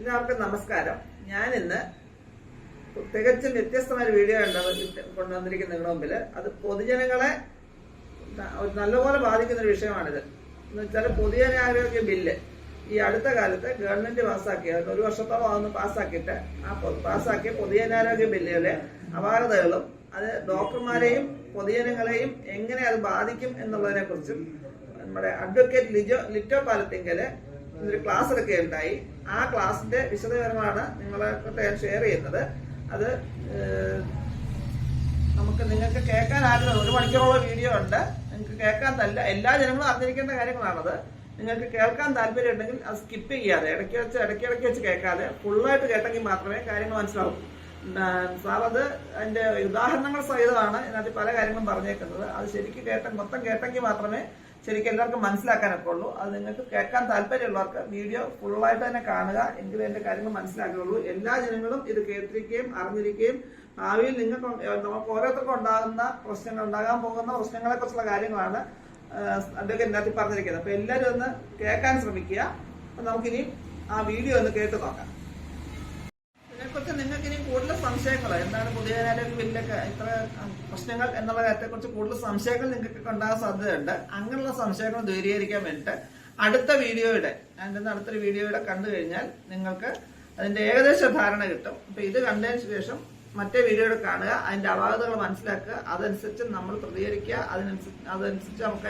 എല്ലാവർക്കും നമസ്കാരം. ഞാൻ ഇന്ന് തികച്ചും വ്യത്യസ്തമായ ഒരു വീഡിയോ കൊണ്ടുവന്നിരിക്കുന്ന നിങ്ങളുടെ മുമ്പിൽ. അത് പൊതുജനങ്ങളെ നല്ലപോലെ ബാധിക്കുന്ന ഒരു വിഷയമാണിത്. എന്ന് വെച്ചാൽ പൊതുജനാരോഗ്യ ബില്ല് ഈ അടുത്ത കാലത്ത് ഗവൺമെന്റ് പാസ്സാക്കിയ 1 വർഷത്തോളം ആവുന്ന പാസ്സാക്കിയിട്ട് പാസ്സാക്കിയ പൊതുജനാരോഗ്യ ബില്ലുകളെ അപാകതകളും അത് ഡോക്ടർമാരെയും പൊതുജനങ്ങളെയും എങ്ങനെ അത് ബാധിക്കും എന്നുള്ളതിനെ കുറിച്ചും നമ്മുടെ അഡ്വക്കേറ്റ് ലിറ്റോ പാലത്തിങ്കല് ഒരു ക്ലാസ് എടുക്കുകയുണ്ടായി. ആ ക്ലാസിന്റെ വിശദവിവരങ്ങളാണ് നിങ്ങളെ ഞാൻ ഷെയർ ചെയ്യുന്നത്. അത് നിങ്ങൾക്ക് കേൾക്കാൻ ആഗ്രഹം 1 മണിക്കൂറോളം വീഡിയോ ഉണ്ട്. നിങ്ങൾക്ക് കേൾക്കാൻ എല്ലാ ജനങ്ങളും അറിഞ്ഞിരിക്കേണ്ട കാര്യങ്ങളാണത്. നിങ്ങൾക്ക് കേൾക്കാൻ താല്പര്യം ഉണ്ടെങ്കിൽ അത് സ്കിപ്പ് ചെയ്യാതെ ഇടയ്ക്കിടയ്ക്ക് വെച്ച് കേൾക്കാതെ ഫുള്ളായിട്ട് കേട്ടെങ്കിൽ മാത്രമേ കാര്യങ്ങൾ മനസ്സിലാവൂ. സാർ അത് അതിന്റെ ഉദാഹരണങ്ങൾ സഹിതമാണ് ഇതിനകത്ത് പല കാര്യങ്ങളും പറഞ്ഞേക്കുന്നത്. അത് ശരിക്കും മൊത്തം കേട്ടെങ്കിൽ മാത്രമേ ശരിക്കും എല്ലാവർക്കും മനസ്സിലാക്കാനൊക്കെ ഉള്ളൂ. അത് നിങ്ങൾക്ക് കേൾക്കാൻ താല്പര്യമുള്ളവർക്ക് വീഡിയോ ഫുള്ളായിട്ട് തന്നെ കാണുക, എങ്കിലും എന്റെ കാര്യങ്ങൾ മനസ്സിലാക്കുകയുള്ളൂ. എല്ലാ ജനങ്ങളും ഇത് കേട്ടിരിക്കുകയും അറിഞ്ഞിരിക്കുകയും ഭാവിയിൽ നമുക്ക് ഓരോരുത്തർക്കും ഉണ്ടാകാൻ പോകുന്ന പ്രശ്നങ്ങളെ കുറിച്ചുള്ള കാര്യങ്ങളാണ് അതൊക്കെ ഇതിനകത്ത് പറഞ്ഞിരിക്കുന്നത്. അപ്പൊ എല്ലാവരും ഒന്ന് കേൾക്കാൻ ശ്രമിക്കുക. അപ്പൊ നമുക്കിനി ആ വീഡിയോ ഒന്ന് കേട്ട് നോക്കാം. ഇതിനെക്കുറിച്ച് നിങ്ങൾക്ക് ഇനി കൂടുതൽ സംശയങ്ങൾ, എന്താണ് പൊതുജനാരോഗ്യ ബില്ലൊക്കെ ഇത്ര പ്രശ്നങ്ങൾ എന്നുള്ള കാര്യത്തെക്കുറിച്ച് കൂടുതൽ സംശയങ്ങൾ നിങ്ങൾക്ക് ഉണ്ടാകാൻ സാധ്യതയുണ്ട്. അങ്ങനെയുള്ള സംശയങ്ങൾ ദൂരീകരിക്കാൻ വേണ്ടിയിട്ട് അടുത്തൊരു വീഡിയോയുടെ കണ്ടു കഴിഞ്ഞാൽ നിങ്ങൾക്ക് അതിന്റെ ഏകദേശ ധാരണ കിട്ടും. അപ്പൊ ഇത് കണ്ടതിന് ശേഷം മറ്റേ വീഡിയോയുടെ കാണുക, അതിന്റെ അപാകതകൾ മനസ്സിലാക്കുക, അതനുസരിച്ച് നമ്മൾ പ്രതികരിക്കുക, അതനുസരിച്ച് നമുക്ക്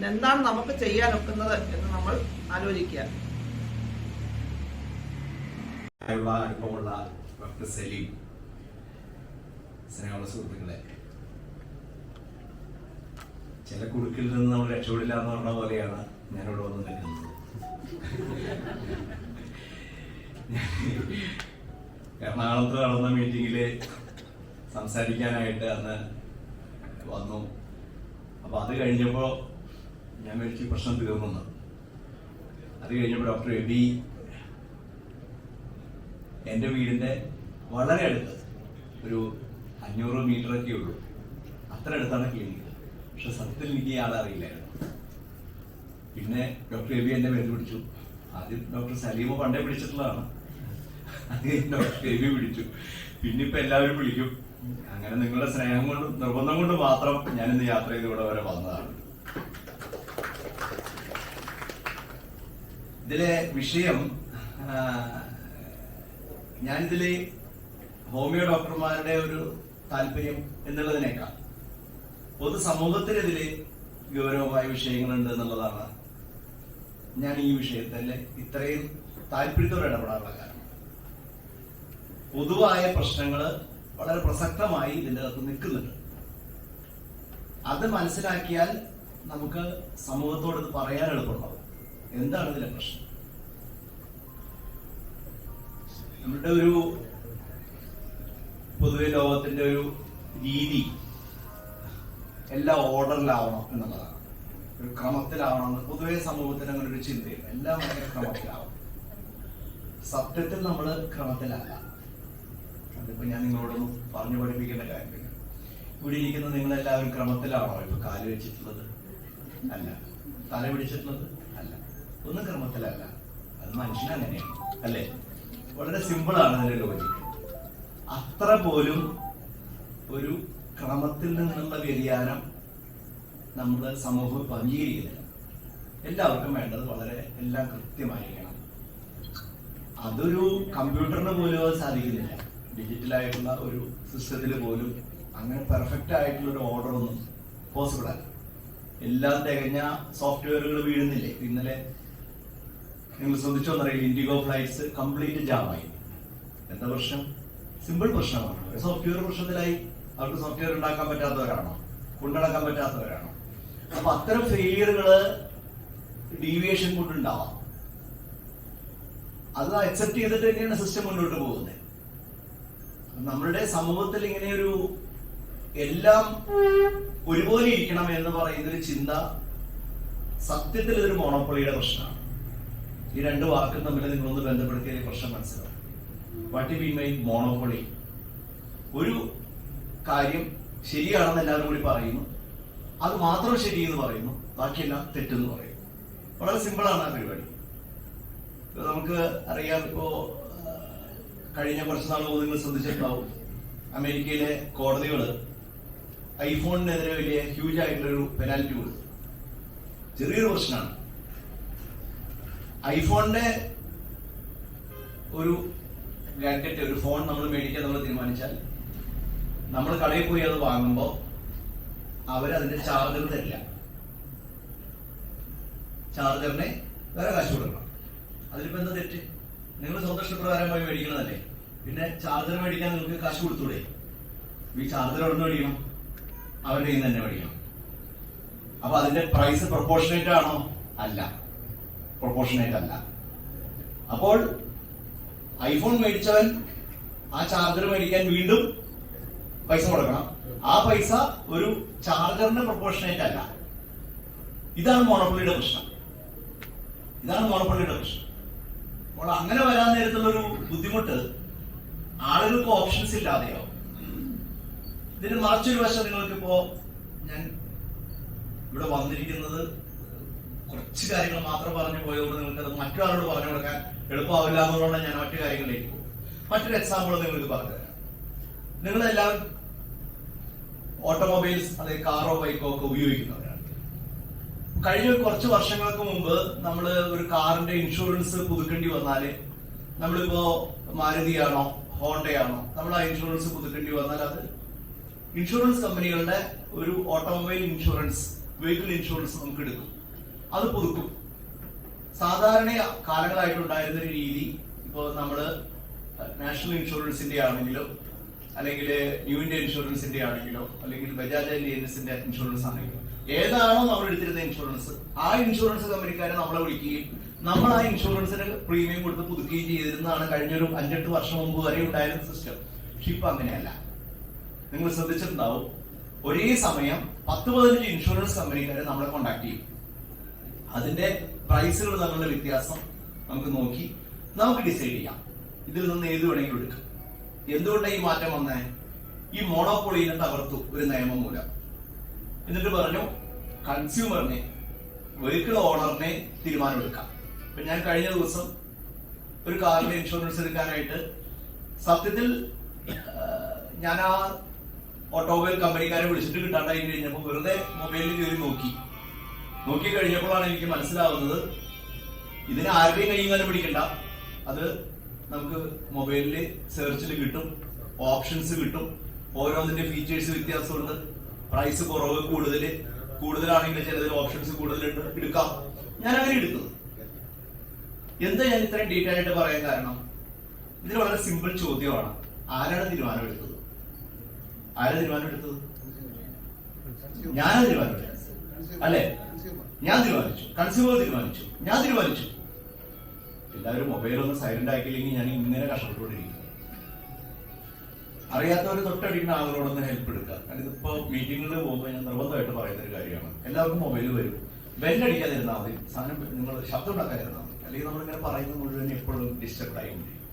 എന്താണ് നമുക്ക് ചെയ്യാൻ ഒക്കുന്നത് എന്ന് നമ്മൾ ആലോചിക്കുക. അടുപ്പമുള്ള ഡോക്ടർ സലീം, സ്നേഹമുള്ള സുഹൃത്തുക്കളെ, ചില കുടുക്കിൽ നിന്ന് നമ്മൾ രക്ഷപ്പെടില്ല എന്ന് പറഞ്ഞ പോലെയാണ് ഞാനിവിടെ വന്ന് നിൽക്കുന്നത്. എറണാകുളത്ത് നടന്ന മീറ്റിങ്ങില് സംസാരിക്കാനായിട്ട് അന്ന് വന്നു. അപ്പൊ അത് കഴിഞ്ഞപ്പോ ഞാൻ വിളിച്ച് പ്രശ്നം തീർന്നു. അത് കഴിഞ്ഞപ്പോ ഡോക്ടർ എബി എൻ്റെ വീടിന്റെ വളരെ അടുത്ത് ഒരു 500 മീറ്ററൊക്കെ ഉള്ളൂ, അത്ര അടുത്താണ് ക്ലിനിക്ക്. പക്ഷെ സത്യത്തിൽ എനിക്ക് ഇയാളെ അറിയില്ലായിരുന്നു. പിന്നെ ഡോക്ടർ എബി എന്നെ ബന്ധുപിടിച്ചു. ആദ്യം ഡോക്ടർ സലീമ പണ്ടേ പിടിച്ചിട്ടുള്ളതാണ്, അത് ഡോക്ടർ എബി പിടിച്ചു. പിന്നെ ഇപ്പൊ എല്ലാവരും വിളിക്കും. അങ്ങനെ നിങ്ങളുടെ സ്നേഹം കൊണ്ടും നിർബന്ധം കൊണ്ട് മാത്രം ഞാനിന്ന് യാത്ര ചെയ്ത് ഇവിടെ വരെ വന്നതാണ്. ഇതിലെ വിഷയം ഞാനിതില് ഹോമിയോ ഡോക്ടർമാരുടെ ഒരു താല്പര്യം എന്നുള്ളതിനേക്കാൾ പൊതുസമൂഹത്തിനെതിരെ ഗൗരവമായ വിഷയങ്ങളുണ്ട് എന്നുള്ളതാണ് ഞാൻ ഈ വിഷയത്തിൽ ഇത്രയും താല്പര്യത്തോടെ ഇടപെടാനുള്ള കാരണം. പൊതുവായ പ്രശ്നങ്ങൾ വളരെ പ്രസക്തമായി ഇതിൻ്റെ അകത്ത് നിൽക്കുന്നുണ്ട്. അത് മനസ്സിലാക്കിയാൽ നമുക്ക് സമൂഹത്തോട് ഇത് പറയാൻ എളുപ്പമുണ്ടാവും. എന്താണ് ഇതിലെ പ്രശ്നം? നമ്മുടെ ഒരു പൊതുവെ ലോകത്തിന്റെ ഒരു രീതി എല്ലാം ഓർഡറിലാവണം എന്നുള്ളതാണ്, ഒരു ക്രമത്തിലാവണം. പൊതുവെ സമൂഹത്തിന് അങ്ങനെ ഒരു ചിന്തയില്ല, എല്ലാം ഭയങ്കര ക്രമത്തിലാവണം. സത്യത്തിൽ നമ്മൾ ക്രമത്തിലല്ല. അതിപ്പോ ഞാൻ നിങ്ങളോടൊന്നും പറഞ്ഞു പഠിപ്പിക്കേണ്ട കാര്യമില്ല. ഇവിടെ ഇരിക്കുന്ന നിങ്ങളെല്ലാവരും ക്രമത്തിലാണോ? ഇപ്പൊ കാല് വെച്ചിട്ടുള്ളത് അല്ല, തല പിടിച്ചിട്ടുള്ളത് അല്ല, ഒന്നും ക്രമത്തിലല്ല. അത് മനുഷ്യനങ്ങനെയാണ്, അല്ലേ? വളരെ സിമ്പിളാണ് അതിന്റെ ലോജിക്ക്. അത്ര പോലും ഒരു ക്രമത്തിൽ നിന്നുള്ള വ്യതിയാനം നമ്മുടെ സമൂഹം അംഗീകരിക്കുന്നില്ല. എല്ലാവർക്കും വേണ്ടത് വളരെ എല്ലാം കൃത്യമായിരിക്കണം. അതൊരു കമ്പ്യൂട്ടറിന് പോലും അത് സാധിക്കുന്നില്ല. ഡിജിറ്റലായിട്ടുള്ള ഒരു സിസ്റ്റത്തിൽ പോലും അങ്ങനെ പെർഫെക്റ്റ് ആയിട്ടുള്ള ഒരു ഓർഡർ ഒന്നും പോസിബിൾ അല്ല. എല്ലാം തികഞ്ഞ സോഫ്റ്റ്വെയറുകൾ വീഴുന്നില്ലേ? ഇന്നലെ നിങ്ങൾ ശ്രദ്ധിച്ചോന്നറിയില്ല, ഇൻഡിഗോ ഫ്ലൈറ്റ്സ് കംപ്ലീറ്റ് ജാമായി. എന്താ പ്രശ്നം? സിമ്പിൾ പ്രശ്നമാണ്. സോഫ്റ്റ്വെയർ പ്രശ്നത്തിലായി. അവർക്ക് സോഫ്റ്റ്വെയർ ഉണ്ടാക്കാൻ പറ്റാത്തവരാണോ? കൊണ്ടുനടക്കാൻ പറ്റാത്തവരാണോ? അപ്പൊ അത്തരം ഫെയിലിയറുകള് ഡീവിയേഷൻ കൊണ്ടുണ്ടാവാം. അത് അക്സെപ്റ്റ് ചെയ്തിട്ട് തന്നെയാണ് സിസ്റ്റം മുന്നോട്ട് പോകുന്നത്. നമ്മളുടെ സമൂഹത്തിൽ ഇങ്ങനെയൊരു എല്ലാം ഒരുപോലെ ഇരിക്കണം എന്ന് പറയുന്നൊരു ചിന്ത സത്യത്തിൽ ഇതൊരു മോണോപ്പൊളിയുടെ പ്രശ്നമാണ്. ഈ 2 വാക്കും തമ്മിൽ നിങ്ങളൊന്ന് ബന്ധപ്പെടുത്തിയ പ്രശ്നം മനസ്സിലാവും. What you mean by monopoly? ഒരു കാര്യം ശരിയാണെന്ന് എല്ലാവരും കൂടി പറയുന്നു, അത് മാത്രം ശരിയെന്ന് പറയുന്നു, ബാക്കിയെല്ലാം തെറ്റെന്ന് പറയുന്നു. വളരെ സിമ്പിളാണ് ആ പരിപാടി. നമുക്ക് അറിയാം, ഇപ്പോ കഴിഞ്ഞ കുറച്ച് നാൾ മുമ്പ് നിങ്ങൾ ശ്രദ്ധിച്ചിട്ടുണ്ടാവും, അമേരിക്കയിലെ കോടതികൾ ഐഫോണിനെതിരെ വലിയ ഹ്യൂജ് ആയിട്ടുള്ളൊരു പെനാൽറ്റി കൊടുത്തു. ചെറിയൊരു പ്രശ്നമാണ്. ഐഫോണിന്റെ ഒരു ഗാഡ്ജറ്റ്, ഒരു ഫോൺ നമ്മൾ മേടിക്കാൻ നമ്മൾ തീരുമാനിച്ചാൽ നമ്മൾ കടയിൽ പോയി അത് വാങ്ങുമ്പോൾ അവരതിന്റെ ചാർജർ തരില്ല. ചാർജറിനെ വേറെ കാശ് കൊടുക്കണം. അതിലിപ്പോ എന്താ തെറ്റ്? നിങ്ങൾ സ്വന്തം ഇഷ്ടപ്രകാരം പോയി മേടിക്കണതല്ലേ, പിന്നെ ചാർജർ മേടിക്കാൻ നിങ്ങൾക്ക് കാശ് കൊടുത്തൂടെ? ഈ ചാർജർ എവിടെ നിന്ന് മേടിക്കണം? അവരുടെ കയ്യിൽ നിന്ന് തന്നെ മേടിക്കണം. അപ്പൊ അതിന്റെ പ്രൈസ് പ്രൊപ്പോർഷനേറ്റ് ആണോ? അല്ല, പ്രൊപ്പോർഷനേറ്റ് അല്ല. അപ്പോൾ ഐഫോൺ മേടിച്ചവൻ ആ ചാർജർ മേടിക്കാൻ വീണ്ടും പൈസ കൊടുക്കണം. ആ പൈസ ഒരു ചാർജറിന്റെ പ്രൊപ്പോർഷനേറ്റ് അല്ല. ഇതാണ് മോണോപ്പൊളിയുടെ പ്രശ്നം. അപ്പോൾ അങ്ങനെ വരാൻ നേരത്തുള്ളൊരു ബുദ്ധിമുട്ട് ആളുകൾക്ക് ഓപ്ഷൻസ് ഇല്ലാതെയോ. ഇതിന് മറിച്ചൊരു വശം, നിങ്ങൾക്കിപ്പോ ഞാൻ ഇവിടെ വന്നിരിക്കുന്നത് കുറച്ച് കാര്യങ്ങൾ മാത്രം പറഞ്ഞു പോയതുകൊണ്ട് നിങ്ങൾക്ക് അത് മറ്റൊരാളോട് പറഞ്ഞു കൊടുക്കാൻ എളുപ്പമാവില്ല എന്നുള്ളതാണ് ഞാൻ മറ്റു കാര്യങ്ങളിലേക്ക് പോകും. മറ്റൊരു എക്സാമ്പിൾ നിങ്ങൾക്ക് പറഞ്ഞുതരാം. നിങ്ങളെല്ലാവരും ഓട്ടോമൊബൈൽസ്, അതായത് കാറോ ബൈക്കോ ഒക്കെ ഉപയോഗിക്കുന്നവരാണ്. കഴിഞ്ഞ കുറച്ച് വർഷങ്ങൾക്ക് മുമ്പ് നമ്മൾ ഒരു കാറിന്റെ ഇൻഷുറൻസ് പുതുക്കേണ്ടി വന്നാല്, നമ്മളിപ്പോ മാരുതിയാണോ ഹോണ്ടയാണോ, നമ്മൾ ആ ഇൻഷുറൻസ് പുതുക്കേണ്ടി വന്നാൽ അത് ഇൻഷുറൻസ് കമ്പനികളുടെ ഒരു ഓട്ടോമൊബൈൽ ഇൻഷുറൻസ്, വെഹിക്കിൾ ഇൻഷുറൻസ് നമുക്ക് എടുക്കും, അത് പുതുക്കും. സാധാരണ കാലങ്ങളായിട്ടുണ്ടായിരുന്ന ഒരു രീതി, ഇപ്പോ നമ്മള് നാഷണൽ ഇൻഷുറൻസിന്റെ ആണെങ്കിലോ, അല്ലെങ്കിൽ ന്യൂ ഇന്ത്യ ഇൻഷുറൻസിന്റെ ആണെങ്കിലോ, അല്ലെങ്കിൽ ബജാജ് അലയൻസിന്റെ ഇൻഷുറൻസ് ആണെങ്കിലോ, ഏതാണോ നമ്മൾ എടുത്തിരുന്ന ഇൻഷുറൻസ്, ആ ഇൻഷുറൻസ് കമ്പനിക്കാരെ നമ്മളെ വിളിക്കുകയും നമ്മൾ ആ ഇൻഷുറൻസിന് പ്രീമിയം കൊടുത്ത് പുതുക്കുകയും ചെയ്തിരുന്നതാണ് കഴിഞ്ഞൊരു 5-8 വർഷം മുമ്പ് വരെ ഉണ്ടായിരുന്ന സിസ്റ്റം. പക്ഷെ ഇപ്പൊ അങ്ങനെയല്ല. നിങ്ങൾ ശ്രദ്ധിച്ചിട്ടുണ്ടാവും, ഒരേ സമയം 10-15 ഇൻഷുറൻസ് കമ്പനിക്കാരെ നമ്മളെ കോണ്ടാക്ട് ചെയ്യും. അതിന്റെ പ്രൈസുകൾ തമ്മിലുള്ള വ്യത്യാസം നമുക്ക് നോക്കി നമുക്ക് ഡിസൈഡ് ചെയ്യാം. ഇതിൽ നിന്ന് ഏത് വേണമെങ്കിലും എടുക്കാം. എന്തുകൊണ്ടാണ് ഈ മാറ്റം വന്നേ? ഈ മോണോപ്പൊളിനെ തകർത്തു ഒരു നിയമം മൂലം. എന്നിട്ട് പറഞ്ഞു കൺസ്യൂമറിനെ, വെഹിക്കിൾ ഓണറിനെ തീരുമാനമെടുക്കാം. ഇപ്പൊ ഞാൻ കഴിഞ്ഞ ദിവസം ഒരു കാറിന്റെ ഇൻഷുറൻസ് എടുക്കാനായിട്ട് സത്യത്തിൽ ഞാൻ ആ ഓട്ടോമൊബൈൽ കമ്പനിക്കാരെ വിളിച്ചിട്ട് കിട്ടാണ്ടായി കഴിഞ്ഞപ്പോൾ വെറുതെ മൊബൈലിൽ കയറി നോക്കി കഴിഞ്ഞപ്പോഴാണ് എനിക്ക് മനസ്സിലാവുന്നത്, ഇതിന് ആരുടെയും കയ്യിൽ തന്നെ പിടിക്കണ്ട, അത് നമുക്ക് മൊബൈലില് സെർച്ചിൽ കിട്ടും, ഓപ്ഷൻസ് കിട്ടും, ഓരോന്നിന്റെ ഫീച്ചേഴ്സ് വ്യത്യാസമുണ്ട്, പ്രൈസ് കുറവ് കൂടുതലാണെങ്കിൽ ചിലതിൽ ഓപ്ഷൻസ് കൂടുതലുണ്ട്, എടുക്കാം. ഞാൻ അങ്ങനെ എടുക്കുന്നത്. എന്താ ഞാൻ ഇത്രയും ഡീറ്റെയിൽ ആയിട്ട് പറയാൻ കാരണം, ഇതിൽ വളരെ സിമ്പിൾ ചോദ്യമാണ്. ആരാണ് തീരുമാനമെടുത്തത്? ഞാനാണ് തീരുമാനമെടുത്തത് അല്ലെ? ഞാൻ തീരുമാനിച്ചു, കൺസ്യൂമർ തീരുമാനിച്ചു, ഞാൻ തീരുമാനിച്ചു. എല്ലാവരും മൊബൈലൊന്നും സൈലന്റ് ആക്കിയില്ലെങ്കിൽ ഞാൻ ഇങ്ങനെ കഷ്ടപ്പെട്ടുകൊണ്ടിരിക്കും. അറിയാത്തവർ തൊട്ടടിക്കുന്ന ആളുകളോടൊന്ന് ഹെൽപ്പ് എടുക്കുക. കാരണം ഇതിപ്പോ മീറ്റിങ്ങുകളിൽ പോകുമ്പോൾ ഞാൻ നിർബന്ധമായിട്ട് പറയുന്ന ഒരു കാര്യമാണ്, എല്ലാവർക്കും മൊബൈൽ വരും, ബെല്ലടിക്കാതിരുന്നാൽ മതി, സാധനം നിങ്ങൾ ശബ്ദം ഉണ്ടാക്കാതിരുന്നാൽ മതി. അല്ലെങ്കിൽ നമ്മളിങ്ങനെ പറയുന്നത് മുഴുവൻ എപ്പോഴും ഡിസ്റ്റർബ് ആയിക്കൊണ്ടിരിക്കും.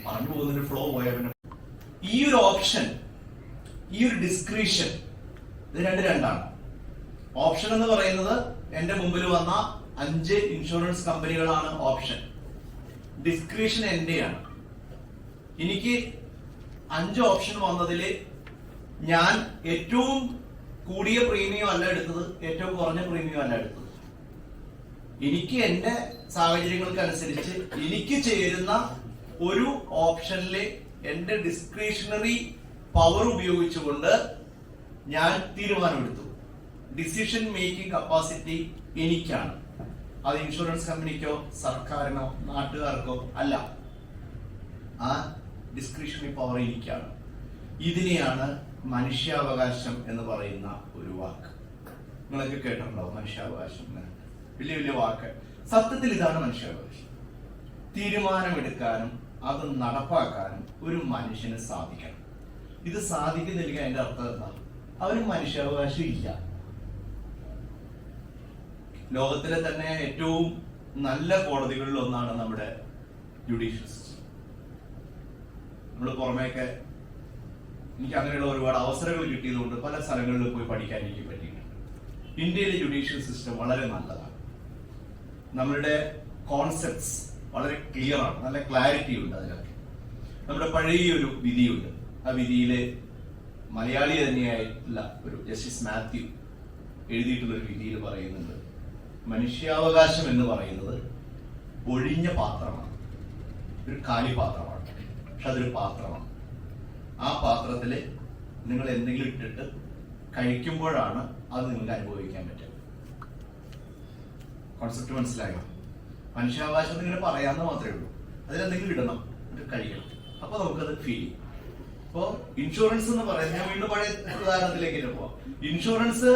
പറഞ്ഞു പോകുന്നതിന്റെ ഫ്ലോ പോയാൽ പിന്നെ ഈ ഒരു ഓപ്ഷൻ, ഈ ഒരു ഡിസ്ക്രിഷൻ, ഇത് രണ്ടാണ്. ഓപ്ഷൻ എന്ന് പറയുന്നത് എന്റെ മുമ്പിൽ വന്ന 5 ഇൻഷുറൻസ് കമ്പനികളാണ് ഓപ്ഷൻ. ഡിസ്ക്രിഷൻ എന്റെയാണ്. എനിക്ക് 5 ഓപ്ഷൻ വന്നതില് ഞാൻ ഏറ്റവും കൂടിയ പ്രീമിയം അല്ല എടുത്തത്, ഏറ്റവും കുറഞ്ഞ പ്രീമിയം അല്ല എടുത്തത്. എനിക്ക് എന്റെ സാഹചര്യങ്ങൾക്ക് അനുസരിച്ച് എനിക്ക് ചേരുന്ന ഒരു ഓപ്ഷനിലെ എന്റെ ഡിസ്ക്രിഷണറി പവർ ഉപയോഗിച്ചുകൊണ്ട് ഞാൻ തീരുമാനമെടുത്തു. ഡിസിഷൻ മേക്കിംഗ് കപ്പാസിറ്റി എനിക്കാണ്. അത് ഇൻഷുറൻസ് കമ്പനിക്കോ സർക്കാരിനോ നാട്ടുകാർക്കോ അല്ല. ആ ഡിസ്ക്രിഷണറി പവർ എനിക്കാണ്. ഇതിനെയാണ് മനുഷ്യാവകാശം എന്ന് പറയുന്ന ഒരു വാക്ക്. നിങ്ങളൊക്കെ കേട്ടിട്ടുണ്ടാവും മനുഷ്യാവകാശം, വലിയ വലിയ വാക്ക്. സത്യത്തിൽ ഇതാണ് മനുഷ്യാവകാശം. തീരുമാനമെടുക്കാനും അത് നടപ്പാക്കാനും ഒരു മനുഷ്യന് സാധിക്കണം. ഇത് സാധിക്കുന്നില്ലെങ്കിൽ അതിന്റെ അർത്ഥം എന്താ? അവന് മനുഷ്യാവകാശം ഇല്ല. ലോകത്തിലെ തന്നെ ഏറ്റവും നല്ല കോടതികളിൽ ഒന്നാണ് നമ്മുടെ ജുഡീഷ്യൽ സിസ്റ്റം. നമ്മൾ പുറമേക്ക് എനിക്ക് അങ്ങനെയുള്ള ഒരുപാട് അവസരങ്ങൾ കിട്ടിയതുകൊണ്ട് പല സ്ഥലങ്ങളിൽ പോയി പഠിക്കാൻ എനിക്ക് പറ്റിയിട്ടുണ്ട്. ഇന്ത്യയിലെ ജുഡീഷ്യൽ സിസ്റ്റം വളരെ നല്ലതാണ്. നമ്മളുടെ കോൺസെപ്റ്റ്സ് വളരെ ക്ലിയർ ആണ്, നല്ല ക്ലാരിറ്റി ഉണ്ട് അതിലൊക്കെ. നമ്മുടെ പഴയൊരു വിധിയുണ്ട്. ആ വിധിയിലെ മലയാളി തന്നെയായിട്ടുള്ള ഒരു ജസ്റ്റിസ് മാത്യു എഴുതിയിട്ടുള്ള ഒരു വിധിയിൽ പറയുന്നുണ്ട്, മനുഷ്യാവകാശം എന്ന് പറയുന്നത് ഒഴിഞ്ഞ പാത്രമാണ്, ഒരു കാലി പാത്രമാണ്. പക്ഷെ അതൊരു പാത്രമാണ്. ആ പാത്രത്തില് നിങ്ങൾ എന്തെങ്കിലും ഇട്ടിട്ട് കഴിക്കുമ്പോഴാണ് അത് നിങ്ങൾക്ക് അനുഭവിക്കാൻ പറ്റുക. കോൺസെപ്റ്റ് മനസ്സിലായോ? മനുഷ്യാവകാശം ഇങ്ങനെ പറയാമെന്ന് മാത്രമേ ഉള്ളൂ. അതിലെന്തെങ്കിലും ഇടണം, എന്നിട്ട് കഴിക്കണം, അപ്പൊ നമുക്കത് ഫീൽ ചെയ്യും. അപ്പോ ഇൻഷുറൻസ് എന്ന് പറയുന്നത്, ഞാൻ വീണ്ടും പഴയ ഉദാഹരണത്തിലേക്ക് പോവാം. ഇൻഷുറൻസ്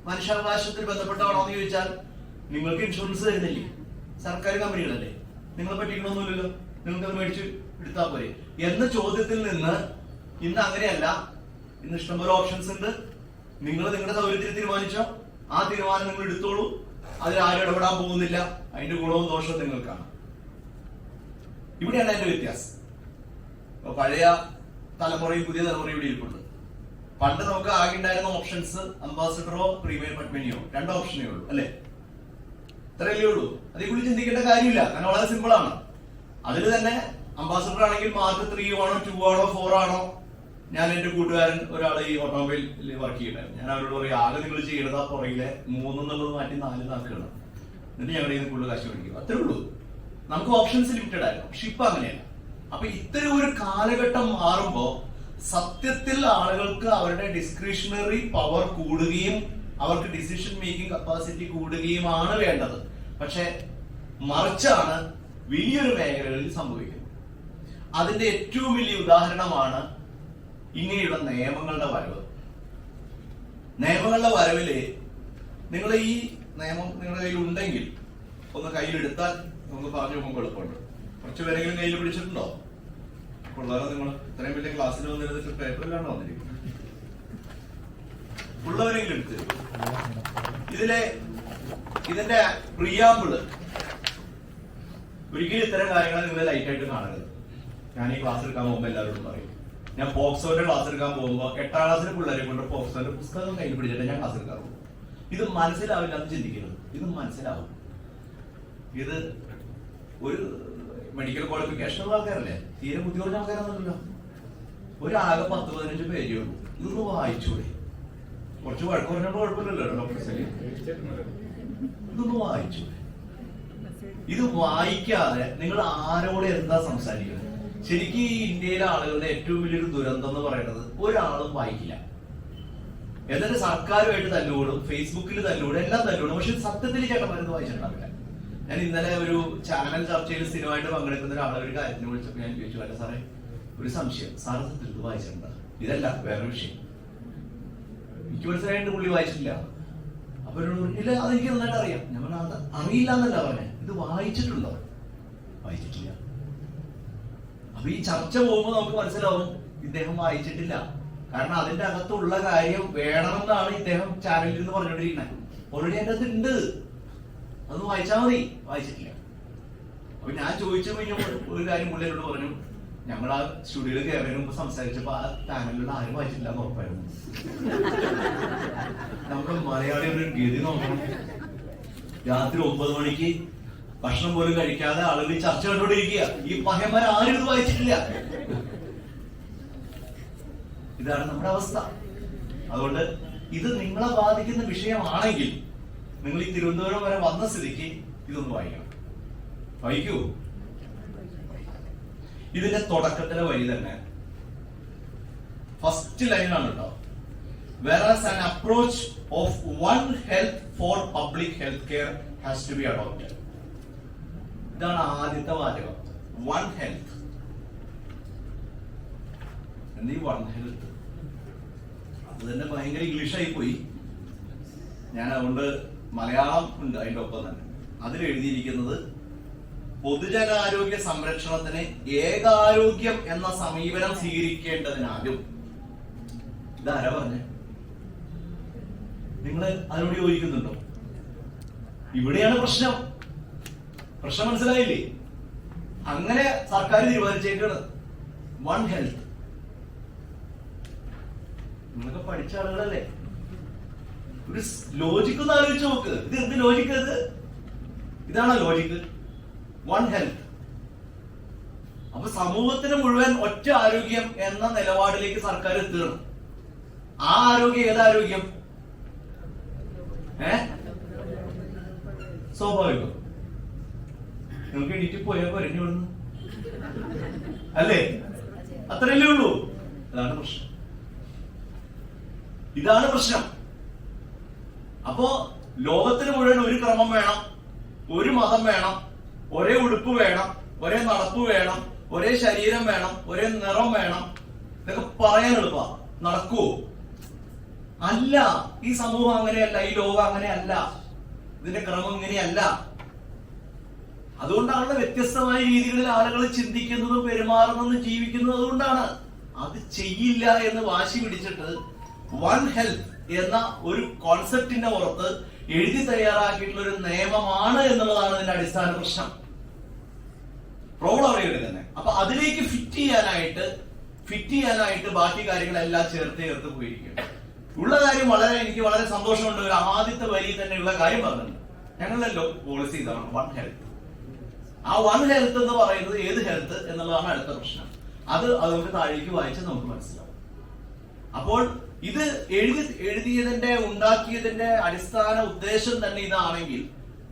മനുഷ്യാവകാശത്തിൽ ബന്ധപ്പെട്ടാണോ എന്ന് ചോദിച്ചാൽ നിങ്ങൾക്ക് ഇൻഷുറൻസ് തരുന്നില്ലേ? സർക്കാർ കമ്പനികളല്ലേ, നിങ്ങളെ പറ്റിക്കണമെന്നില്ലല്ലോ, നിങ്ങൾക്ക് അത് മേടിച്ച് എടുത്താൽ പോരെ എന്ന ചോദ്യത്തിൽ നിന്ന് ഇന്ന് അങ്ങനെയല്ല. ഇന്ന് ഇഷ്ടംപോലെ ഓപ്ഷൻസ് ഉണ്ട്. നിങ്ങൾ നിങ്ങളുടെ സൗകര്യത്തിൽ തീരുമാനിച്ചോ, ആ തീരുമാനം നിങ്ങൾ എടുത്തോളൂ. അതിൽ ആരും ഇടപെടാൻ പോകുന്നില്ല. അതിന്റെ ഗുണവും ദോഷവും നിങ്ങൾക്കാണ്. ഇവിടെയാണ് അതിന്റെ വ്യത്യാസം. പഴയ തലമുറയും പുതിയ തലമുറയും ഇവിടെ ഇരിപ്പുണ്ട്. പണ്ട് നമുക്ക് ആകെ ഉണ്ടായിരുന്ന ഓപ്ഷൻസ് അംബാസഡറോ പ്രീമിയം പത്മിനിയോ, 2 ഓപ്ഷനേ ഉള്ളൂ അല്ലെ? ഇത്രയല്ലേ ഉള്ളൂ. അതേക്കുറിച്ച് ചിന്തിക്കേണ്ട കാര്യമില്ല, കാരണം വളരെ സിമ്പിൾ ആണ്. അതിൽ തന്നെ അംബാസഡർ ആണെങ്കിൽ മാർക്ക് 3 ആണോ 2 ആണോ 4 ആണോ? ഞാൻ എന്റെ കൂട്ടുകാരൻ ഒരാൾ ഈ ഓട്ടോമൊബൈലിൽ വർക്ക് ചെയ്യണ്ടായിരുന്നു. ഞാൻ അവരോട് പറയും, ആകെ നിങ്ങൾ ചെയ്യണത് ആ പുറകിലെ 3 എന്നുള്ളത് മാറ്റി 4 ആക്കുകയാണ്, എന്നിട്ട് ഞങ്ങളുടെ കയ്യിൽ കൂടുതൽ കാശ് മേടിക്കും. അത്രേ ഉള്ളൂ. നമുക്ക് ഓപ്ഷൻസ് ലിമിറ്റഡ് ആയിരുന്നു. പക്ഷെ ഇപ്പൊ അങ്ങനെയല്ല. അപ്പൊ ഇത്തരം ഒരു കാലഘട്ടം മാറുമ്പോ സത്യത്തിൽ ആളുകൾക്ക് അവരുടെ ഡിസ്ക്രിഷണറി പവർ കൂടുകയും അവർക്ക് ഡിസിഷൻ മേക്കിംഗ് കപ്പാസിറ്റി കൂടുകയുമാണ് വേണ്ടത്. പക്ഷെ മറിച്ചാണ് വലിയൊരു മേഖലകളിൽ സംഭവിക്കുന്നത്. അതിന്റെ ഏറ്റവും വലിയ ഉദാഹരണമാണ് ഇങ്ങനെയുള്ള നിയമങ്ങളുടെ വരവ്. നിയമങ്ങളുടെ വരവില് നിങ്ങൾ ഈ നിയമം നിങ്ങളുടെ കയ്യിൽ ഉണ്ടെങ്കിൽ ഒന്ന് കയ്യിലെടുത്താൽ നമുക്ക് പറഞ്ഞു പോകുമ്പോൾ എളുപ്പമുണ്ട്. കുറച്ച് പേരെങ്കിലും കയ്യിൽ പിടിച്ചിട്ടുണ്ടോ? ഉള്ളവരോ നിങ്ങൾ ഇത്രയും വലിയ ക്ലാസ്സിൽ വന്നിരുന്നിട്ട് പേപ്പറിലാണ് വന്നിരിക്കുന്നത്. ഉള്ളവരെങ്കിലും എടുത്ത് ഇതിന്റെ പ്രിയാമ്പിള് ഒരിക്കലും ഇത്തരം കാര്യങ്ങൾ നിങ്ങൾ ലൈറ്റായിട്ട് കാണരുത്. ഞാൻ ഈ ക്ലാസ് എടുക്കാൻ പോകുമ്പോൾ എല്ലാവരോടും പറയും, ഞാൻ പോക്സോന്റെ ക്ലാസ് എടുക്കാൻ പോകുമ്പോൾ 8ാം ക്ലാസ്സിലെ പിള്ളേരെ കൊണ്ട് പോക്സോന്റെ പുസ്തകം കയ്യിൽ പിടിച്ചിട്ട് ഞാൻ ക്ലാസ് എടുക്കാറുള്ളൂ. ഇത് മനസ്സിലാവില്ല എന്ന് ചിന്തിക്കരുത്. ഇത് മനസ്സിലാവും. ഇത് ഒരു മെഡിക്കൽ ക്വാളിഫിക്കേഷൻ ഉള്ള ആൾക്കാരല്ലേ, തീരെ ബുദ്ധി കുറഞ്ഞ ആൾക്കാരൊന്നുമല്ലോ. ഒരാകെ 10-15 പേജേ ഉള്ളൂ. ഇതൊന്ന് വായിച്ചൂടെ? കുറച്ച് വഴക്ക് പറഞ്ഞപ്പോൾ കുഴപ്പമില്ലല്ലോ ഡോക്ടർ സലീം. ഇതൊന്ന് വായിച്ചൂടെ? ഇത് വായിക്കാതെ നിങ്ങൾ ആരോട് എന്താ സംസാരിക്കുന്നത്? ശരിക്കും ഈ ഇന്ത്യയിലെ ആളുകളുടെ ഏറ്റവും വലിയൊരു ദുരന്തം എന്ന് പറയുന്നത് ഒരാളും വായിക്കില്ല. എന്നിട്ട് സർക്കാരുമായിട്ട് തല്ലുകൂടും, ഫേസ്ബുക്കിൽ തല്ലുകൂടും, എല്ലാം തല്ലുകൂടും. പക്ഷെ സത്യത്തിൽ ചേട്ടന്മാരൊന്നും വായിച്ചിട്ടുണ്ടാവില്ല. ഞാൻ ഇന്നലെ ഒരു ചാനൽ ചർച്ചയിൽ സ്ഥിരമായിട്ട് പങ്കെടുക്കുന്ന ഒരാളെ ഒരു കാര്യത്തിന് വിളിച്ചപ്പോൾ ഞാൻ ചോദിച്ചു, അല്ല സാറേ ഒരു സംശയം, സാറ് സത്യത്തിൽ ഇത് വായിച്ചിട്ടുണ്ടോ? ഇതല്ല, വേറെ വിഷയം. എനിക്ക് മനസ്സിലായിട്ട് പുള്ളി വായിച്ചിട്ടില്ല. അപ്പൊ ഇല്ല, അതെനിക്ക് നന്നായിട്ട് അറിയാം. ഞാൻ പറഞ്ഞ അറിയില്ല എന്നല്ല പറഞ്ഞേ, ഇത് വായിച്ചിട്ടുണ്ടോ? വായിച്ചിട്ടില്ല. അപ്പൊ ഈ ചർച്ച പോകുമ്പോൾ നമുക്ക് മനസ്സിലാവും ഇദ്ദേഹം വായിച്ചിട്ടില്ല. കാരണം അതിന്റെ അകത്തുള്ള കാര്യം വേണമെന്നാണ് ഇദ്ദേഹം ചാനലിൽ നിന്ന് പറഞ്ഞുകൊണ്ടിരിക്കുന്നത്. ഓൾറെഡി അതിന്റെ അകത്ത് ഉണ്ട്, അതൊന്ന് വായിച്ചാൽ മതി. വായിച്ചിട്ടില്ല. അപ്പൊ ഞാൻ ചോദിച്ചു കഴിഞ്ഞാൽ ഒരു കാര്യം പുള്ളിയോട് പറഞ്ഞു, ഞങ്ങൾ ആ സ്റ്റുഡിയോയിൽ കയറിയതിന് മുമ്പ് സംസാരിച്ചപ്പോ ആ ചാനലിലുള്ള ആരും വായിച്ചിട്ടില്ല എന്ന് ഉറപ്പായിരുന്നു. നമ്മുടെ മലയാളിയുടെ ഒരു ഗതി നോക്കണം. രാത്രി 9 മണിക്ക് ഭക്ഷണം പോലും കഴിക്കാതെ ആളുകൾ ചർച്ച കണ്ടുകൊണ്ടിരിക്കുക. ഈ പഹയന്മാർ ആരും ഇത് വായിച്ചിട്ടില്ല. ഇതാണ് നമ്മുടെ അവസ്ഥ. അതുകൊണ്ട് ഇത് നിങ്ങളെ ബാധിക്കുന്ന വിഷയമാണെങ്കിൽ നിങ്ങൾ ഈ തിരുവനന്തപുരം വരെ വന്ന സ്ഥിതിക്ക് ഇതൊന്ന് വായിക്കണം. വായിക്കൂ. ഇതിന്റെ തുടക്കത്തിലെ വരി തന്നെ ഫസ്റ്റ് ലൈനാണ് കേട്ടോ. Whereas an approach of one health for public health care has to be adopted. ഇതാണ് ആദ്യത്തെ വാചകം. One health. എന്ത് ഈ വൺ ഹെൽത്ത്? അത് തന്നെ ഭയങ്കര ഇംഗ്ലീഷായി പോയി. ഞാൻ അതുകൊണ്ട് മലയാളം ഉണ്ട് അതിന്റെ ഒപ്പം തന്നെ. അതിൽ എഴുതിയിരിക്കുന്നത് പൊതുജനാരോഗ്യ സംരക്ഷണത്തിന് ഏകാരോഗ്യം എന്ന സമീപനം സ്വീകരിക്കേണ്ടതിനാലും. ഇതാരാ പറഞ്ഞേ? നിങ്ങൾ അതിനോട് യോജിക്കുന്നുണ്ടോ? ഇവിടെയാണ് പ്രശ്നം. പ്രശ്നം മനസ്സിലായില്ലേ? അങ്ങനെ സർക്കാർ തീരുമാനിച്ചേക്കാണ് വൺ ഹെൽത്ത്. നിങ്ങളൊക്കെ പഠിച്ച ആളുകളല്ലേ? ഒരു ലോജിക്ക് ഒന്ന് ആലോചിച്ച് നോക്ക്. ഇത് എന്ത് ലോജിക്ക്? ഇതാണോ ലോജിക്ക്? One health. അപ്പൊ സമൂഹത്തിന് മുഴുവൻ ഒറ്റ ആരോഗ്യം എന്ന നിലപാടിലേക്ക് സർക്കാർ എത്തുകയാണ്. ആ ആരോഗ്യം ഏതാരോഗ്യം? സ്വാഭാവികം. നിങ്ങൾക്ക് എണീറ്റ് പോയാൽ പറഞ്ഞു വിടുന്നു അല്ലേ? അത്രയല്ലേ ഉള്ളൂ. അതാണ് പ്രശ്നം. ഇതാണ് പ്രശ്നം. അപ്പോ ലോകത്തിന് മുഴുവൻ ഒരു ക്രമം വേണം, ഒരു മതം വേണം, ഒരേ ഉടുപ്പ് വേണം, ഒരേ നടപ്പ് വേണം, ഒരേ ശരീരം വേണം, ഒരേ നിറം വേണം. ഇതൊക്കെ പറയാൻ എളുപ്പ. നടക്കുവോ? അല്ല. ഈ സമൂഹം അങ്ങനെയല്ല, ഈ ലോകം അങ്ങനെയല്ല, ഇതിന്റെ ക്രമം ഇങ്ങനെയല്ല. അതുകൊണ്ടാണ് വ്യത്യസ്തമായ രീതികളിൽ ആളുകൾ ചിന്തിക്കുന്നതും പെരുമാറുന്നതും ജീവിക്കുന്നതും. അതുകൊണ്ടാണ് അത് ചെയ്യില്ല എന്ന് വാശി പിടിച്ചിട്ട് വൺ ഹെൽത്ത് എന്ന ഒരു കോൺസെപ്റ്റിന്റെ പുറത്ത് എഴുതി തയ്യാറാക്കിയിട്ടുള്ള ഒരു നിയമമാണ് എന്നുള്ളതാണ് ഇതിന്റെ അടിസ്ഥാന പ്രശ്നം. പ്രോബ്ലം അവിടെയുണ്ട് തന്നെ. അപ്പൊ അതിലേക്ക് ഫിറ്റ് ചെയ്യാനായിട്ട് ബാക്കി കാര്യങ്ങളെല്ലാം ചേർത്ത് പോയിരിക്കുകയാണ്. ഉള്ള കാര്യം എനിക്ക് വളരെ സന്തോഷമുണ്ട്. ഒരു ആദ്യത്തെ വരി തന്നെയുള്ള കാര്യം പറഞ്ഞിട്ടുണ്ട്. ഞങ്ങളുടെ പോളിസി ഇതാണ്, വൺ ഹെൽത്ത്. ആ വൺ ഹെൽത്ത് എന്ന് പറയുന്നത് ഏത് ഹെൽത്ത് എന്നുള്ളതാണ് അടുത്ത പ്രശ്നം. അത് നമുക്ക് താഴേക്ക് വായിച്ച് നമുക്ക് മനസ്സിലാവും. അപ്പോൾ ഇത് എഴുതിയതിന്റെ ഉണ്ടാക്കിയതിന്റെ അടിസ്ഥാന ഉദ്ദേശം തന്നെ ഇതാണെങ്കിൽ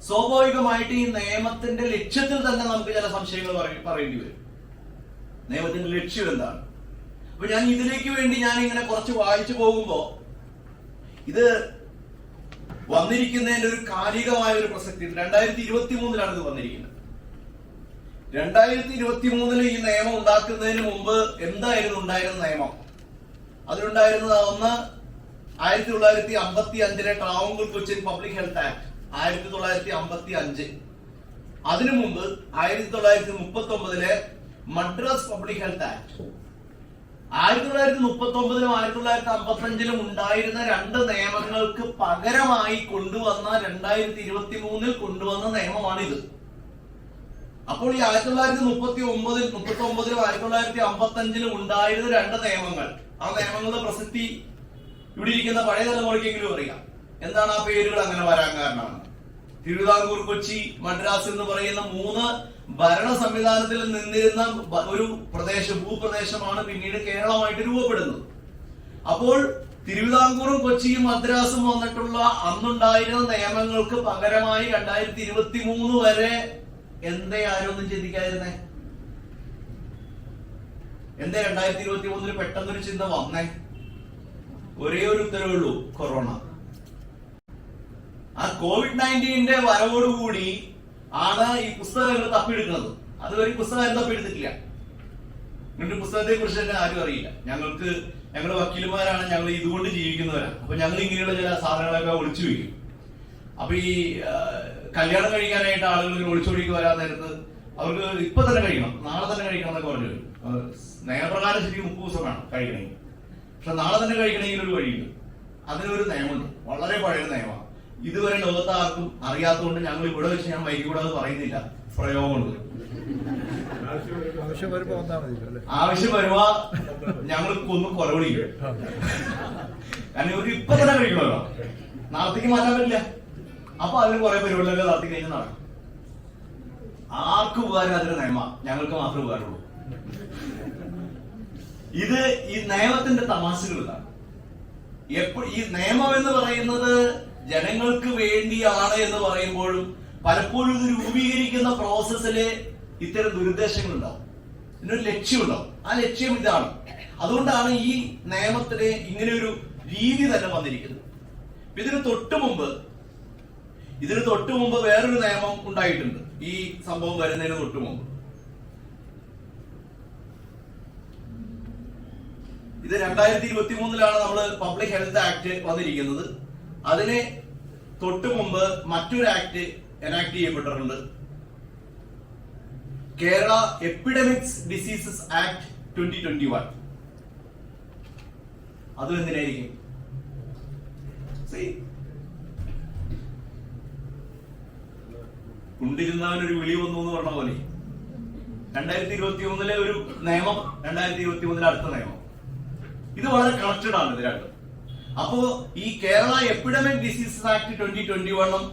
സ്വാഭാവികമായിട്ട് ഈ നിയമത്തിന്റെ ലക്ഷ്യത്തിൽ തന്നെ നമുക്ക് ചില സംശയങ്ങൾ പറയേണ്ടി വരും. നിയമത്തിന്റെ ലക്ഷ്യം എന്താണ്? അപ്പൊ ഞാൻ ഇതിലേക്ക് വേണ്ടി ഞാൻ ഇങ്ങനെ കുറച്ച് വായിച്ചു പോകുമ്പോ ഇത് വന്നിരിക്കുന്നതിന്റെ ഒരു കാലികമായ ഒരു പ്രസക്തി 2023 ഇത് വന്നിരിക്കുന്നത്. 2023 ഈ നിയമം ഉണ്ടാക്കുന്നതിന് മുമ്പ് എന്തായിരുന്നു ഉണ്ടായിരുന്ന നിയമം? അതിലുണ്ടായിരുന്നത് ഒന്ന് 1955 Travancore Cochin public health act 1955. അതിനു മുമ്പ് 1939 മദ്രാസ് പബ്ലിക് ഹെൽത്ത് ആക്ട്. 1939 1955 ഉണ്ടായിരുന്ന രണ്ട് നിയമങ്ങൾക്ക് പകരമായി കൊണ്ടുവന്ന 2023 കൊണ്ടുവന്ന നിയമമാണിത്. അപ്പോൾ ഈ 1939 1955 ഉണ്ടായിരുന്ന രണ്ട് നിയമങ്ങൾ, ആ നിയമങ്ങളുടെ പ്രസക്തി ഇവിടെ ഇരിക്കുന്ന പഴയ തലമുറയ്ക്കെങ്കിലും അറിയാം. എന്താണ് ആ പേരുകൾ അങ്ങനെ വരാൻ കാരണം? തിരുവിതാംകൂർ, കൊച്ചി, മദ്രാസ് എന്ന് പറയുന്ന മൂന്ന് ഭരണ സംവിധാനത്തിൽ നിന്നിരുന്ന ഒരു ഭൂപ്രദേശമാണ് പിന്നീട് കേരളമായിട്ട് രൂപപ്പെടുന്നത്. അപ്പോൾ തിരുവിതാംകൂറും കൊച്ചിയും മദ്രാസും വന്നിട്ടുള്ള അന്നുണ്ടായിരുന്ന നിയമങ്ങൾക്ക് പകരമായി 2023 വരെ എന്തേ ആരൊന്നും ചിന്തിക്കാതിരുന്നേ? എന്തേ 2023 പെട്ടെന്നൊരു ചിന്ത വന്നേ? ഒരേ ഒരു ഉത്തരവുള്ളൂ, കൊറോണ. ആ COVID-19 വരവോടുകൂടി ആണ് ഈ പുസ്തകങ്ങൾ തപ്പിയെടുക്കുന്നത്. അതുവരെ പുസ്തകം തപ്പിയെടുത്തിട്ടില്ല. എന്നിട്ട് പുസ്തകത്തെ കുറിച്ച് തന്നെ ആരും അറിയില്ല. ഞങ്ങൾ വക്കീലുമാരാണ്, ഞങ്ങൾ ഇതുകൊണ്ട് ജീവിക്കുന്നവരാണ്. അപ്പൊ ഞങ്ങൾ ഇങ്ങനെയുള്ള ചില സാധനങ്ങളൊക്കെ ഒളിച്ചു വയ്ക്കും. അപ്പൊ ഈ കല്യാണം കഴിക്കാനായിട്ട് ആളുകൾ ഇങ്ങനെ ഒളിച്ചോടിക്ക് വരാൻ നേരത്ത് അവർക്ക് ഇപ്പൊ തന്നെ കഴിക്കണം, നാളെ തന്നെ കഴിക്കണം എന്നൊക്കെ പറഞ്ഞു വരും. നിയമപ്രകാരം ശരിക്കും 30 ദിവസം വേണം കഴിക്കണമെങ്കിൽ. പക്ഷെ നാളെ തന്നെ കഴിക്കണമെങ്കിൽ ഒരു വഴിയുണ്ട്. അതിനൊരു നിയമമുണ്ട്, വളരെ പഴയ നിയമമാണ്. ഇതുവരെ ലോകത്ത് ആർക്കും അറിയാത്തതുകൊണ്ട് ഞങ്ങൾ ഇവിടെ വെച്ച് ഞാൻ വൈകിക്കൂടാതെ പറയുന്നില്ല, പ്രയോഗമുണ്ട്. ആവശ്യം വരുമ്പോ ഞങ്ങൾ കൊന്ന് കൊലവിളിക്കും. കാരണം ഇവർക്ക് ഇപ്പൊ തന്നെ കഴിക്കണമല്ലോ, നാളത്തേക്ക് മാറ്റാൻ പറ്റില്ല. അപ്പൊ അതിന് കുറെ പരിപാടികളൊക്കെ നടത്തി കഴിഞ്ഞ് നടക്കും. ആർക്കും ഉപകാരം അതിന് നിയമ, ഞങ്ങൾക്ക് മാത്രമേ ഉപകാരമുള്ളൂ. ഇത് ഈ നിയമത്തിന്റെ തമാശകൾ ഇതാണ്. ഈ നിയമം എന്ന് പറയുന്നത് ജനങ്ങൾക്ക് വേണ്ടിയാണ് എന്ന് പറയുമ്പോഴും പലപ്പോഴും ഇത് രൂപീകരിക്കുന്ന പ്രോസസ്സില് ഇത്തരം ദുരുദ്ദേശങ്ങൾ ഉണ്ടാവും, ഇതിനൊരു ലക്ഷ്യമുണ്ടാവും. ആ ലക്ഷ്യം ഇതാണ്. അതുകൊണ്ടാണ് ഈ നിയമത്തിന് ഇങ്ങനെ ഒരു രീതി തന്നെ വന്നിരിക്കുന്നത്. ഇതിന് തൊട്ടു മുമ്പ് വേറൊരു നിയമം ഉണ്ടായിട്ടുണ്ട്. ഈ സംഭവം വരുന്നതിന് തൊട്ടു മുമ്പ് ഇത് 2023 നമ്മൾ പബ്ലിക് ഹെൽത്ത് ആക്ട് വന്നിരിക്കുന്നത്. അതിന് തൊട്ടു മുമ്പ് മറ്റൊരു ആക്ട് എനാക്ട് ചെയ്യപ്പെട്ടിട്ടുണ്ട്, കേരള എപ്പിഡമിക്സ് ഡിസീസസ് ആക്ട് 2021. അതും എന്തിനായിരിക്കും? കൊണ്ടിരുന്നവനൊരു വിളി വന്നു എന്ന് പറഞ്ഞ പോലെ 2023 ഒരു നിയമം, 2023 അടുത്ത നിയമം. ഇത് വളരെ കണക്റ്റഡ് ആണ് ഇത് രണ്ടും. അപ്പോ ഈ കേരള എപ്പിഡമിക് ഡിസീസസ് ആക്ട് 2021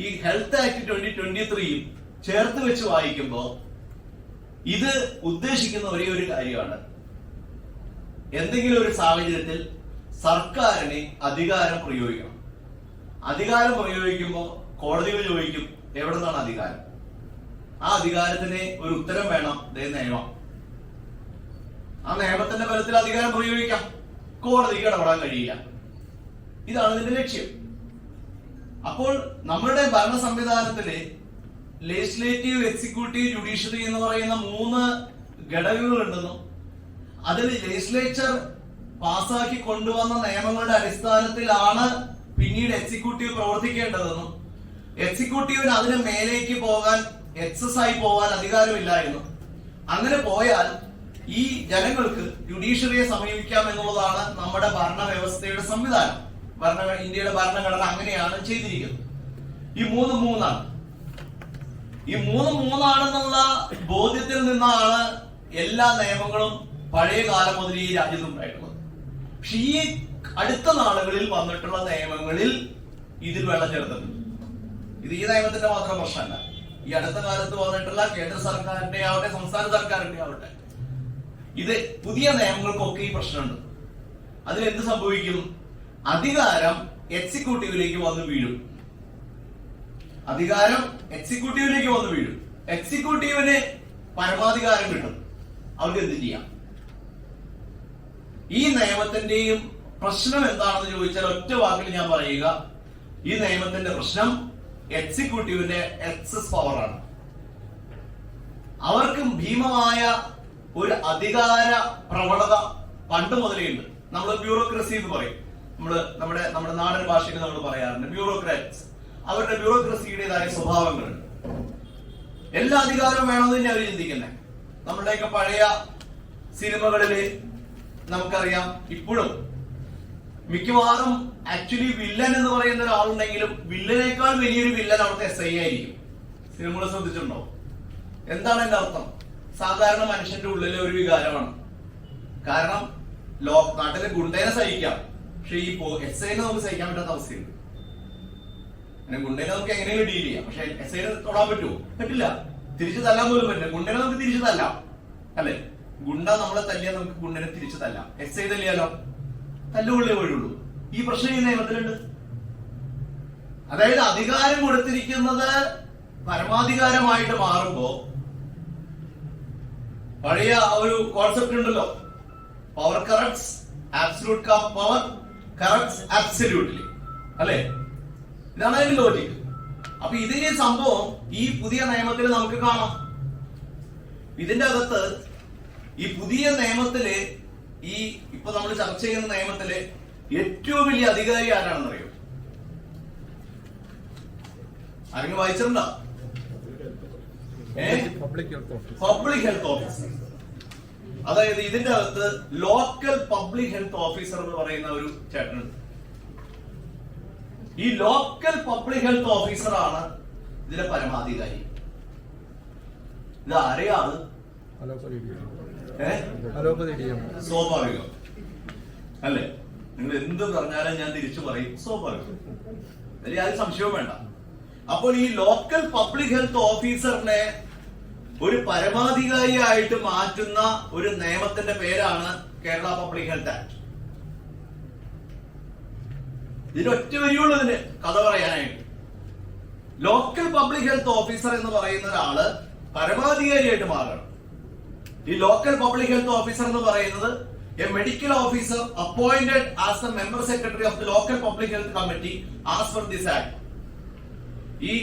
ഈ ഹെൽത്ത് ആക്ട് 2023 ചേർത്ത് വെച്ച് വായിക്കുമ്പോ ഇത് ഉദ്ദേശിക്കുന്ന ഒരേ ഒരു കാര്യമാണ്, എന്തെങ്കിലും ഒരു സാഹചര്യത്തിൽ സർക്കാരിന് അധികാരം പ്രയോഗിക്കണം. അധികാരം പ്രയോഗിക്കുമ്പോൾ കോടതികൾ ചോദിക്കും എവിടെ നിന്നാണ് അധികാരം. ആ അധികാരത്തിന് ഒരു ഉത്തരം വേണം, നിയമം. ആ നിയമത്തിന്റെ ബലത്തിൽ അധികാരം പ്രയോഗിക്കാം, കോടതിക്ക് ഇടപെടാൻ കഴിയില്ല. ഇതാണ് ഇതിന്റെ ലക്ഷ്യം. അപ്പോൾ നമ്മുടെ ഭരണ സംവിധാനത്തില് ലെജിസ്ലേറ്റീവ്, എക്സിക്യൂട്ടീവ്, ജുഡീഷ്യറി എന്ന് പറയുന്ന 3 ഘടകങ്ങൾ ഉണ്ടെന്നും അതിൽ ലെജിസ്ലേച്ചർ പാസാക്കി കൊണ്ടുവന്ന നിയമങ്ങളുടെ അടിസ്ഥാനത്തിലാണ് പിന്നീട് എക്സിക്യൂട്ടീവ് പ്രവർത്തിക്കേണ്ടതെന്നും എക്സിക്യൂട്ടീവിന് അതിന് മേലേക്ക് പോകാൻ, എക്സസ് ആയി പോകാൻ അധികാരമില്ല എന്നും അങ്ങനെ പോയാൽ ഈ ജനങ്ങൾക്ക് ജുഡീഷ്യറിയെ സമീപിക്കാം എന്നുള്ളതാണ് നമ്മുടെ ഭരണ വ്യവസ്ഥയുടെ സംവിധാനം. ഇന്ത്യയുടെ ഭരണഘടന അങ്ങനെയാണ് ചെയ്തിരിക്കുന്നത്. ഈ 3 ഈ 3 ബോധ്യത്തിൽ നിന്നാണ് എല്ലാ നിയമങ്ങളും പഴയ കാലം മുതൽ ഈ രാജ്യത്തുണ്ടായിട്ടുള്ളത്. പക്ഷെ ഈ അടുത്ത നാളുകളിൽ വന്നിട്ടുള്ള നിയമങ്ങളിൽ ഇതിൽ വെള്ളം ചേർത്തിട്ടുണ്ട്. ഇത് ഈ നിയമത്തിന്റെ മാത്രം പ്രശ്നമല്ല, ഈ അടുത്ത കാലത്ത് വന്നിട്ടുള്ള കേന്ദ്ര സർക്കാരിന്റെ ആവട്ടെ സംസ്ഥാന സർക്കാരിന്റെ ആവട്ടെ, ഇത് പുതിയ നിയമങ്ങൾക്കൊക്കെ ഈ പ്രശ്നമുണ്ട്. അതിലെന്ത് സംഭവിക്കും? അധികാരം എക്സിക്യൂട്ടീവിലേക്ക് വന്നു വീഴും. അധികാരം എക്സിക്യൂട്ടീവിലേക്ക് വന്നു വീഴും. എക്സിക്യൂട്ടീവിന് പരമാധികാരം കിട്ടും. അവർക്ക് എന്ത് ചെയ്യാം? ഈ നിയമത്തിന്റെയും പ്രശ്നം എന്താണെന്ന് ചോദിച്ചാൽ ഒറ്റ വാക്കിൽ ഞാൻ പറയുക, ഈ നിയമത്തിന്റെ പ്രശ്നം എക്സിക്യൂട്ടീവിന്റെ എക്സസ് പവറാണ്. അവർക്ക് ഭീമമായ ഒരു അധികാര പ്രവണത പണ്ട് മുതലേ ഉണ്ട്. നമ്മൾ ബ്യൂറോക്രസി എന്ന് പറയും. നമ്മുടെ നാടൻ ഭാഷയിൽ നമ്മൾ പറയാറുണ്ട് ബ്യൂറോക്രാറ്റ്സ്. അവരുടെ ബ്യൂറോക്രസിയുടേതായ സ്വഭാവങ്ങളുണ്ട്. എല്ലാ അധികാരവും വേണമെന്ന് തന്നെ അവർ ചിന്തിക്കുന്നത്. നമ്മുടെയൊക്കെ പഴയ സിനിമകളില് നമുക്കറിയാം, ഇപ്പോഴും മിക്കവാറും ആക്ച്വലി വില്ലൻ എന്ന് പറയുന്ന ഒരാളുണ്ടെങ്കിലും വില്ലനേക്കാൾ വലിയൊരു വില്ലൻ അവിടുത്തെ SI ആയിരിക്കും. സിനിമകൾ ശ്രദ്ധിച്ചിട്ടുണ്ടോ? എന്താണ് എന്റെ അർത്ഥം? സാധാരണ മനുഷ്യന്റെ ഉള്ളിലെ ഒരു വികാരമാണ്. കാരണം നാട്ടിലെ ഗുണ്ടേനെ സഹിക്കാം, പക്ഷെ ഈ SIനെ നമുക്ക് സഹിക്കാൻ പറ്റാത്ത അവസ്ഥയുണ്ട്. ഗുണ്ടേനെ നമുക്ക് എങ്ങനെയും ഡീൽ ചെയ്യാം, പക്ഷെ SIനെ തൊടാൻ പറ്റുമോ? പറ്റില്ല. തിരിച്ചു തല്ലാൻ പോലും പറ്റില്ല. ഗുണ്ടനെ നമുക്ക് തിരിച്ചു തല്ലാം, അല്ലെ? ഗുണ്ട നമ്മളെ തല്ലിയാൽ നമുക്ക് ഗുണ്ടനെ തിരിച്ചു തല്ലാം. SI തല്ലിയാലോ? തല്ലുകൊള്ളേ വഴിയുള്ളൂ. ഈ പ്രശ്നം ഈ നിയമത്തിലുണ്ട്. അതായത് അധികാരം കൊടുത്തിരിക്കുന്നത് പരമാധികാരമായിട്ട് മാറുമ്പോ പഴയ ഒരു കോൺസെപ്റ്റ് ഉണ്ടല്ലോ, power corrupts, absolute power corrupts absolutely, അല്ലെ? ഇതാണ് അതിന്റെ ലോജിക്. അപ്പൊ ഇതിന്റെ സംഭവം ഈ പുതിയ നിയമത്തിൽ നമുക്ക് കാണാം. ഇതിന്റെ അകത്ത് ഈ പുതിയ നിയമത്തില്, ഈ ഇപ്പൊ നമ്മൾ ചർച്ച ചെയ്യുന്ന നിയമത്തില് ഏറ്റവും വലിയ അധികാരി ആരാണെന്ന് അറിയോ? ആരെങ്കിലും വായിച്ചിട്ടുണ്ടോ? Public health officer. അതായത് ഇതിന്റെ അകത്ത് ലോക്കൽ പബ്ലിക് ഹെൽത്ത് ഓഫീസർ എന്ന് പറയുന്ന ഒരു ചേട്ടനുണ്ട്. ഈ ലോക്കൽ പബ്ലിക് ഹെൽത്ത് ഓഫീസറാണ് ഇതിലെ പരമാധികാരി. ഇത് ആരെയാണ്? സ്വാഭാവികം അല്ലെ? നിങ്ങൾ എന്ത് പറഞ്ഞാലും ഞാൻ തിരിച്ചു പറയും സ്വാഭാവികം. അതിൽ യാതൊരു സംശയവും വേണ്ട. അപ്പോൾ ഈ ലോക്കൽ പബ്ലിക് ഹെൽത്ത് ഓഫീസറിനെ ഒരു പരമാധികാരിയായിട്ട് മാറ്റുന്ന ഒരു നിയമത്തിന്റെ പേരാണ് കേരള പബ്ലിക് ഹെൽത്ത് ആക്ട്. ഇതിനൊറ്റ വരിയുള്ളതിന് കഥ പറയാനായിട്ട്. ലോക്കൽ പബ്ലിക് ഹെൽത്ത് ഓഫീസർ എന്ന് പറയുന്ന ഒരാള് പരമാധികാരിയായിട്ട് മാറണം. ഈ ലോക്കൽ പബ്ലിക് ഹെൽത്ത് ഓഫീസർ എന്ന് പറയുന്നത് A medical officer appointed as A member secretary of the local public health committee as per this act. ഈ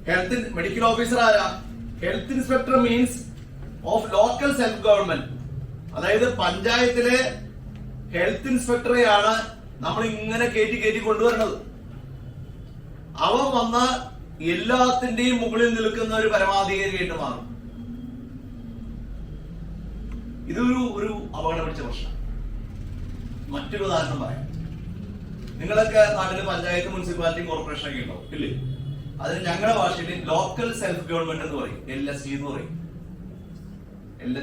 ഹെൽത്ത് മെഡിക്കൽ ഓഫീസർ ആരാ? Health inspector means of local self government. അതായത് പഞ്ചായത്തിലെ health ഇൻസ്പെക്ടറെയാണ് നമ്മൾ ഇങ്ങനെ കയറ്റി കൊണ്ടുവരുന്നത്. അവൻ വന്ന എല്ലാത്തിന്റെയും മുകളിൽ നിൽക്കുന്ന ഒരു പരമാധികാരിയായിട്ട് മാറും. ഇതൊരു അപകടം പിടിച്ച പ്രശ്നം. മറ്റൊരു ഉദാഹരണം പറയാം. നിങ്ങളൊക്കെ നാട്ടില് പഞ്ചായത്ത്, മുനിസിപ്പാലിറ്റി, കോർപ്പറേഷൻ ഒക്കെ ഉണ്ടാവും, ഇല്ലേ? അതിന് ഞങ്ങളുടെ ഭാഷയിൽ ലോക്കൽ സെൽഫ് ഗവൺമെന്റ് എന്ന് പറയും, LSG എന്ന് പറയും.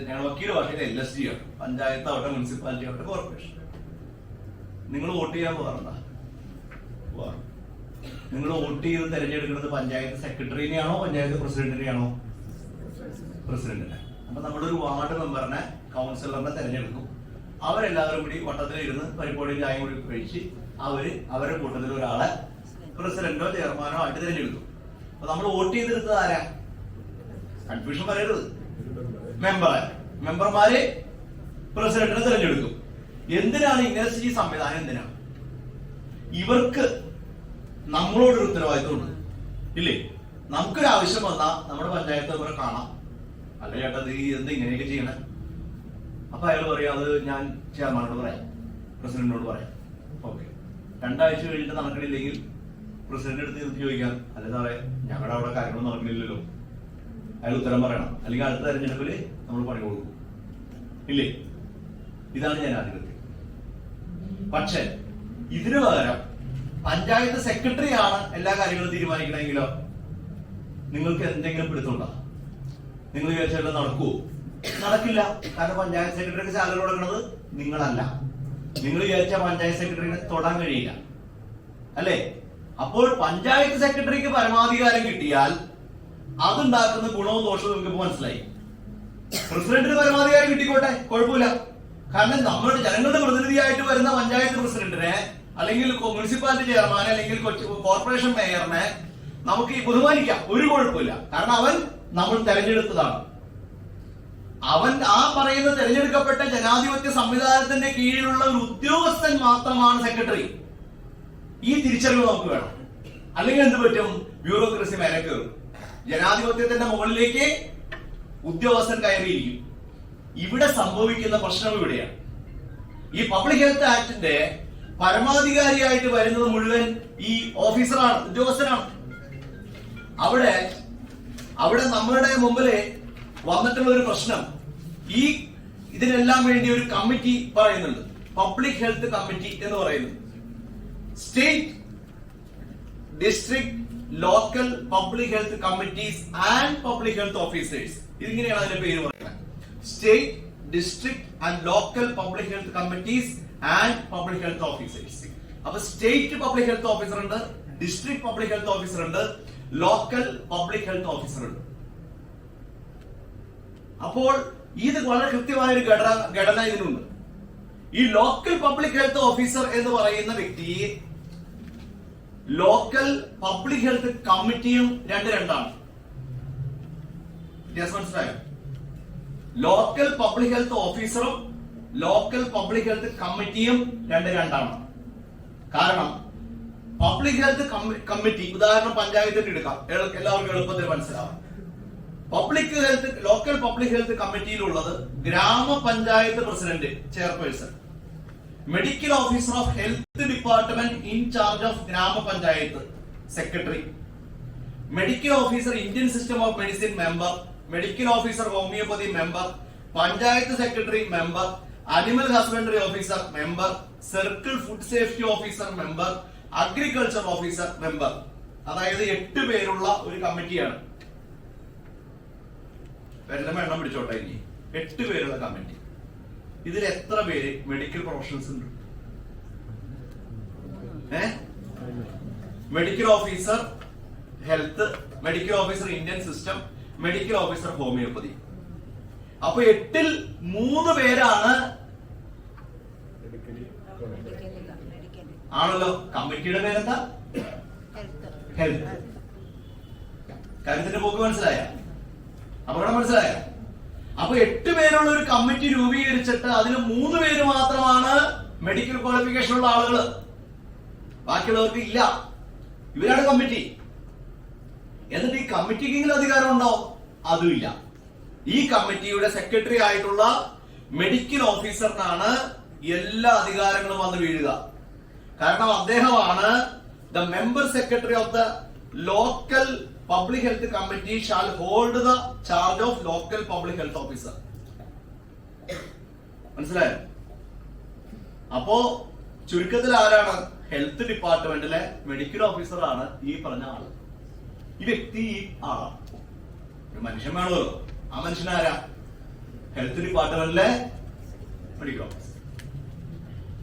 ഞങ്ങളുടെ വക്കീല് ഭാഷയിൽ LSG ആണ്. പഞ്ചായത്ത് ആവട്ടെ, മുനിസിപ്പാലിറ്റി ആവട്ടെ, കോർപ്പറേഷൻ. നിങ്ങൾ വോട്ട് ചെയ്യാൻ പോകാറുണ്ടോ? നിങ്ങൾ വോട്ട് ചെയ്ത് തെരഞ്ഞെടുക്കുന്നത് പഞ്ചായത്ത് സെക്രട്ടറിനെയാണോ പഞ്ചായത്ത് പ്രസിഡന്റിനെയാണോ? പ്രസിഡന്റിനെ. അപ്പൊ നമ്മളൊരു വാർഡ് മെമ്പറിനെ കൗൺസിലറിനെ തെരഞ്ഞെടുക്കും. അവരെല്ലാവരും കൂടി വട്ടത്തിലിരുന്ന് പരിപാടി ചായം കൂടി കഴിച്ച് അവരുടെ കൂട്ടത്തിൽ ഒരാളെ പ്രസിഡന്റോ ചെയർമാനോ ആയിട്ട് തിരഞ്ഞെടുക്കും. അപ്പൊ നമ്മൾ വോട്ട് ചെയ്തെടുത്തത് ആരാ? കൺഫ്യൂഷൻ പറയരുത്. മെമ്പർമാരെ പ്രസിഡന്റിനെ തിരഞ്ഞെടുക്കും. എന്തിനാണ് ഇങ്ങനെ ഈ സംവിധാനം? എന്തിനാണ്? ഇവർക്ക് നമ്മളോടൊരു ഉത്തരവാദിത്വമുണ്ട് ഇല്ലേ? നമുക്കൊരു ആവശ്യം വന്നാൽ നമ്മുടെ പഞ്ചായത്ത് അവരെ കാണാം. അല്ല ചേട്ടാ എന്ത് ഇങ്ങനെയൊക്കെ ചെയ്യണേ? അപ്പൊ അയാൾ പറയാം, അത് ഞാൻ ചെയർമാനോട് പറയാം, പ്രസിഡന്റിനോട് പറയാം. ഓക്കെ, 2 ആഴ്ച കഴിഞ്ഞിട്ട് നടക്കണില്ലെങ്കിൽ പ്രസിഡന്റ് എടുത്ത് നിർത്തി ചോദിക്കാം, അല്ല സാറേ ഞങ്ങളുടെ അവിടെ കാര്യങ്ങളൊന്നും നടക്കണില്ലല്ലോ. അയാൾ ഉത്തരം പറയണം. അല്ലെങ്കിൽ അടുത്ത തെരഞ്ഞെടുപ്പില് നമ്മൾ പണി കൊടുക്കും ഇല്ലേ? ഇതാണ് ജനാധിപത്യം. പക്ഷെ ഇതിനു പകരം പഞ്ചായത്ത് സെക്രട്ടറി ആണ് എല്ലാ കാര്യങ്ങളും തീരുമാനിക്കണമെങ്കിലോ നിങ്ങൾക്ക് എന്തെങ്കിലും പിടുത്തുണ്ടോ? നിങ്ങൾ വിചാരിച്ചാൽ നടക്കുവോ? നടക്കില്ല. കാരണം പഞ്ചായത്ത് സെക്രട്ടറിക്ക് സാലറി കൊടുക്കുന്നത് നിങ്ങളല്ല. നിങ്ങൾ വിചാരിച്ച പഞ്ചായത്ത് സെക്രട്ടറിനെ തൊടാൻ കഴിയില്ല അല്ലേ? അപ്പോൾ പഞ്ചായത്ത് സെക്രട്ടറിക്ക് പരമാധികാരം കിട്ടിയാൽ അതുണ്ടാക്കുന്ന ഗുണവും ദോഷവും നിങ്ങൾക്ക് മനസ്സിലായി. പ്രസിഡന്റിന് പരമാധികാരം കിട്ടിക്കോട്ടെ, കുഴപ്പമില്ല. കാരണം നമ്മുടെ ജനങ്ങളുടെ പ്രതിനിധിയായിട്ട് വരുന്ന പഞ്ചായത്ത് പ്രസിഡന്റിനെ അല്ലെങ്കിൽ മുനിസിപ്പാലിറ്റി ചെയർമാനെ അല്ലെങ്കിൽ കോർപ്പറേഷൻ മേയറിനെ നമുക്ക് ബഹുമാനിക്കാം, ഒരു കുഴപ്പമില്ല. കാരണം അവൻ നമ്മൾ തെരഞ്ഞെടുത്തതാണ്. അവൻ ആ പറയുന്ന തെരഞ്ഞെടുക്കപ്പെട്ട ജനാധിപത്യ സംവിധാനത്തിന്റെ കീഴിലുള്ള ഒരു ഉദ്യോഗസ്ഥൻ മാത്രമാണ് സെക്രട്ടറി. ഈ തിരിച്ചറിവ് നമുക്ക് വേണം. അല്ലെങ്കിൽ എന്ത് പറ്റും? ബ്യൂറോക്രസി മേലെ കയറും. ജനാധിപത്യത്തിന്റെ മുകളിലേക്ക് ഉദ്യോഗസ്ഥൻ കയറിയിരിക്കും. ഇവിടെ സംഭവിക്കുന്ന പ്രശ്നം ഇവിടെയാണ്. ഈ പബ്ലിക് ഹെൽത്ത് ആക്ടിന്റെ പരമാധികാരിയായിട്ട് വരുന്നത് മുഴുവൻ ഈ ഓഫീസറാണ്, ഉദ്യോഗസ്ഥനാണ്. അവിടെ നമ്മളുടെ മുമ്പില് വന്നിട്ടുള്ള ഒരു പ്രശ്നം, ഈ ഇതിനെല്ലാം വേണ്ടി ഒരു കമ്മിറ്റി പറയുന്നുണ്ട്, പബ്ലിക് ഹെൽത്ത് കമ്മിറ്റി എന്ന് പറയുന്നത്. State, district, local public health committees and public health officers. ഇതിങ്ങനെയാണ് അതിന്റെ പേര് പറയുന്നത്. State, district and local public health committees and public health officers. അപ്പൊ സ്റ്റേറ്റ് പബ്ലിക് ഹെൽത്ത് ഓഫീസർ ഉണ്ട്, ഡിസ്ട്രിക്ട് പബ്ലിക് ഹെൽത്ത് ഓഫീസർ ഉണ്ട്, local public health officer ഉണ്ട്. അപ്പോൾ ഇത് വളരെ കൃത്യമായ ഒരു ഘടന ഇതിനുണ്ട്. ഈ ലോക്കൽ പബ്ലിക് ഹെൽത്ത് ഓഫീസർ എന്ന് പറയുന്ന വ്യക്തിയെ ലോക്കൽ പബ്ലിക് ഹെൽത്ത് കമ്മിറ്റിയും രണ്ടാണ്. മനസ്സിലായോ? ലോക്കൽ പബ്ലിക് ഹെൽത്ത് ഓഫീസറും ലോക്കൽ പബ്ലിക് ഹെൽത്ത് കമ്മിറ്റിയും രണ്ടാണ്. കാരണം പബ്ലിക് ഹെൽത്ത് കമ്മിറ്റി, ഉദാഹരണം പഞ്ചായത്തിന്റെ എടുക്കാം, എല്ലാവർക്കും എളുപ്പത്തിൽ മനസ്സിലാവും. ലോക്കൽ പബ്ലിക് ഹെൽത്ത് കമ്മിറ്റിയിലുള്ളത് ഗ്രാമപഞ്ചായത്ത് president, chairperson, medical officer of health department in charge of ഗ്രാമപഞ്ചായത്ത്, secretary, medical officer Indian system of medicine member, medical officer homeopathy member, panchayat secretary member, animal husbandry officer member, circle food safety officer member, agriculture officer member. അതായത് 8 പേരുള്ള ഒരു കമ്മിറ്റിയാണ്. എണ്ണം പിടിച്ചോട്ടെ. ഇനി 8 പേരുള്ള committee. ഇതിൽ എത്ര പേര് മെഡിക്കൽ പ്രൊഫഷണൽസ് ഉണ്ട്? Medical officer health, medical officer Indian system, medical officer homeopathy. അപ്പൊ 8ൽ 3 പേരാണ് ആണല്ലോ. കമ്മിറ്റിയുടെ പേരെന്താ? ഹെൽത്ത്. കാര്യത്തിന്റെ പോക്ക് മനസ്സിലായ? അപകടം മനസ്സിലായ? അപ്പൊ 8 പേരുള്ള ഒരു കമ്മിറ്റി രൂപീകരിച്ചിട്ട് അതിൽ 3 പേര് മാത്രമാണ് മെഡിക്കൽ ക്വാളിഫിക്കേഷൻ ഉള്ള ആളുകൾ, ബാക്കിയുള്ളവർക്ക് ഇല്ല. ഇവരാണ് കമ്മിറ്റി. എന്നിട്ട് ഈ കമ്മിറ്റിക്കെങ്കിലും അധികാരം ഉണ്ടോ? അതുമില്ല. ഈ കമ്മിറ്റിയുടെ സെക്രട്ടറി ആയിട്ടുള്ള മെഡിക്കൽ ഓഫീസറിനാണ് എല്ലാ അധികാരങ്ങളും വന്ന് വീഴുക. കാരണം അദ്ദേഹമാണ് the member secretary of the local public health committee shall hold the charge of local public health officer. മനസ്സിലായോ? അപ്പോ ചുരുക്കത്തിൽ ആരാണ്? ഹെൽത്ത് ഡിപ്പാർട്ട്മെന്റിലെ മെഡിക്കൽ ഓഫീസർ ആണ് ഈ പറഞ്ഞ ആള്. ഈ വ്യക്തി ഈ ആളാണ്. ഒരു മനുഷ്യൻ വേണമല്ലോ. ആ മനുഷ്യനാരാ? ഹെൽത്ത് ഡിപ്പാർട്ട്മെന്റിലെ മെഡിക്കൽ ഓഫീസർ.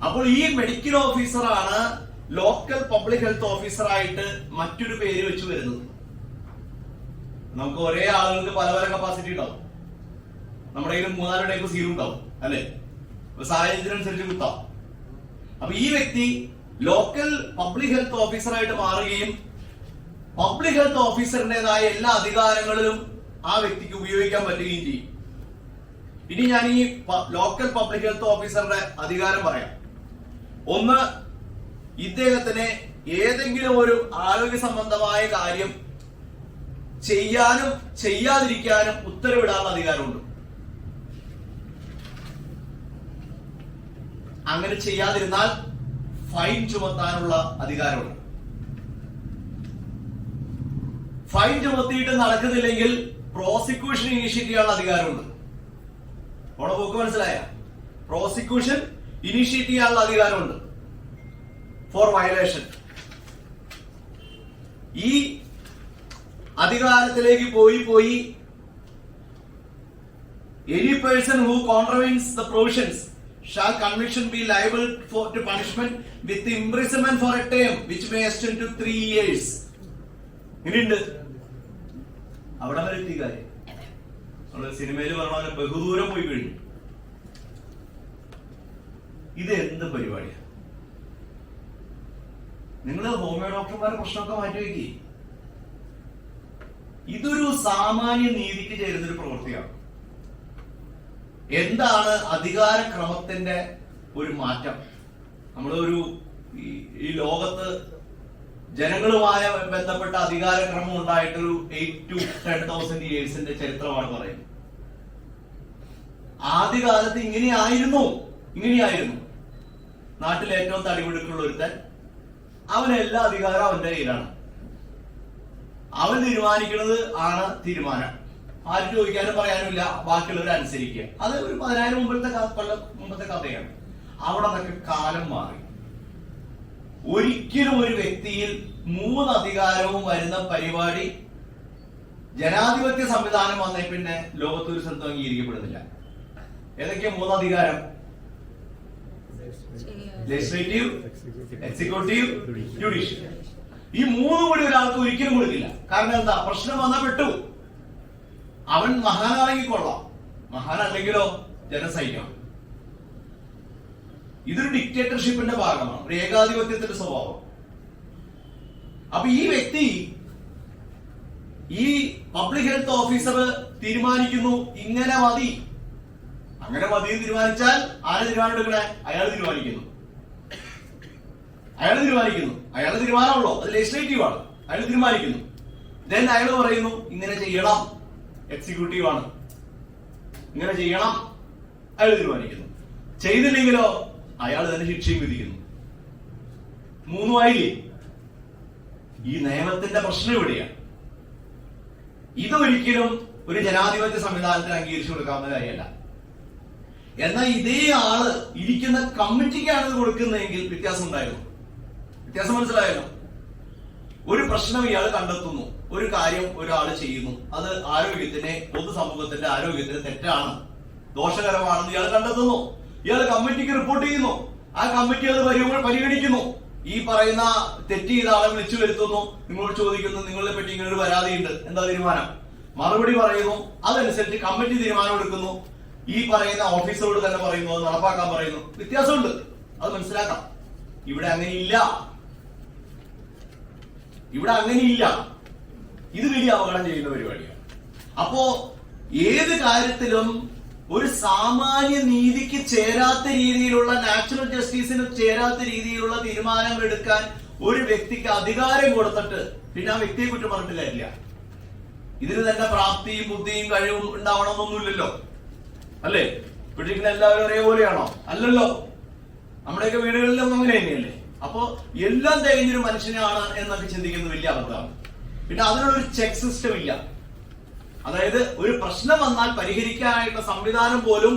അപ്പോൾ ഈ മെഡിക്കൽ ഓഫീസറാണ് ലോക്കൽ പബ്ലിക് ഹെൽത്ത് ഓഫീസർ ആയിട്ട് മറ്റൊരു പേര് വെച്ച് വരുന്നത്. നമുക്ക് ഒരേ ആളുകൾക്ക് പല പല കപ്പാസിറ്റി ഉണ്ടാവും. നമ്മുടെ കയ്യിൽ 3-4 ടൈപ്പ് സീൽ ഉണ്ടാവും അല്ലെ, സാഹചര്യത്തിനനുസരിച്ച് കുത്താം. അപ്പൊ ഈ വ്യക്തി ലോക്കൽ പബ്ലിക് ഹെൽത്ത് ഓഫീസറായിട്ട് മാറുകയും പബ്ലിക് ഹെൽത്ത് ഓഫീസറിന്റേതായ എല്ലാ അധികാരങ്ങളിലും ആ വ്യക്തിക്ക് ഉപയോഗിക്കാൻ പറ്റുകയും ചെയ്യും. ഇനി ഞാൻ ഈ ലോക്കൽ പബ്ലിക് ഹെൽത്ത് ഓഫീസറുടെ അധികാരം പറയാം. ഒന്ന്, ഇദ്ദേഹത്തിന് ഏതെങ്കിലും ഒരു ആരോഗ്യ സംബന്ധമായ കാര്യം ചെയ്യാനും ചെയ്യാതിരിക്കാനും ഉത്തരവിടാനുള്ള അധികാരമുണ്ട്. അങ്ങനെ ചെയ്യാതിരുന്നാൽ ഫൈൻ ചുമത്താനുള്ള അധികാരമുണ്ട്. ഫൈൻ ചുമത്തിയിട്ട് നടക്കുന്നില്ലെങ്കിൽ പ്രോസിക്യൂഷൻ ഇനിഷ്യേറ്റ് ചെയ്യാനുള്ള അധികാരമുണ്ട്. പോക്ക് മനസ്സിലായ? പ്രോസിക്യൂഷൻ ഇനിഷ്യേറ്റ് ചെയ്യാനുള്ള അധികാരമുണ്ട് ഫോർ വയലേഷൻ. ഈ അധികാരത്തിലേക്ക് പോയി any person who contravenes the provisions shall conviction be liable to punishment with imprisonment for a term which may extend to 3 years. ഇനിയുണ്ട് അവിടെ വരെ എത്തി കാര്യം. നമ്മള് സിനിമയിൽ പറഞ്ഞ പോലെ ബഹുദൂരം പോയി കഴിഞ്ഞു. ഇത് എന്ത് പരിപാടിയാണ്? നിങ്ങൾ ഹോമിയോ ഡോക്ടർമാരുടെ പ്രശ്നമൊക്കെ മാറ്റി വയ്ക്കി. ഇതൊരു സാമാന്യ നീതിക്ക് ചേരുന്നൊരു പ്രവൃത്തിയാണ്. എന്താണ് അധികാരക്രമത്തിന്റെ ഒരു മാറ്റം? നമ്മളൊരു ഈ ലോകത്ത് ജനങ്ങളുമായ ബന്ധപ്പെട്ട അധികാരക്രമം ഉണ്ടായിട്ടൊരു 8 to 10,000 ഇയേഴ്സിന്റെ ചരിത്രമാണ് പറയുന്നത്. ആദ്യകാലത്ത് ഇങ്ങനെയായിരുന്നു. നാട്ടിൽ ഏറ്റവും തടിമിടുക്കുള്ള ഒരുത്തൻ, അവനെല്ലാ അധികാരം അവന്റെ കയ്യിലാണ്. അവൻ തീരുമാനിക്കുന്നത് ആണ് തീരുമാനം. ആരും ചോദിക്കാനും പറയാനുമില്ല, ബാക്കിയുള്ളവർ അനുസരിക്കുക. അത് ഒരു 10,000 മുമ്പത്തെ കഥയാണ്. അവിടെ നിന്നൊക്കെ കാലം മാറി. ഒരിക്കലും ഒരു വ്യക്തിയിൽ 3 അധികാരവും വരുന്ന പരിപാടി ജനാധിപത്യ സംവിധാനം വന്നേ പിന്നെ ലോകത്തൊരു സ്ഥലത്തും അംഗീകരിക്കപ്പെടുന്നില്ല. ഏതൊക്കെയാ 3 അധികാരം? Legislative, executive, judicial. ഈ 3 കൂടി ഒരാൾക്ക് ഒരിക്കലും കൊടുക്കില്ല. കാരണം എന്താ? പ്രശ്നം വന്നാൽ പെട്ടു. അവൻ മഹാനാണെങ്കിൽ കൊള്ളാം, മഹാനല്ലെങ്കിലോ ജനം സഹിക്കണം. ഇതൊരു ഡിക്റ്റേറ്റർഷിപ്പിന്റെ ഭാഗമാണ്, ഒരു ഏകാധിപത്യത്തിന്റെ സ്വഭാവം. അപ്പൊ ഈ വ്യക്തി, ഈ പബ്ലിക് ഹെൽത്ത് ഓഫീസർ തീരുമാനിക്കുന്നു ഇങ്ങനെ മതി, അങ്ങനെ മതി തീരുമാനിച്ചാൽ ആരെ തീരുമാനം എടുക്കണേ? അയാൾ തീരുമാനിക്കുന്നു. അയാളുടെ തീരുമാനമുള്ളൂ, അത് ലെജിസ്ലേറ്റീവ് ആണ്. അയാൾ തീരുമാനിക്കുന്നു. ദെൻ അയാൾ പറയുന്നു ഇങ്ങനെ ചെയ്യണം, എക്സിക്യൂട്ടീവ് ആണ്, ഇങ്ങനെ ചെയ്യണം, അയാൾ തീരുമാനിക്കുന്നു. ചെയ്തില്ലെങ്കിലോ അയാൾ തന്നെ ശിക്ഷയും വിധിക്കുന്നു. 3 ആയില്ലേ? ഈ നിയമത്തിന്റെ പ്രശ്നം ഇവിടെയാണ്. ഇതൊരിക്കലും ഒരു ജനാധിപത്യ സംവിധാനത്തിന് അംഗീകരിച്ചു കൊടുക്കാവുന്ന കാര്യമല്ല. എന്നാൽ ഇതേ ആള് ഇരിക്കുന്ന കമ്മിറ്റിക്കാണ് ഇത് കൊടുക്കുന്നതെങ്കിൽ വ്യത്യാസം ഉണ്ടായിരുന്നു. വ്യത്യാസം മനസ്സിലായല്ലോ? ഒരു പ്രശ്നം ഇയാൾ കണ്ടെത്തുന്നു, ഒരു കാര്യം ഒരാൾ ചെയ്യുന്നു, അത് ആരോഗ്യത്തിന്, പൊതുസമൂഹത്തിന്റെ ആരോഗ്യത്തിന് തെറ്റാണ്, ദോഷകരമാണെന്ന് ഇയാൾ കണ്ടെത്തുന്നു. ഇയാൾ കമ്മിറ്റിക്ക് റിപ്പോർട്ട് ചെയ്യുന്നു. ആ കമ്മിറ്റി അത് പരിഗണിക്കുന്നു. ഈ പറയുന്ന തെറ്റ് ചെയ്ത ആളെ വിളിച്ചു വരുത്തുന്നു, നിങ്ങളോട് ചോദിക്കുന്നു നിങ്ങളെ പറ്റി ഇങ്ങനെ ഒരു പരാതിയുണ്ട്, എന്താ തീരുമാനം? മറുപടി പറയുന്നു. അതനുസരിച്ച് കമ്മിറ്റി തീരുമാനം എടുക്കുന്നു. ഈ പറയുന്ന ഓഫീസറോട് തന്നെ പറയുന്നു, അത് നടപ്പാക്കാൻ പറയുന്നു. വ്യത്യാസമുണ്ട്, അത് മനസ്സിലാക്കാം. ഇവിടെ അങ്ങനെയില്ല. ഇത് വലിയ അപകടം ചെയ്യുന്ന പരിപാടിയാണ്. അപ്പോ ഏത് കാര്യത്തിലും ഒരു സാമാന്യ നീതിക്ക് ചേരാത്ത രീതിയിലുള്ള, നാച്ചുറൽ ജസ്റ്റിസിന് ചേരാത്ത രീതിയിലുള്ള തീരുമാനങ്ങൾ എടുക്കാൻ ഒരു വ്യക്തിക്ക് അധികാരം കൊടുത്തിട്ട് പിന്നെ ആ വ്യക്തിയെ കുറ്റം പറഞ്ഞിട്ട് കാര്യമില്ല. ഇതിന് തന്നെ പ്രാപ്തിയും ബുദ്ധിയും കഴിവും ഉണ്ടാവണമെന്നൊന്നുമില്ലല്ലോ, അല്ലേ? പിടിക്കുന്ന എല്ലാവരും ഒരേപോലെയാണോ? അല്ലല്ലോ. നമ്മുടെയൊക്കെ വീടുകളിലൊന്നും അങ്ങനെ തന്നെയല്ലേ? അപ്പോ എല്ലാം തികഞ്ഞൊരു മനുഷ്യനാണ് എന്നൊക്കെ ചിന്തിക്കുന്നത് വലിയ അബദ്ധമാണ്. പിന്നെ അതിനുള്ളൊരു ചെക്ക് സിസ്റ്റം ഇല്ല. അതായത് ഒരു പ്രശ്നം വന്നാൽ പരിഹരിക്കാനായിട്ടുള്ള സംവിധാനം പോലും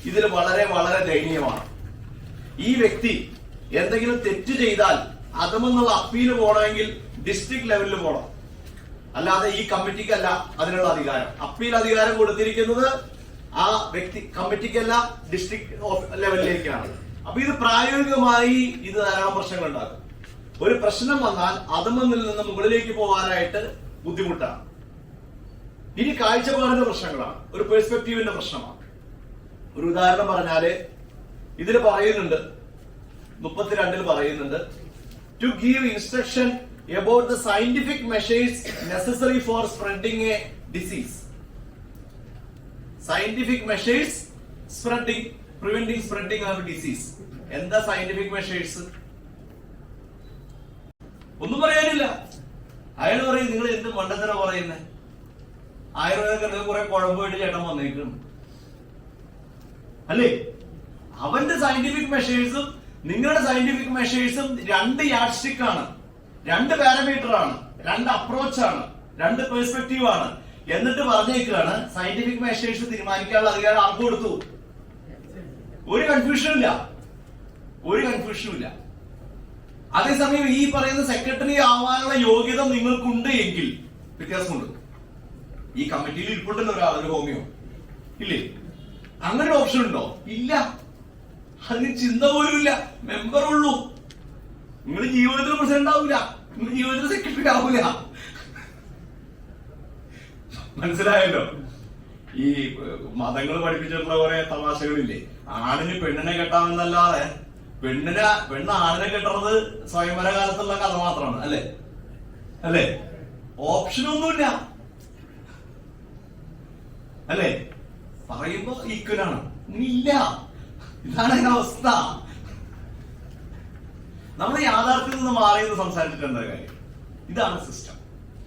ഇതിൽ വളരെ വളരെ ദയനീയമാണ്. ഈ വ്യക്തി എന്തെങ്കിലും തെറ്റ് ചെയ്താൽ അതുമെന്നുള്ള അപ്പീൽ പോകണമെങ്കിൽ ഡിസ്ട്രിക്ട് ലെവലിൽ പോകണം. അല്ലാതെ ഈ കമ്മിറ്റിക്കല്ല അതിനുള്ള അധികാരം. അപ്പീൽ അധികാരം കൊടുത്തിരിക്കുന്നത് ആ വ്യക്തി കമ്മിറ്റിക്കല്ല, ഡിസ്ട്രിക്ട് ലെവലിലേക്കാണ്. അപ്പൊ ഇത് പ്രായോഗികമായി ഇത് ധാരാളം പ്രശ്നങ്ങൾ ഉണ്ടാക്കും. ഒരു പ്രശ്നം വന്നാൽ അതുമെന്നിൽ നിന്ന് മുകളിലേക്ക് പോകാനായിട്ട് ബുദ്ധിമുട്ടാണ്. ഇനി കാഴ്ചപ്പാടിന്റെ പ്രശ്നങ്ങളാണ്, ഒരു പെർസ്പെക്റ്റീവിന്റെ പ്രശ്നമാണ്. ഒരു ഉദാഹരണം പറഞ്ഞാല് ഇതിൽ പറയുന്നുണ്ട്, 32 പറയുന്നുണ്ട്, to give instruction about the scientific measures necessary for spreading a disease. Scientific measures preventing spreading of disease. എന്താ scientific measures? ഒന്നും പറയാനില്ല. അയാൾ പറയും നിങ്ങൾ എന്ത് മണ്ടത്തര പറയുന്നേ, ആയുർവേദ കുറെ കുഴമ്പമായിട്ട് ചേട്ടൻ വന്നേക്കും അല്ലേ? അവന്റെ സയന്റിഫിക് മെഷേഴ്സും നിങ്ങളുടെ സയന്റിഫിക് മെഷേഴ്സും 2 യാർഡ് സ്റ്റിക്ക് ആണ്, 2 പാരാമീറ്റർ ആണ്, 2 അപ്രോച്ച് ആണ്, 2 പെർസ്പെക്റ്റീവ് ആണ്. എന്നിട്ട് പറഞ്ഞേക്കാണ് സയന്റിഫിക് മെഷേഴ്സ് തീരുമാനിക്കാനുള്ള അധികാരം ആർക്ക് കൊടുത്തു? ഒരു കൺഫ്യൂഷനും ഇല്ല, ഒരു കൺഫ്യൂഷനും ഇല്ല. അതേസമയം ഈ പറയുന്ന സെക്രട്ടറി ആവാനുള്ള യോഗ്യത നിങ്ങൾക്കുണ്ട് എങ്കിൽ വ്യത്യാസമുണ്ട്. ഈ കമ്മിറ്റിയിൽ ഇരിപ്പുണ്ടല്ലോ ഒരാൾ, ഒരു ഹോമിയോ ഇല്ലേ? അങ്ങനെ ഒരു ഓപ്ഷൻ ഉണ്ടോ? ഇല്ല. അതിന് ചിന്ത പോലും ഇല്ല. മെമ്പർ ഉള്ളൂ. നിങ്ങൾ ജീവിതത്തിൽ പ്രസിഡന്റ് ആവില്ല, നിങ്ങൾ ജീവിതത്തിൽ സെക്രട്ടറി ആവില്ല. മനസ്സിലായല്ലോ? ഈ മതങ്ങൾ പഠിപ്പിച്ചിട്ടുള്ള കുറെ തമാശകളില്ലേ? ആണിന് പെണ്ണിനെ കെട്ടാമെന്നല്ലാതെ പെണ്ണ് ആണിനെ കെട്ടുന്നത് സ്വയംവര കാലത്തുള്ള കഥ മാത്രമാണ്. അല്ലേ? അല്ലേ? ഓപ്ഷനൊന്നുമില്ല. അല്ലേ? പറയുമ്പോ ഈക്വലാണ്. ഇല്ല, ഇതാണ് അതിന്റെ അവസ്ഥ. നമ്മൾ യാഥാർത്ഥ്യത്തിൽ നിന്ന് മാറിയെന്ന് സംസാരിച്ചിട്ട് എന്താ കാര്യം? ഇതാണ് സിസ്റ്റം.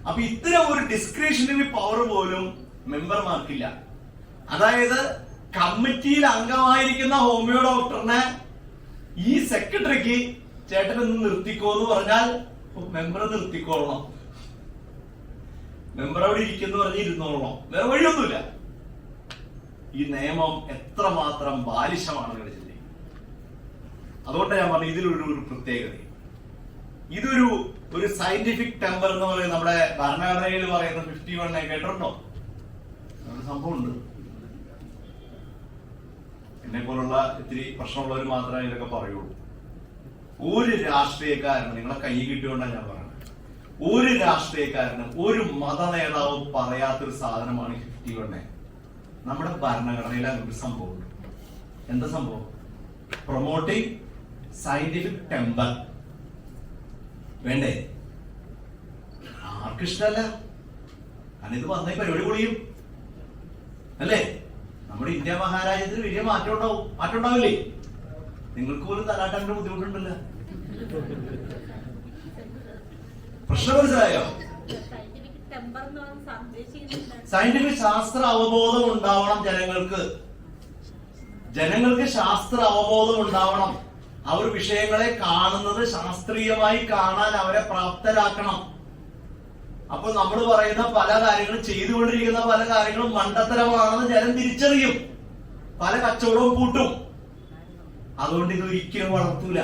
അപ്പൊ ഇത്തരം ഒരു ഡിസ്ക്രിഷണറി പവർ പോലും മെമ്പർമാർക്കില്ല. അതായത് കമ്മിറ്റിയിൽ അംഗമായിരിക്കുന്ന ഹോമിയോ ഡോക്ടറിനെ ഈ സെക്രട്ടറിക്ക് ചേട്ടനൊന്ന് നിർത്തിക്കോ എന്ന് പറഞ്ഞാൽ മെമ്പർ നിർത്തിക്കോളണം, മെമ്പർ അവിടെ ഇരിക്കുന്നു പറഞ്ഞ് ഇരുന്നോളണം, വേറെ വഴിയൊന്നുമില്ല. ഈ നിയമം എത്രമാത്രം ബാലിശമാണ് നിങ്ങൾ ചിന്തിക്കുന്നത്. അതുകൊണ്ട് ഞാൻ പറഞ്ഞു ഇതിലൊരു പ്രത്യേകത, ഇതൊരു സയന്റിഫിക് ടെമ്പർ എന്ന് പറയുന്നത് നമ്മുടെ ഭരണഘടനയിൽ പറയുന്ന 51 കേട്ടിട്ടുണ്ടോ? ഒരു സംഭവമുണ്ട്. എന്നെ പോലുള്ള ഇത്തിരി പ്രശ്നമുള്ളവർ മാത്രമേ ഇതൊക്കെ പറയുള്ളൂ. ഒരു രാഷ്ട്രീയക്കാരനും, നിങ്ങളെ കൈ കിട്ടിയോണ്ടാണ് ഞാൻ പറയുന്നത്, ഒരു രാഷ്ട്രീയക്കാരനും ഒരു മത നേതാവും പറയാത്തൊരു സാധനമാണ് 51. നമ്മുടെ ഭരണഘടനയിൽ അങ്ങനൊരു സംഭവമുണ്ട്. എന്താ സംഭവം? Promoting scientific temper. വേണ്ടേ? ആർക്കിഷ്ടല്ല? കാരണം ഇത് വന്നേ പരിപാടി പൊളിയും അല്ലേ? നമ്മുടെ ഇന്ത്യ മഹാരാജ്യത്തിന് വലിയ മാറ്റം ഉണ്ടാവില്ലേ? നിങ്ങൾക്ക് പോലും തലാട്ടാൻ്റെ ബുദ്ധിമുട്ടുണ്ടല്ലോ. പ്രശ്നം മനസ്സിലായോ? സയന്റിഫിക് ശാസ്ത്ര അവബോധം ഉണ്ടാവണം ജനങ്ങൾക്ക് ശാസ്ത്ര അവബോധം ഉണ്ടാവണം. അവർ വിഷയങ്ങളെ കാണുന്നത് ശാസ്ത്രീയമായി കാണാൻ അവരെ പ്രാപ്തരാക്കണം. അപ്പൊ നമ്മൾ പറയുന്ന പല കാര്യങ്ങളും, ചെയ്തുകൊണ്ടിരിക്കുന്ന പല കാര്യങ്ങളും മണ്ടത്തരമാണെന്ന് ജനം തിരിച്ചറിയും. പല കച്ചവടവും കൂട്ടും. അതുകൊണ്ട് ഇത് ഒരിക്കലും വളർത്തൂല.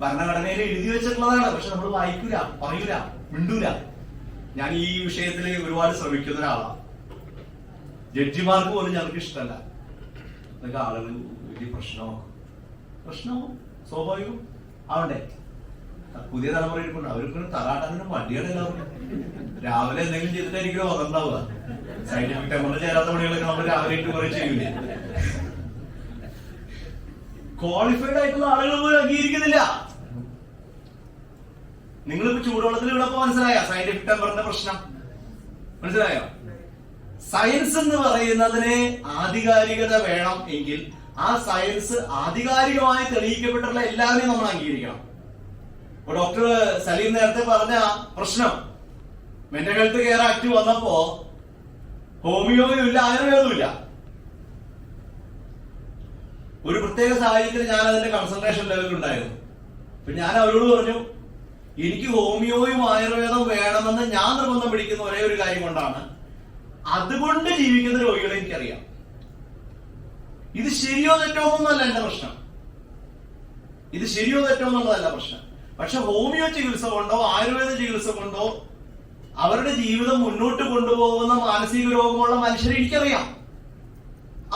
ഭരണഘടനയിൽ എഴുതി വെച്ചിട്ടുള്ളതാണ്, പക്ഷെ നമ്മൾ വായിക്കൂല, പറയൂല, മിണ്ടൂല. ഞാൻ ഈ വിഷയത്തിൽ ഒരുപാട് ശ്രമിക്കുന്ന ഒരാളാണ്. ജഡ്ജിമാർക്ക് പോലും ഞങ്ങൾക്ക് ഇഷ്ടമല്ല. ഇതൊക്കെ ആളുകൾ വലിയ പ്രശ്നവും സ്വാഭാവികം ആവണ്ടേ? പുതിയ തലമുറ ഇരിപ്പുണ്ട്, അവർക്ക് തലാട്ടാനും മടിയാണ് എല്ലാവർക്കും. രാവിലെ എന്തെങ്കിലും ചെയ്തിട്ടായിരിക്കും അതുണ്ടാവുക. സയന്റിഫിക് ടെമ്പറിൽ ചേരാത്ത പണികളൊക്കെ നമ്മൾ രാവിലെ ഇട്ട് കുറെ ചെയ്യൂലേ? ക്വാളിഫൈഡ് ആയിട്ടുള്ള ആളുകൾ പോലും അംഗീകരിക്കുന്നില്ല. നിങ്ങളിപ്പോ ചൂടുവെള്ളത്തിൽ ഇവിടെ മനസ്സിലായ സയന്റിഫിക് ടെമ്പറിന്റെ പ്രശ്നം മനസ്സിലായോ? സയൻസ് എന്ന് പറയുന്നതിന് ആധികാരികത വേണം എങ്കിൽ ആ സയൻസ് ആധികാരികമായി തെളിയിക്കപ്പെട്ടുള്ള എല്ലാവരെയും നമ്മൾ അംഗീകരിക്കണം. ഇപ്പൊ ഡോക്ടർ സലീം നേരത്തെ പറഞ്ഞ പ്രശ്നം, മെന്റൽ ഹെൽത്ത് കെയർ ആക്ട് വന്നപ്പോ ഹോമിയോയും ഇല്ല, ആയുർവേദവും ഇല്ല. ഒരു പ്രത്യേക സാഹചര്യത്തിൽ ഞാൻ അതിന്റെ കൺസൾട്ടേഷൻ ലെവലിൽ ഉണ്ടായിരുന്നു. അപ്പൊ ഞാൻ അവരോട് പറഞ്ഞു, എനിക്ക് ഹോമിയോയും ആയുർവേദവും വേണമെന്ന് ഞാൻ നിർബന്ധം പിടിക്കുന്ന ഒരേ ഒരു കാര്യം കൊണ്ടാണ്, അതുകൊണ്ട് ജീവിക്കുന്ന രോഗികളെ എനിക്കറിയാം. ഇത് ശരിയോ തെറ്റോ എന്നല്ല എന്റെ പ്രശ്നം, ഇത് ശരിയോ തെറ്റോ എന്നുള്ളതല്ല പ്രശ്നം. പക്ഷെ ഹോമിയോ ചികിത്സ കൊണ്ടോ ആയുർവേദ ചികിത്സ കൊണ്ടോ അവരുടെ ജീവിതം മുന്നോട്ട് കൊണ്ടുപോകുന്ന മാനസിക രോഗമുള്ള മനുഷ്യരെ എനിക്കറിയാം.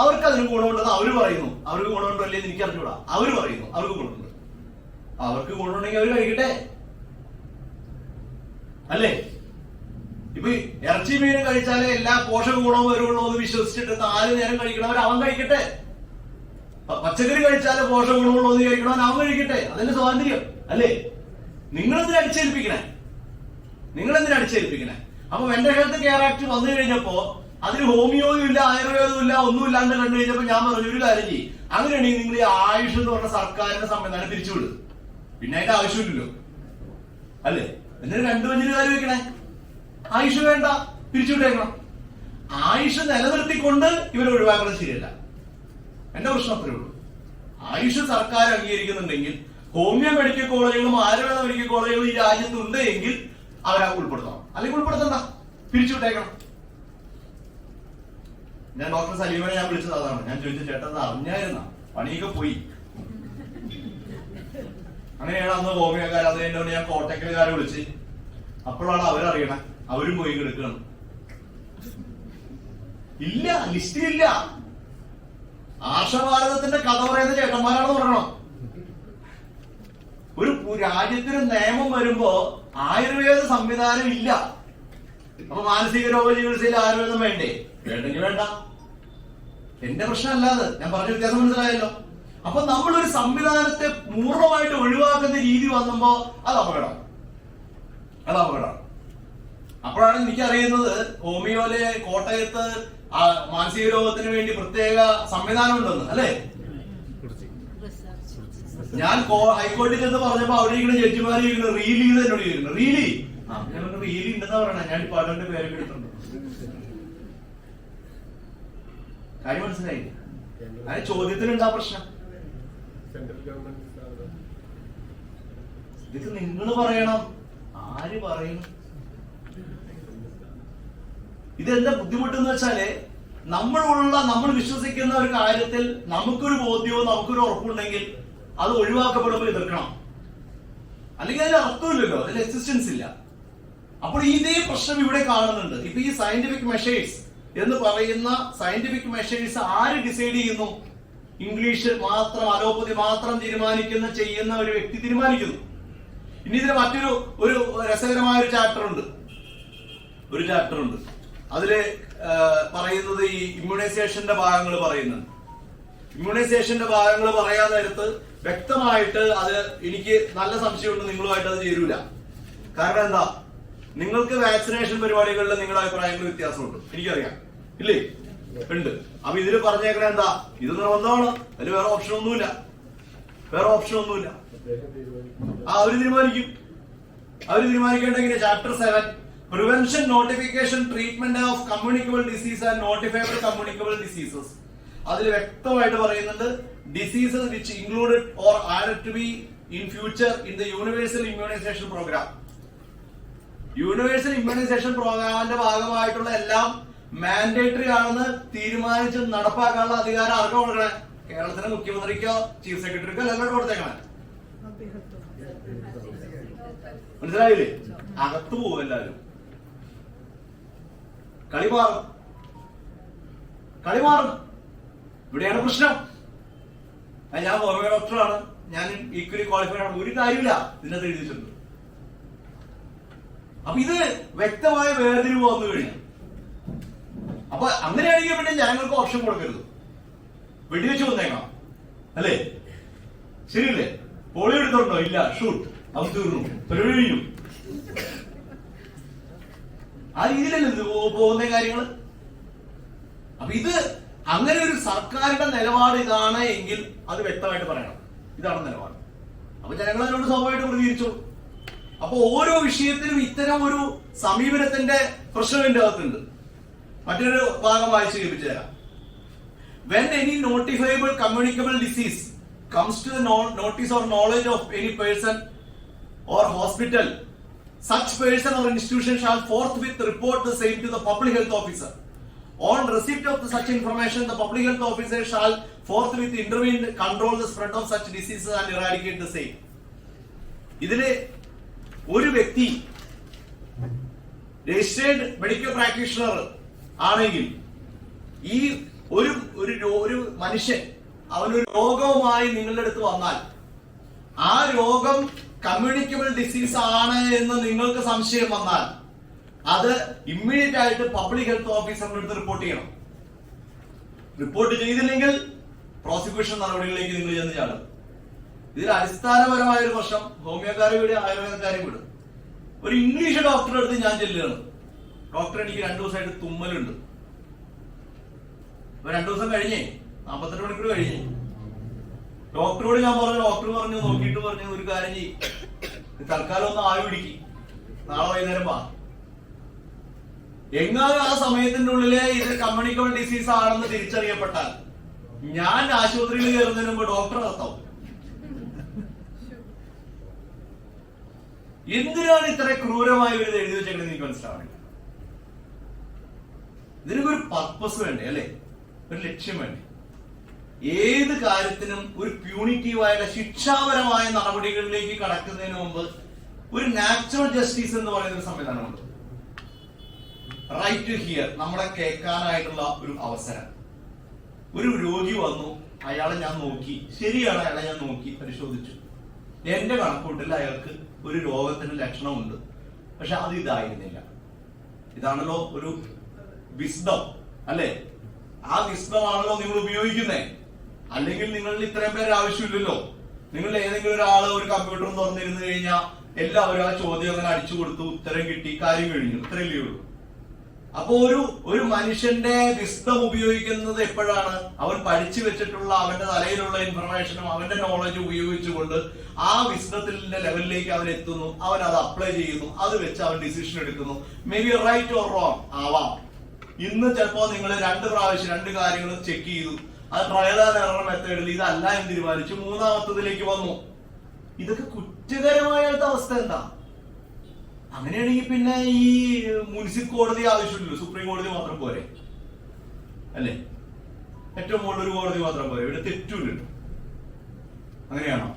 അവർക്ക് അതിന് ഗുണമുണ്ടെന്ന് അവര് പറയുന്നു. അവർക്ക് ഗുണമുണ്ടോ അല്ലേന്ന് എനിക്ക് അറിഞ്ഞൂടാ. അവര് പറയുന്നു അവർക്ക് ഗുണമുണ്ട്. അവർക്ക് ഗുണമുണ്ടെങ്കിൽ അവർ കഴിക്കട്ടെ, അല്ലേ? ഇപ്പൊ ഇറച്ചി മീനും കഴിച്ചാലേ എല്ലാ പോഷക ഗുണവും വരുള്ളൂ എന്ന് വിശ്വസിച്ചിട്ട് 4 നേരം കഴിക്കണവർ അവൻ കഴിക്കട്ടെ. പച്ചക്കറി കഴിച്ചാല് പോഷക ഗുണമുള്ളൂ എന്ന് കഴിക്കണവൻ അവൻ കഴിക്കട്ടെ. അതിന്റെ സ്വാതന്ത്ര്യം അല്ലേ? നിങ്ങളെന്തിനാ അടിച്ചേൽപ്പിക്കണേ? അപ്പൊ മെന്റൽ ഹെൽത്ത് കെയർ ആക്ട് വന്നു കഴിഞ്ഞപ്പോ അതിന് ഹോമിയോയും ഇല്ല, ആയുർവേദവും ഇല്ല, ഒന്നും ഇല്ലാണ്ട് കണ്ടു കഴിഞ്ഞപ്പോ ഞാൻ പറഞ്ഞു ഒരു കാര്യം ചെയ്യും, അങ്ങനെയാണെങ്കിൽ നിങ്ങൾ ഈ ആയുഷ് എന്ന് പറഞ്ഞ സർക്കാരിന്റെ സംവിധാനം പിരിച്ചുവിടും. പിന്നെ അതിന്റെ ആവശ്യമില്ലല്ലോ അല്ലേ? എന്നിട്ട് 2 വഞ്ചിന് കാര്യം വെക്കണേ. ആയുഷ് വേണ്ട, പിരിച്ചുവിട്ടേക്കണം. ആയുഷ് നിലനിർത്തിക്കൊണ്ട് ഇവരെ ഒഴിവാക്കുന്നത് ശരിയല്ല. എന്റെ പ്രശ്നം അത്രേ ഉള്ളൂ. ആയുഷ് സർക്കാർ അംഗീകരിക്കുന്നുണ്ടെങ്കിൽ ഹോമിയോ മെഡിക്കൽ കോളേജുകളും ആയുർവേദ മെഡിക്കൽ കോളേജുകളും ഈ രാജ്യത്തുണ്ട് എങ്കിൽ അവരെ ഉൾപ്പെടുത്തണം. അല്ലെങ്കിൽ ഉൾപ്പെടുത്തണ്ട, പിരിച്ചുവിട്ടേക്കണം. ഞാൻ ഡോക്ടർ സലീമിനെ ഞാൻ വിളിച്ചത് അതാണ്. ഞാൻ ചോദിച്ച ചേട്ടൻ അറിഞ്ഞായിരുന്ന പണിയൊക്കെ പോയി. അങ്ങനെയാണ് അന്ന് ഹോമിയോക്കാർ അത് കഴിഞ്ഞ ഞാൻ കോട്ടക്കലുകാരെ വിളിച്ച്. അപ്പോഴാണ് അവരറിയണേ അവരും പോയി എടുക്കണം. ഇല്ല, ലിസ്റ്റിലില്ല. ആർഷഭാരതത്തിന്റെ കഥ പറയുന്ന ചേട്ടന്മാരാണെന്ന് പറയണം. ഒരു രാജ്യത്തിന് നിയമം വരുമ്പോ ആയുർവേദ സംവിധാനം ഇല്ല. അപ്പൊ മാനസിക രോഗ ചികിത്സയിൽ ആയുർവേദം വേണ്ടേ? വേണ്ടെങ്കിൽ വേണ്ട. എന്റെ പ്രശ്നമല്ലാതെ ഞാൻ പറഞ്ഞ വ്യത്യാസം മനസ്സിലായല്ലോ. അപ്പൊ നമ്മളൊരു സംവിധാനത്തെ പൂർണ്ണമായിട്ട് ഒഴിവാക്കുന്ന രീതി വന്നപ്പോ അത് അപകടം. അപ്പോഴാണ് എനിക്കറിയുന്നത് ഹോമിയോയിലെ കോട്ടയത്ത് മാനസിക രോഗത്തിന് വേണ്ടി പ്രത്യേക സംവിധാനം ഉണ്ടെന്ന് അല്ലേ? ഞാൻ ഹൈക്കോടതിയിൽ ചെന്ന് പറഞ്ഞപ്പോ അവിടെ ഇരിക്കുന്ന ജഡ്ജിമാർ റീലി എന്നോട് ചോദിക്കുന്നു. റീലി റീലി ഉണ്ടെന്നാ പറയണ. ഞാൻ ഡിപ്പാർട്ട്മെന്റ് പേരൊക്കെ എടുത്തിട്ടുണ്ട്. കാര്യം മനസ്സിലായില്ല. അതിന് ചോദ്യത്തിനുണ്ടാ പ്രശ്നം. ഇത് നിങ്ങൾ പറയണം. ആര് പറയണം? ഇതെന്താ ബുദ്ധിമുട്ടെന്ന് വെച്ചാല് നമ്മൾ വിശ്വസിക്കുന്ന ഒരു കാര്യത്തിൽ നമുക്കൊരു ബോധ്യവും നമുക്കൊരു ഉറപ്പുണ്ടെങ്കിൽ അത് ഒഴിവാക്കപ്പെടുമ്പോൾ എതിർക്കണം. അല്ലെങ്കിൽ അതിന് അർത്ഥമില്ലല്ലോ, അതിൽ എക്സിസ്റ്റൻസ് ഇല്ല. അപ്പോൾ ഇതേ പ്രശ്നം ഇവിടെ കാണുന്നുണ്ട്. ഇപ്പൊ ഈ സയന്റിഫിക് മെഷേഴ്സ് എന്ന് പറയുന്ന സയന്റിഫിക് മെഷേഴ്സ് ആര് ഡിസൈഡ് ചെയ്യുന്നു? ഇംഗ്ലീഷ് മാത്രം, അലോപ്പതി മാത്രം ചെയ്യുന്ന ഒരു വ്യക്തി തീരുമാനിക്കുന്നു. ഇനി ഇതിന് മറ്റൊരു രസകരമായ ഒരു ചാപ്റ്റർ ഉണ്ട്. അതില് പറയുന്നത് ഈ ഇമ്മ്യൂണൈസേഷന്റെ ഭാഗങ്ങൾ പറയുന്നുണ്ട്. ഇമ്മ്യൂണൈസേഷന്റെ ഭാഗങ്ങൾ പറയാൻ നേരത്ത് വ്യക്തമായിട്ട് അത് എനിക്ക് നല്ല സംശയമുണ്ട്, നിങ്ങളുമായിട്ട് അത് ചേരൂല. കാരണം എന്താ? നിങ്ങൾക്ക് വാക്സിനേഷൻ പരിപാടികളിൽ നിങ്ങളുടെ അഭിപ്രായങ്ങൾ വ്യത്യാസമുണ്ട്, എനിക്കറിയാം, ഇല്ലേ? ഉണ്ട്. അപ്പൊ ഇതിൽ പറഞ്ഞേക്കണ എന്താ? ഇത് നിർബന്ധമാണ്, അതിൽ വേറെ ഓപ്ഷൻ ഒന്നുമില്ല. അവര് തീരുമാനിക്കേണ്ടെങ്കിൽ chapter 7 prevention, notification, treatment of communicable disease and notified communicable diseases. അതിൽ വ്യക്തമായിട്ട് പറയുന്നുണ്ട് diseases which included or added to be in future in the universal immunisation programme. Universal immunisation പ്രോഗ്രാമിന്റെ ഭാഗമായിട്ടുള്ള എല്ലാം മാൻഡേറ്ററി ആണെന്ന് തീരുമാനിച്ച് നടപ്പാക്കാനുള്ള അധികാരം ആർക്കും കൊടുക്കണേ? കേരളത്തിലെ മുഖ്യമന്ത്രിക്കോ ചീഫ് സെക്രട്ടറിക്കോ എല്ലാവരും കൊടുത്തേക്കണേ. മനസ്സിലായില്ലേ? അകത്തു പോകും എല്ലാവരും. കളി മാറും. ഇവിടെയാണ് പ്രശ്നം. ഞാൻ ഹോമിയോ ഡോക്ടറാണ്, ഞാൻ ഈക്വലി ക്വാളിഫൈഡ് ആണ്, ഒരു കാര്യമില്ല ഇതിനകത്ത് എഴുതിയിട്ടുണ്ട്. അപ്പൊ ഇത് വ്യക്തമായ വേർതിരിവ് വന്നു കഴിഞ്ഞു. അപ്പൊ അങ്ങനെയാണെങ്കിൽ പിന്നെ ജനങ്ങൾക്ക് ഓപ്ഷൻ കൊടുക്കരുത്. വെടിവെച്ച് വന്നേക്കാം അല്ലേ? ശരിയല്ലേ? പോളിയോ എടുത്തോണ്ടോ? ഇല്ല, ഷൂട്ട്, അത് തീർന്നു, പരിപാടി കഴിഞ്ഞു. ആ രീതിയിലല്ലേ പോകുന്ന കാര്യങ്ങള്. അപ്പൊ ഇത് അങ്ങനെ ഒരു സർക്കാരിന്റെ നിലപാട് ഇതാണ് എങ്കിൽ അത് വ്യക്തമായിട്ട് പറയണം, ഇതാണ് നിലപാട്. അപ്പൊ ജനങ്ങൾ അതിനോട് സ്വാഭാവികമായിട്ട് പ്രതികരിച്ചു. അപ്പൊ ഓരോ വിഷയത്തിലും ഇത്തരം ഒരു സമീപനത്തിന്റെ പ്രശ്നം എന്റെ അകത്തുണ്ട്. മറ്റൊരു ഭാഗം വായിച്ചു കേൾപ്പിച്ചു തരാം. When any notifiable communicable disease comes to the notice or knowledge of any person or hospital, such person or institution shall forthwith report the same to the public health officer. On receipt of such information, the public health officer shall forthwith intervene, control the spread of such diseases and eradicate the same. ഇതിലെ ഒരു വ്യക്തി registered medical practitioner ആണെങ്കിൽ ഈ ഒരു മനുഷ്യൻ അവനൊരു രോഗവുമായി നിങ്ങളുടെ അടുത്ത് വന്നാൽ ആ രോഗം കമ്മ്യൂണിക്കബിൾ ഡിസീസ് ആണ് എന്ന് നിങ്ങൾക്ക് സംശയം വന്നാൽ അത് ഇമ്മീഡിയറ്റ് ആയിട്ട് പബ്ലിക് ഹെൽത്ത് ഓഫീസറിന്റെ അടുത്ത് റിപ്പോർട്ട് ചെയ്യണം. റിപ്പോർട്ട് ചെയ്തില്ലെങ്കിൽ പ്രോസിക്യൂഷൻ നടപടികളിലേക്ക് നിങ്ങൾ ചെന്ന് ചാടും. ഇതിൽ അടിസ്ഥാനപരമായ ഒരു പ്രശ്നം ഹോമിയോക്കാരെ വിടും, ആയുർവേദക്കാരെ വിടും. ഒരു ഇംഗ്ലീഷ് ഡോക്ടറെ അടുത്ത് ഞാൻ ചെല്ലുകയാണ്. ഡോക്ടർ, എനിക്ക് 2 ദിവസമായിട്ട് തുമ്മലുണ്ട്. 2 ദിവസം കഴിഞ്ഞേ, 48 മണിക്കൂർ കഴിഞ്ഞേ. ഡോക്ടറോട് ഞാൻ പറഞ്ഞു, ഡോക്ടർ പറഞ്ഞു, നോക്കിയിട്ട് പറഞ്ഞു, ഒരു കാര്യം ചെയ്യും, തൽക്കാലം ഒന്ന് ആവി പിടിക്ക്, നാളെ വൈകുന്നേരം വാ. എങ്ങാനും ആ സമയത്തിന്റെ ഉള്ളിലെ ഇത് കമ്മ്യൂണിക്കബിൾ ഡിസീസ് ആണെന്ന് തിരിച്ചറിയപ്പെട്ടാൽ ഞാൻ ആശുപത്രിയിൽ കയറുന്നതിന് മുമ്പ് ഡോക്ടറെ നിർത്താവും. എന്തിനാണ് ഇത്ര ക്രൂരമായ ഒരു എഴുതി വെച്ചേക്കുന്നത് എനിക്ക് മനസ്സിലാവണില്ല. ഇതിനൊക്കെ ഒരു പർപ്പസ് വേണ്ടേ, അല്ലെ? ഒരു ലക്ഷ്യം വേണ്ടേ? ഏത് കാര്യത്തിനും ഒരു പ്യൂണിറ്റീവായ ശിക്ഷാപരമായ നടപടികളിലേക്ക് കടക്കുന്നതിന് മുമ്പ് ഒരു നാച്ചുറൽ ജസ്റ്റിസ് എന്ന് പറയുന്ന ഒരു സംവിധാനമുണ്ട്. റൈറ്റ് ടു ഹിയർ, നമ്മളെ കേൾക്കാനായിട്ടുള്ള ഒരു അവസരം. ഒരു രോഗി വന്നു, അയാളെ ഞാൻ നോക്കി, ശരിയാണ്, അയാളെ ഞാൻ നോക്കി പരിശോധിച്ചു. എന്റെ കണക്കൂട്ടിൽ അയാൾക്ക് ഒരു രോഗത്തിന്റെ ലക്ഷണമുണ്ട്, പക്ഷെ അത് ഇതായിരുന്നില്ല. ഇതാണല്ലോ ഒരു വിസ്ഡം, അല്ലെ? ആ വിസ്ഡമാണല്ലോ നിങ്ങൾ ഉപയോഗിക്കുന്നേ. അല്ലെങ്കിൽ നിങ്ങളിൽ ഇത്രയും പേര് ആവശ്യമില്ലല്ലോ. നിങ്ങൾ ഏതെങ്കിലും ഒരാള് ഒരു കമ്പ്യൂട്ടർ തുറന്നിരുന്നു കഴിഞ്ഞാൽ എല്ലാവരും ആ ചോദ്യം അങ്ങനെ അടിച്ചു കൊടുത്തു, ഉത്തരം കിട്ടി, കാര്യം കഴിഞ്ഞു, ഇത്രയല്ലേ ഉള്ളൂ. അപ്പൊ ഒരു മനുഷ്യന്റെ വിസ്ഡം ഉപയോഗിക്കുന്നത് എപ്പോഴാണ്? അവൻ പഠിച്ചു വെച്ചിട്ടുള്ള അവന്റെ തലയിലുള്ള ഇൻഫർമേഷനും അവന്റെ നോളജ് ഉപയോഗിച്ചുകൊണ്ട് ആ വിസ്ഡത്തിന്റെ ലെവലിലേക്ക് അവൻ എത്തുന്നു, അവൻ അത് അപ്ലൈ ചെയ്യുന്നു, അത് വെച്ച് അവൻ ഡിസിഷൻ എടുക്കുന്നു. May be right or wrong ആവാം. ഇന്ന് ചിലപ്പോ നിങ്ങൾ 2 പ്രാവശ്യം 2 കാര്യങ്ങൾ ചെക്ക് ചെയ്തു, അത് ട്രയൽ ആൻഡ് എറർ മെത്തേഡിൽ ഇതല്ല എന്ന് തീരുമാനിച്ചു, 3ാമത്തതിലേക്ക് വന്നു. ഇതൊക്കെ കുറ്റകരമായ അവസ്ഥ എന്താ? അങ്ങനെയാണെങ്കിൽ പിന്നെ ഈ മുനിസിപ്പൽ കോടതി ആവശ്യമില്ലല്ലോ, സുപ്രീം കോടതി മാത്രം പോരെ, അല്ലെ? ഏറ്റവും മുകളിലൊരു കോടതി മാത്രം പോരെ, ഇവിടെ തെറ്റൂല്ലോ. അങ്ങനെയാണോ?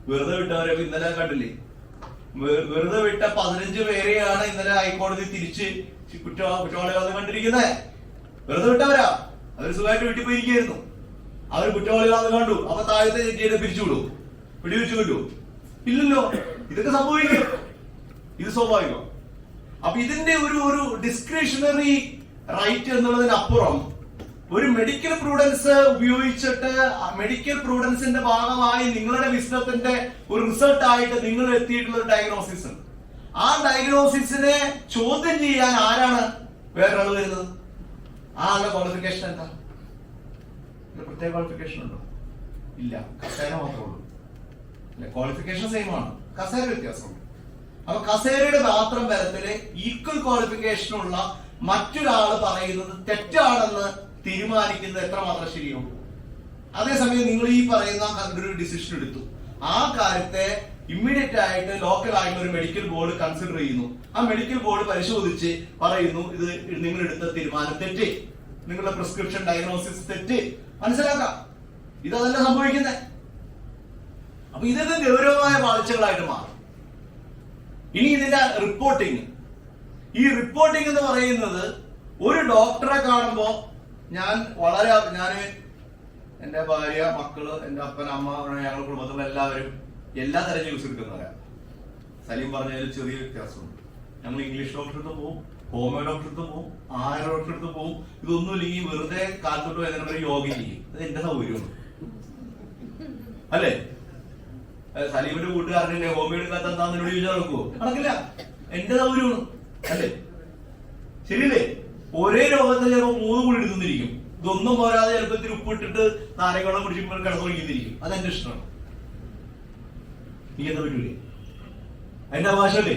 വെറുതെ വിട്ടവരൊക്കെ ഇന്നലെ കണ്ടില്ലേ? വെറുതെ വിട്ട 15 പേരെയാണ് ഇന്നലെ ഹൈക്കോടതി തിരിച്ച് കുറ്റവാളികളാണ് കണ്ടിരിക്കുന്നത്. വെറുതെ വിട്ടവരാ, അവര് സുഖമായിട്ട് വീട്ടിൽ പോയിരിക്കുന്നു. അവർ കുറ്റവാളികളാന്ന് കണ്ടു, അപ്പൊ താഴത്തെ ജഡ്ജിയെ പിരിച്ചുവിടും, പിടിവെച്ചു കിട്ടൂ? ഇല്ലല്ലോ. ഇതൊക്കെ സംഭവിക്കും, ഇത് സ്വാഭാവികം. അപ്പൊ ഇതിന്റെ ഒരു ഡിസ്ക്രിഷണറി റൈറ്റ് എന്നുള്ളതിനപ്പുറം ഒരു മെഡിക്കൽ പ്രൂഡൻസ് ഉപയോഗിച്ചിട്ട് മെഡിക്കൽ പ്രൂഡൻസിന്റെ ഭാഗമായി നിങ്ങളുടെ വിസ്ഡത്തിന്റെ ഒരു റിസൾട്ട് ആയിട്ട് നിങ്ങൾ എത്തിയിട്ടുള്ള ഒരു ഡയഗ്നോസിസ് ഉണ്ട്. ആ ഡയഗ്നോസിസിനെ ചോദ്യം ചെയ്യാൻ ആരാണ് വേറൊരാൾ വരുന്നത്? ആ ആളുടെ ക്വാളിഫിക്കേഷൻ എന്താ? പ്രത്യേക ക്വാളിഫിക്കേഷൻ ഉണ്ടോ? ഇല്ല, കസേര മാത്രമേ ഉള്ളൂ. ക്വാളിഫിക്കേഷൻ സെയിം ആണ്, കസേര വ്യത്യാസമുണ്ട്. അപ്പൊ കസേരയുടെ മാത്രം തരത്തില് ഈക്വൽ ക്വാളിഫിക്കേഷൻ ഉള്ള മറ്റൊരാള് പറയുന്നത് തെറ്റാണെന്ന് തീരുമാനിക്കുന്നത് എത്രമാത്രം ശരിയാവും? അതേസമയം നിങ്ങൾ ഈ പറയുന്ന ഒരു ഡിസിഷൻ എടുത്തു, ആ കാര്യത്തെ ഇമ്മീഡിയറ്റ് ആയിട്ട് ലോക്കൽ ആയിട്ടുള്ള ഒരു മെഡിക്കൽ ബോർഡ് കൺസിഡർ ചെയ്യുന്നു. ആ മെഡിക്കൽ ബോർഡ് പരിശോധിച്ച് പറയുന്നു, ഇത് നിങ്ങൾ എടുത്ത തീരുമാനം തെറ്റ്, നിങ്ങളുടെ പ്രിസ്ക്രിപ്ഷൻ ഡയഗ്നോസിസ് തെറ്റ്. മനസ്സിലാക്കാം, ഇതല്ല സംഭവിക്കുന്നത്. അപ്പൊ ഇതൊക്കെ ഗൗരവമായ പാളിച്ചകളായിട്ട് മാറും. ഇനി ഇതിന്റെ റിപ്പോർട്ടിങ്, ഈ റിപ്പോർട്ടിംഗ് എന്ന് പറയുന്നത് ഒരു ഡോക്ടറെ കാണുമ്പോ ഞാന് എന്റെ ഭാര്യ, മക്കള്, എന്റെ അപ്പൻ, അമ്മ, ഞങ്ങളുടെ കുടുംബത്തിലുള്ള എല്ലാവരും എല്ലാ തരം ന്യൂസ് എടുക്കുന്നവരാ. സലീം പറഞ്ഞതിൽ ചെറിയ വ്യത്യാസമുണ്ട്. ഞങ്ങൾ ഇംഗ്ലീഷ് ഡോക്ടർക്ക് പോകും, ഹോമിയോ ഡോക്ടർക്ക് പോകും, ആയുർ ഡോക്ടർക്ക് പോകും. ഇതൊന്നും ഇല്ലെങ്കിൽ വെറുതെ കാലത്തോട്ട് വേദന യോഗ ചെയ്യും. അത് എന്റെ സൗകര്യമാണ്, അല്ലേ? സലീമിന്റെ കൂട്ടുകാരനെ ഹോമിയോ എടുക്കാത്ത എന്താന്ന് ചോദിച്ചാൽ നടക്കുവോ? നടക്കില്ല, എന്റെ സൗകര്യമാണ്, അല്ലേ? ശരിയല്ലേ? ഒരേ രോഗത്തെ ചിലപ്പോ 3 കുളി എടുക്കുന്നിരിക്കും. ഇതൊന്നും പോരാതെ ചിലപ്പോ ഇത്തിരി ഉപ്പിട്ടിട്ട് നാരങ്ങളും പിടിച്ച് കിടന്നുറങ്ങിയിരിക്കും. അതെന്റെ ഇഷ്ടമാണ്. നീ എന്താ പറ്റൂലേ? അതിന്റെ അവകാശമല്ലേ?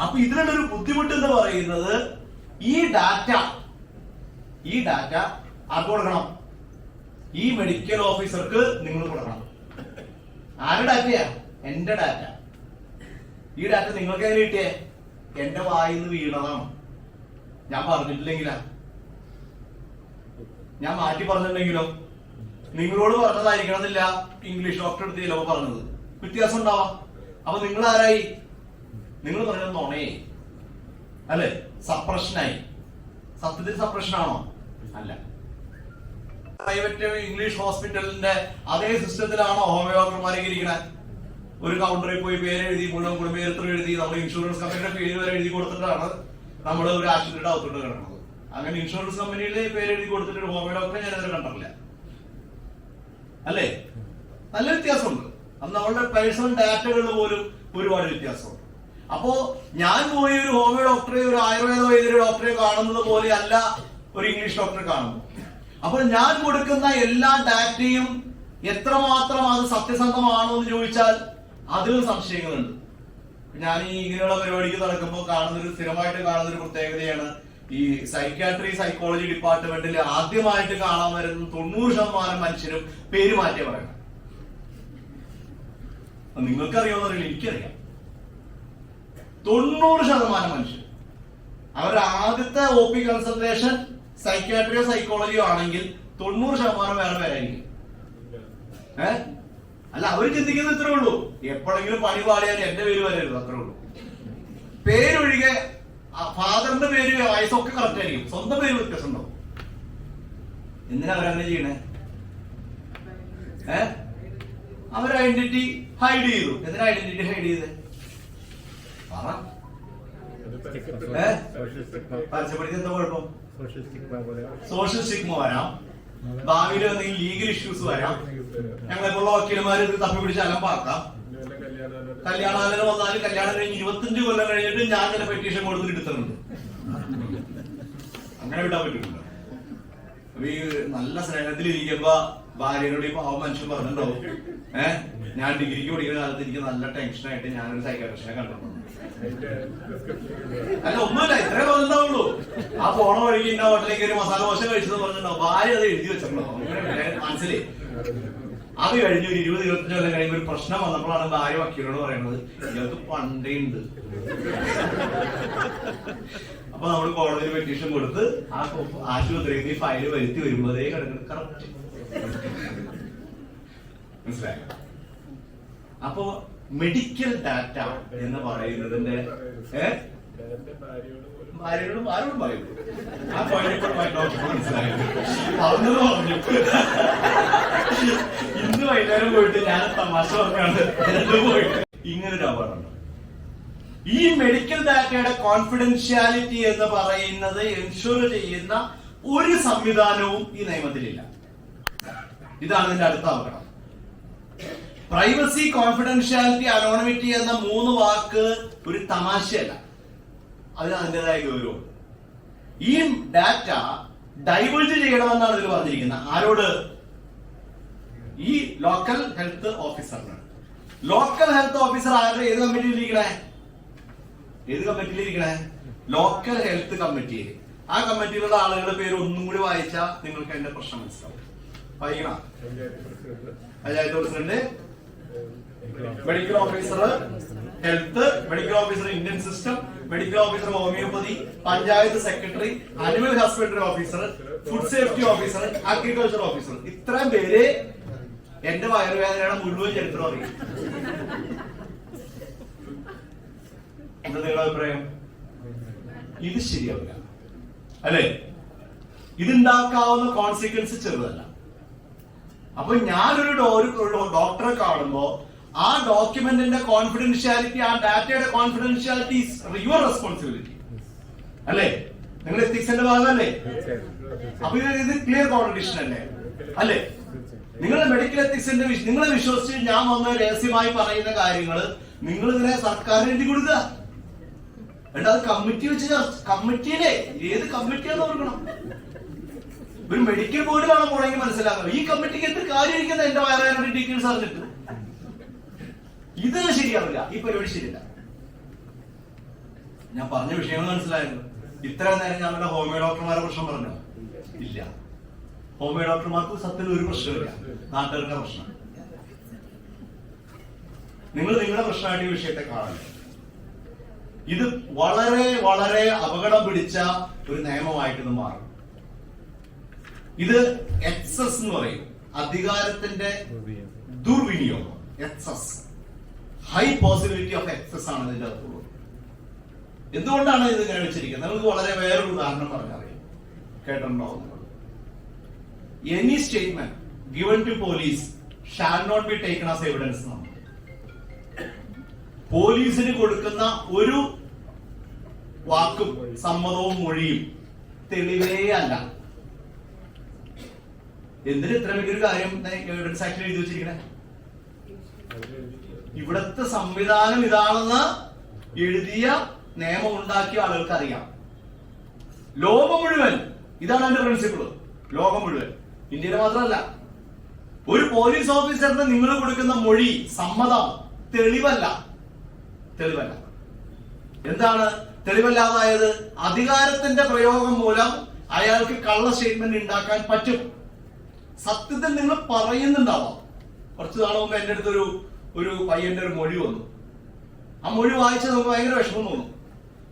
അപ്പൊ ഇതിനുള്ളൊരു ബുദ്ധിമുട്ട് എന്ന് പറയുന്നത് ഈ ഡാറ്റ ആർക്ക് കൊടുക്കണം? ഈ മെഡിക്കൽ ഓഫീസർക്ക് നിങ്ങൾ കൊടുക്കണം. ആരുടെ ഡാറ്റയാ? എന്റെ ഡാറ്റ. ഈ ഡാറ്റ നിങ്ങൾക്ക് എങ്ങനെ കിട്ടിയേ? എന്റെ വായിന്ന് വീണതാണ്. ഞാൻ പറഞ്ഞിട്ടില്ലെങ്കിലാ, ഞാൻ മാറ്റി പറഞ്ഞിട്ടുണ്ടെങ്കിലോ? നിങ്ങളോട് പറഞ്ഞതായിരിക്കണമെന്നില്ല ഇംഗ്ലീഷ് ഡോക്ടർ എടുത്ത് ചിലപ്പോ പറഞ്ഞത്, വ്യത്യാസം ഉണ്ടാവാം. അപ്പൊ നിങ്ങൾ ആരായി? നിങ്ങൾ പറഞ്ഞത് നുണയായി, അല്ലെ? സപ്രഷനായി. സത്യത്തിൽ സപ്രഷനാണോ? അല്ല. പ്രൈവറ്റ് ഇംഗ്ലീഷ് ഹോസ്പിറ്റലിന്റെ അതേ സിസ്റ്റത്തിലാണോ ഹോമിയോ ഡോക്ടർമാരെ ഇരിക്കണേ? ഒരു കൗണ്ടറിൽ പോയി പേരെഴുതി മുഴുവൻ കുടുംബേരത്തിൽ എഴുതി നമ്മൾ ഇൻഷുറൻസ് കമ്പനിയുടെ പേര് വരെ എഴുതി കൊടുത്തിട്ടാണ് നമ്മൾ ഒരു ആശുപത്രിയുടെ അകത്തോട്ട് കിടക്കുന്നത്. അങ്ങനെ ഇൻഷുറൻസ് കമ്പനിയിലെ പേരെഴുതി കൊടുത്തിട്ട് ഒരു ഹോമിയോ ഡോക്ടറെ ഞാൻ ഇതുവരെ കണ്ടിട്ടില്ല. അല്ലേ? നല്ല വ്യത്യാസമുണ്ട്. അത് നമ്മളുടെ പേഴ്സണൽ ഡാറ്റകളിൽ പോലും ഒരുപാട് വ്യത്യാസമുണ്ട്. അപ്പോ ഞാൻ പോയി ഒരു ഹോമിയോ ഡോക്ടറെ, ഒരു ആയുർവേദ വൈദ്യ ഡോക്ടറെ കാണുന്നത് പോലെ അല്ല ഒരു ഇംഗ്ലീഷ് ഡോക്ടറെ കാണുന്നു. അപ്പോൾ ഞാൻ കൊടുക്കുന്ന എല്ലാ ഡാറ്റയും എത്രമാത്രം അത് സത്യസന്ധമാണോ എന്ന് ചോദിച്ചാൽ അതിലും സംശയങ്ങളുണ്ട്. ഞാൻ ഈ ഇങ്ങനെയുള്ള പരിപാടിക്ക് നടക്കുമ്പോൾ സ്ഥിരമായിട്ട് കാണുന്ന ഒരു പ്രത്യേകതയാണ് ഈ സൈക്യാട്രി സൈക്കോളജി ഡിപ്പാർട്ട്മെന്റിൽ ആദ്യമായിട്ട് കാണാൻ വരുന്ന 90% മനുഷ്യരും പേര് മാറ്റിയ പറയണം. നിങ്ങൾക്കറിയാവുന്നറിയില്ല, എനിക്കറിയാം. 90% മനുഷ്യർ അവരുടെ ആദ്യത്തെ OP കൺസൾട്ടേഷൻ സൈക്യാട്രിയോ സൈക്കോളജിയോ ആണെങ്കിൽ 90% വേറെ പേരായിരിക്കും. അല്ല, അവർ ചിന്തിക്കുന്നത് ഇത്രേ ഉള്ളൂ, എപ്പോഴെങ്കിലും പണി പാടിയാൽ എന്റെ പേര് വരരുത്, അത്രേ ഉള്ളൂ. പേരൊഴികെ ഫാദറിന്റെ പേര് വയസ്സൊക്കെ കറക്റ്റ് ആയിരിക്കും, സ്വന്തം പേര് വ്യത്യാസം ഉണ്ടാവും. എന്തിനാ അവരങ്ങനെ ചെയ്യണേ? അവർ ഐഡന്റിറ്റി ഹൈഡ് ചെയ്തു. എന്തിനാ ഐഡന്റിറ്റി ഹൈഡ് ചെയ്ത്? പരസ്യപ്പെടുത്തി എന്താ കുഴപ്പം? സോഷ്യൽ സ്റ്റിഗ്മ വരാം, ഭാവിയിൽ എന്തെങ്കിലും ലീഗൽ ഇഷ്യൂസ് വരാം, ഞങ്ങളെപ്പോലുള്ള വക്കീലന്മാർ ഇത് തപ്പിപ്പിടിച്ച് അലമ്പാക്കാം. കല്യാണാലോചന വന്നാലും കല്യാണം കഴിഞ്ഞ് 25 കൊല്ലം കഴിഞ്ഞിട്ട് ഞാൻ ചില പെറ്റീഷൻ കൊടുത്തിട്ട് എടുത്തിട്ടുണ്ട്. അങ്ങനെ വിടാൻ പറ്റില്ല. അപ്പൊ ഈ നല്ല സ്നേഹത്തിലിരിക്കുമ്പോ ഭാര്യനോട് ഈ പാവം മനുഷ്യൻ പറഞ്ഞിട്ടുണ്ടാവും, ഞാൻ ഡിഗ്രിക്ക് പഠിക്കുന്ന കാലത്ത് എനിക്ക് നല്ല ടെൻഷനായിട്ട് ഞാനൊരു സൈക്കാട്രിസ്റ്റിനെ കണ്ടിട്ടുണ്ട്. അല്ല, ഒന്നുമില്ല, ഇത്രേ പറഞ്ഞിട്ടുണ്ടാവുള്ളൂ. ആ പോണ വഴിക്ക് ഇന്ന ഹോട്ടലിലേക്ക് ഒരു മസാല ദോശ കഴിച്ചെന്ന് പറഞ്ഞിട്ടുണ്ടാവും. ഭാര്യ അത് എഴുതി വെച്ചിട്ടുണ്ടാവും മനസ്സിലേ. അത് കഴിഞ്ഞ് ഒരു 20-25 കൊല്ലം കഴിയുമ്പോൾ ഒരു പ്രശ്നം വന്നപ്പോഴാണ് ഭാര്യ വക്കീലോട് പറയുന്നത്, ഇയാൾക്ക് പണ്ടേ ഉണ്ട്. അപ്പൊ നമ്മൾ കോടതിയിൽ പെറ്റീഷൻ കൊടുത്ത് ആ ആശുപത്രിയിൽ ഈ ഫയല് വരുത്തി വരുമ്പോഴേ കിടക്കുന്നത് കറക്റ്റ്. മനസ്സിലായോ? അപ്പോ മെഡിക്കൽ ഡാറ്റ എന്ന് പറയുന്നതിന്റെ ഭാര്യയോടും ആരോടും പറയുന്നു. ആ പോയിന്റ് മനസ്സിലായത് പറഞ്ഞത് പറഞ്ഞു. ഇന്ന് വൈകുന്നേരം പോയിട്ട് ഞാൻ തമാശ പറഞ്ഞാണ് പോയിട്ട് ഇങ്ങനൊരു അപകടമുണ്ട്. ഈ മെഡിക്കൽ ഡാറ്റയുടെ കോൺഫിഡൻഷ്യാലിറ്റി എന്ന് പറയുന്നത് എൻഷുർ ചെയ്യുന്ന ഒരു സംവിധാനവും ഈ നിയമത്തിലില്ല. ഇതാണ് ഇതിന്റെ അടുത്ത അപകടം. പ്രൈവസി, കോൺഫിഡൻഷ്യാലിറ്റി, അനോണിമിറ്റി എന്ന 3 വാക്ക് ഒരു തമാശയല്ല, അതിന് അതിൻ്റെതായ ഗൗരവം. ഈ ഡാറ്റ ഡൈവേർജ് ചെയ്യണമെന്നാണ് ഇതിൽ പറഞ്ഞിരിക്കുന്നത്. ആരോട്? ഈ ലോക്കൽ ഹെൽത്ത് ഓഫീസറിനാണ്. ലോക്കൽ ഹെൽത്ത് ഓഫീസർ ആരുടെ ഏത് കമ്മിറ്റിയിലിരിക്കണേ? ലോക്കൽ ഹെൽത്ത് കമ്മിറ്റിയിൽ. ആ കമ്മിറ്റിയിലുള്ള ആളുകളുടെ പേര് ഒന്നും കൂടി വായിച്ചാൽ നിങ്ങൾക്ക് അതിന്റെ പ്രശ്നം മനസ്സിലാവും. വായിക്കണം. Panchayat president, medical officer health, medical officer Indian system, medical officer homeopathy, panchayat secretary, animal husbandry officer, food safety officer, agriculture officer. ഇത്രയും പേര് എന്റെ വയറുവേദനയുടെ മുഴുവൻ ചരിത്രം അറിയും. എന്താ നിങ്ങളുടെ അഭിപ്രായം? ഇത് ശരിയാവില്ല, അല്ലേ? ഇതുണ്ടാക്കാവുന്ന കോൺസിക്വൻസ് ചെറുതല്ല. അപ്പൊ ഞാനൊരു ഡോക്ടറെ കാണുമ്പോ ആ ഡോക്യുമെന്റിന്റെ കോൺഫിഡൻഷ്യാലിറ്റി, ആ ഡാറ്റയുടെ കോൺഫിഡൻഷ്യാലിറ്റി ഈസ് യുവർ റെസ്പോൺസിബിലിറ്റി, അല്ലേ? നിങ്ങൾ എത്തിക്സിന്റെ ഭാഗമല്ലേ? അപ്പൊ ഇത് ക്ലിയർ കോൺട്രഡിക്ഷൻ അല്ലേ? അല്ലേ? നിങ്ങളുടെ മെഡിക്കൽ എത്തിക്സിന്റെ നിങ്ങളെ വിശ്വസിച്ച് ഞാൻ വന്ന് രഹസ്യമായി പറയുന്ന കാര്യങ്ങൾ നിങ്ങൾ ഇതിനെ സർക്കാരിന് എഴുതി കൊടുക്കുക. എന്നിട്ട് അത് കമ്മിറ്റി വെച്ച് കമ്മിറ്റിയിലെ ഏത് കമ്മിറ്റിയാന്ന് ഓർക്കണം. ഒരു മെഡിക്കൽ ബോർഡിലാണ് പോണെങ്കിൽ മനസ്സിലാക്കുക ഈ കമ്മിറ്റിക്ക് എന്ത് കാര്യം ഇരിക്കുന്ന എന്റെ വയറുവേദന ഡീറ്റെയിൽസ് അറിഞ്ഞിട്ട്. ഇത് ശരിയാവില്ല, ഈ പരിപാടി ശരിയല്ല. ഞാൻ പറഞ്ഞ വിഷയങ്ങൾ മനസ്സിലായിരുന്നു. ഇത്ര നേരം ഞാൻ നമ്മുടെ ഹോമിയോ ഡോക്ടർമാരെ പ്രശ്നം പറഞ്ഞു ഇല്ല. ഹോമിയോ ഡോക്ടർമാർക്ക് സത്യത്തിൽ ഒരു പ്രശ്നമില്ല, നാട്ടുകാരുടെ പ്രശ്നം. നിങ്ങൾ നിങ്ങളുടെ പ്രശ്നമായിട്ട് ഈ വിഷയത്തെ കാണുന്നു. ഇത് വളരെ വളരെ അപകടം പിടിച്ച ഒരു നിയമമായിട്ട് ഇത് മാറും. ഇത് എക്സസ് എന്ന് പറയും, അധികാരത്തിന്റെ ദുർവിനിയോഗം. Excess, high possibility of excess ആണ് ഇതിന്റെ അകത്തുള്ളത്. എന്തുകൊണ്ടാണ് ഇത് ഇങ്ങനെ വെച്ചിരിക്കുന്നത്? നമുക്ക് വളരെ വേറൊരു ഉദാഹരണം പറഞ്ഞറിയാം, കേട്ടിട്ടുണ്ടാവും. Any statement given to police shall not be taken as evidence. പോലീസിന് കൊടുക്കുന്ന ഒരു വാക്കും സമ്മതവും മൊഴിയും തെളിവേ അല്ല. എന്തിന് ഇത്ര വലിയൊരു കാര്യം എവിഡൻസ് ആക്ടിൽ എഴുതി വെച്ചിരിക്കണേ? ഇവിടുത്തെ സംവിധാനം ഇതാണെന്ന് എഴുതിയ നിയമം ഉണ്ടാക്കിയ ആളുകൾക്ക് അറിയാം. ലോകം മുഴുവൻ ഇതാണ് എന്റെ പ്രിൻസിപ്പിള്. ലോകം മുഴുവൻ, ഇന്ത്യയിലെ മാത്രമല്ല. ഒരു പോലീസ് ഓഫീസറിന് നിങ്ങൾ കൊടുക്കുന്ന മൊഴി, സമ്മതം തെളിവല്ല. എന്താണ് തെളിവല്ലാതായത്? അധികാരത്തിന്റെ പ്രയോഗം മൂലം അയാൾക്ക് കള്ള സ്റ്റേറ്റ്മെന്റ് ഉണ്ടാക്കാൻ പറ്റും. സത്യത്തിൽ നിങ്ങൾ പറയുന്നുണ്ടാവാം. കുറച്ചു നാൾ മുമ്പ് എന്റെ അടുത്തൊരു പയ്യന്റെ ഒരു മൊഴി വന്നു. ആ മൊഴി വായിച്ചത് നമുക്ക് ഭയങ്കര വിഷമം തോന്നും.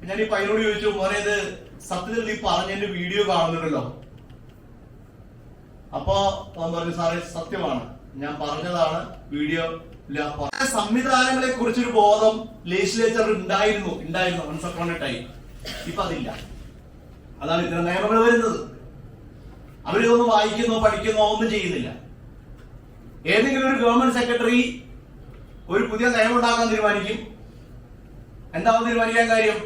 ഞാൻ ഈ പയ്യനോട് ചോദിച്ചു, മോനെ ഇത് സത്യത്തിൽ നീ പറഞ്ഞതിന്റെ വീഡിയോ കാണുന്നുണ്ടല്ലോ? അപ്പൊ അവൻ പറഞ്ഞു, സാറേ സത്യമാണ്, ഞാൻ പറഞ്ഞതാണ്, വീഡിയോ ഇല്ല. സംവിധാനങ്ങളെ കുറിച്ചൊരു ബോധം ലെജിസ്ലേച്ചർ ഉണ്ടായിരുന്നു വൺസ് അപ്പോൺ എ ടൈം. ഇപ്പൊ അതില്ല. അതാണ് ഇത്തരം നിയമങ്ങൾ വരുന്നത്. അവരിതൊന്നും വായിക്കുന്നോ പഠിക്കുന്നോ ഒന്നും ചെയ്യുന്നില്ല. ഏതെങ്കിലും ഒരു ഗവൺമെന്റ് സെക്രട്ടറി ഒരു പുതിയ നിയമം ഉണ്ടാക്കാൻ തീരുമാനിക്കും. എന്താവും തീരുമാനിക്കാൻ കാര്യം?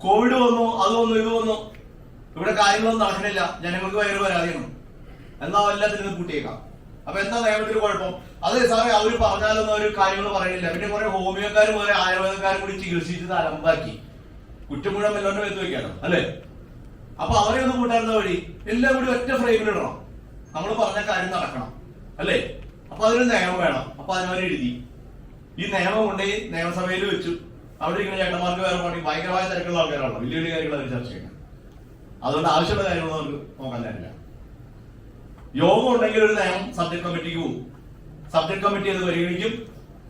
കോവിഡ് വന്നു, അത് വന്നു, ഇത് വന്നു, ഇവിടെ കാര്യങ്ങളൊന്നും നടക്കണില്ല, ജനങ്ങൾക്ക് ഭയങ്കര പരാതിയാണ്, എന്നാ എല്ലാത്തിനും കൂട്ടിയേക്കാം. അപ്പൊ എന്താ നിയമത്തിൽ കുഴപ്പം? അതെ സാറേ, അവര് പറഞ്ഞാലൊന്നും അവര് കാര്യങ്ങൾ പറയണില്ല. പിന്നെ കുറെ ഹോമിയോക്കാരും കുറെ ആയുർവേദക്കാരും കൂടി ചികിത്സിച്ചത് അലമ്പാക്കി. കുറ്റം മുഴുവൻ എല്ലാവരും എടുത്തു വെക്കാനോ അല്ലെ? അപ്പൊ അവരെ ഒന്ന് കൂട്ടാറുന്ന വഴി എല്ലാം കൂടി ഒറ്റ ഫ്രെയിമിലിടണം. നമ്മൾ പറഞ്ഞ കാര്യം നടക്കണം അല്ലേ? അപ്പൊ അതിനൊരു നിയമം വേണം. അപ്പൊ അതിനവരെ എഴുതി ഈ നിയമം കൊണ്ടുപോയി നിയമസഭയിൽ വെച്ചു. അവിടെ ഇരിക്കുന്ന ചേട്ടന്മാർക്ക് വേറെ പാടി ഭയങ്കരമായ തിരക്കുള്ള ആൾക്കാരാണല്ലോ, വലിയ വലിയ കാര്യങ്ങൾ അവർ ചർച്ച ചെയ്യണം. അതുകൊണ്ട് ആവശ്യമുള്ള കാര്യങ്ങൾ നമുക്ക് നോക്കാൻ തരില്ല. യോഗം ഉണ്ടെങ്കിൽ ഒരു നിയമം സബ്ജക്ട് കമ്മിറ്റിക്ക് പോകും. സബ്ജക്ട് കമ്മിറ്റി അത് പരിഗണിക്കും.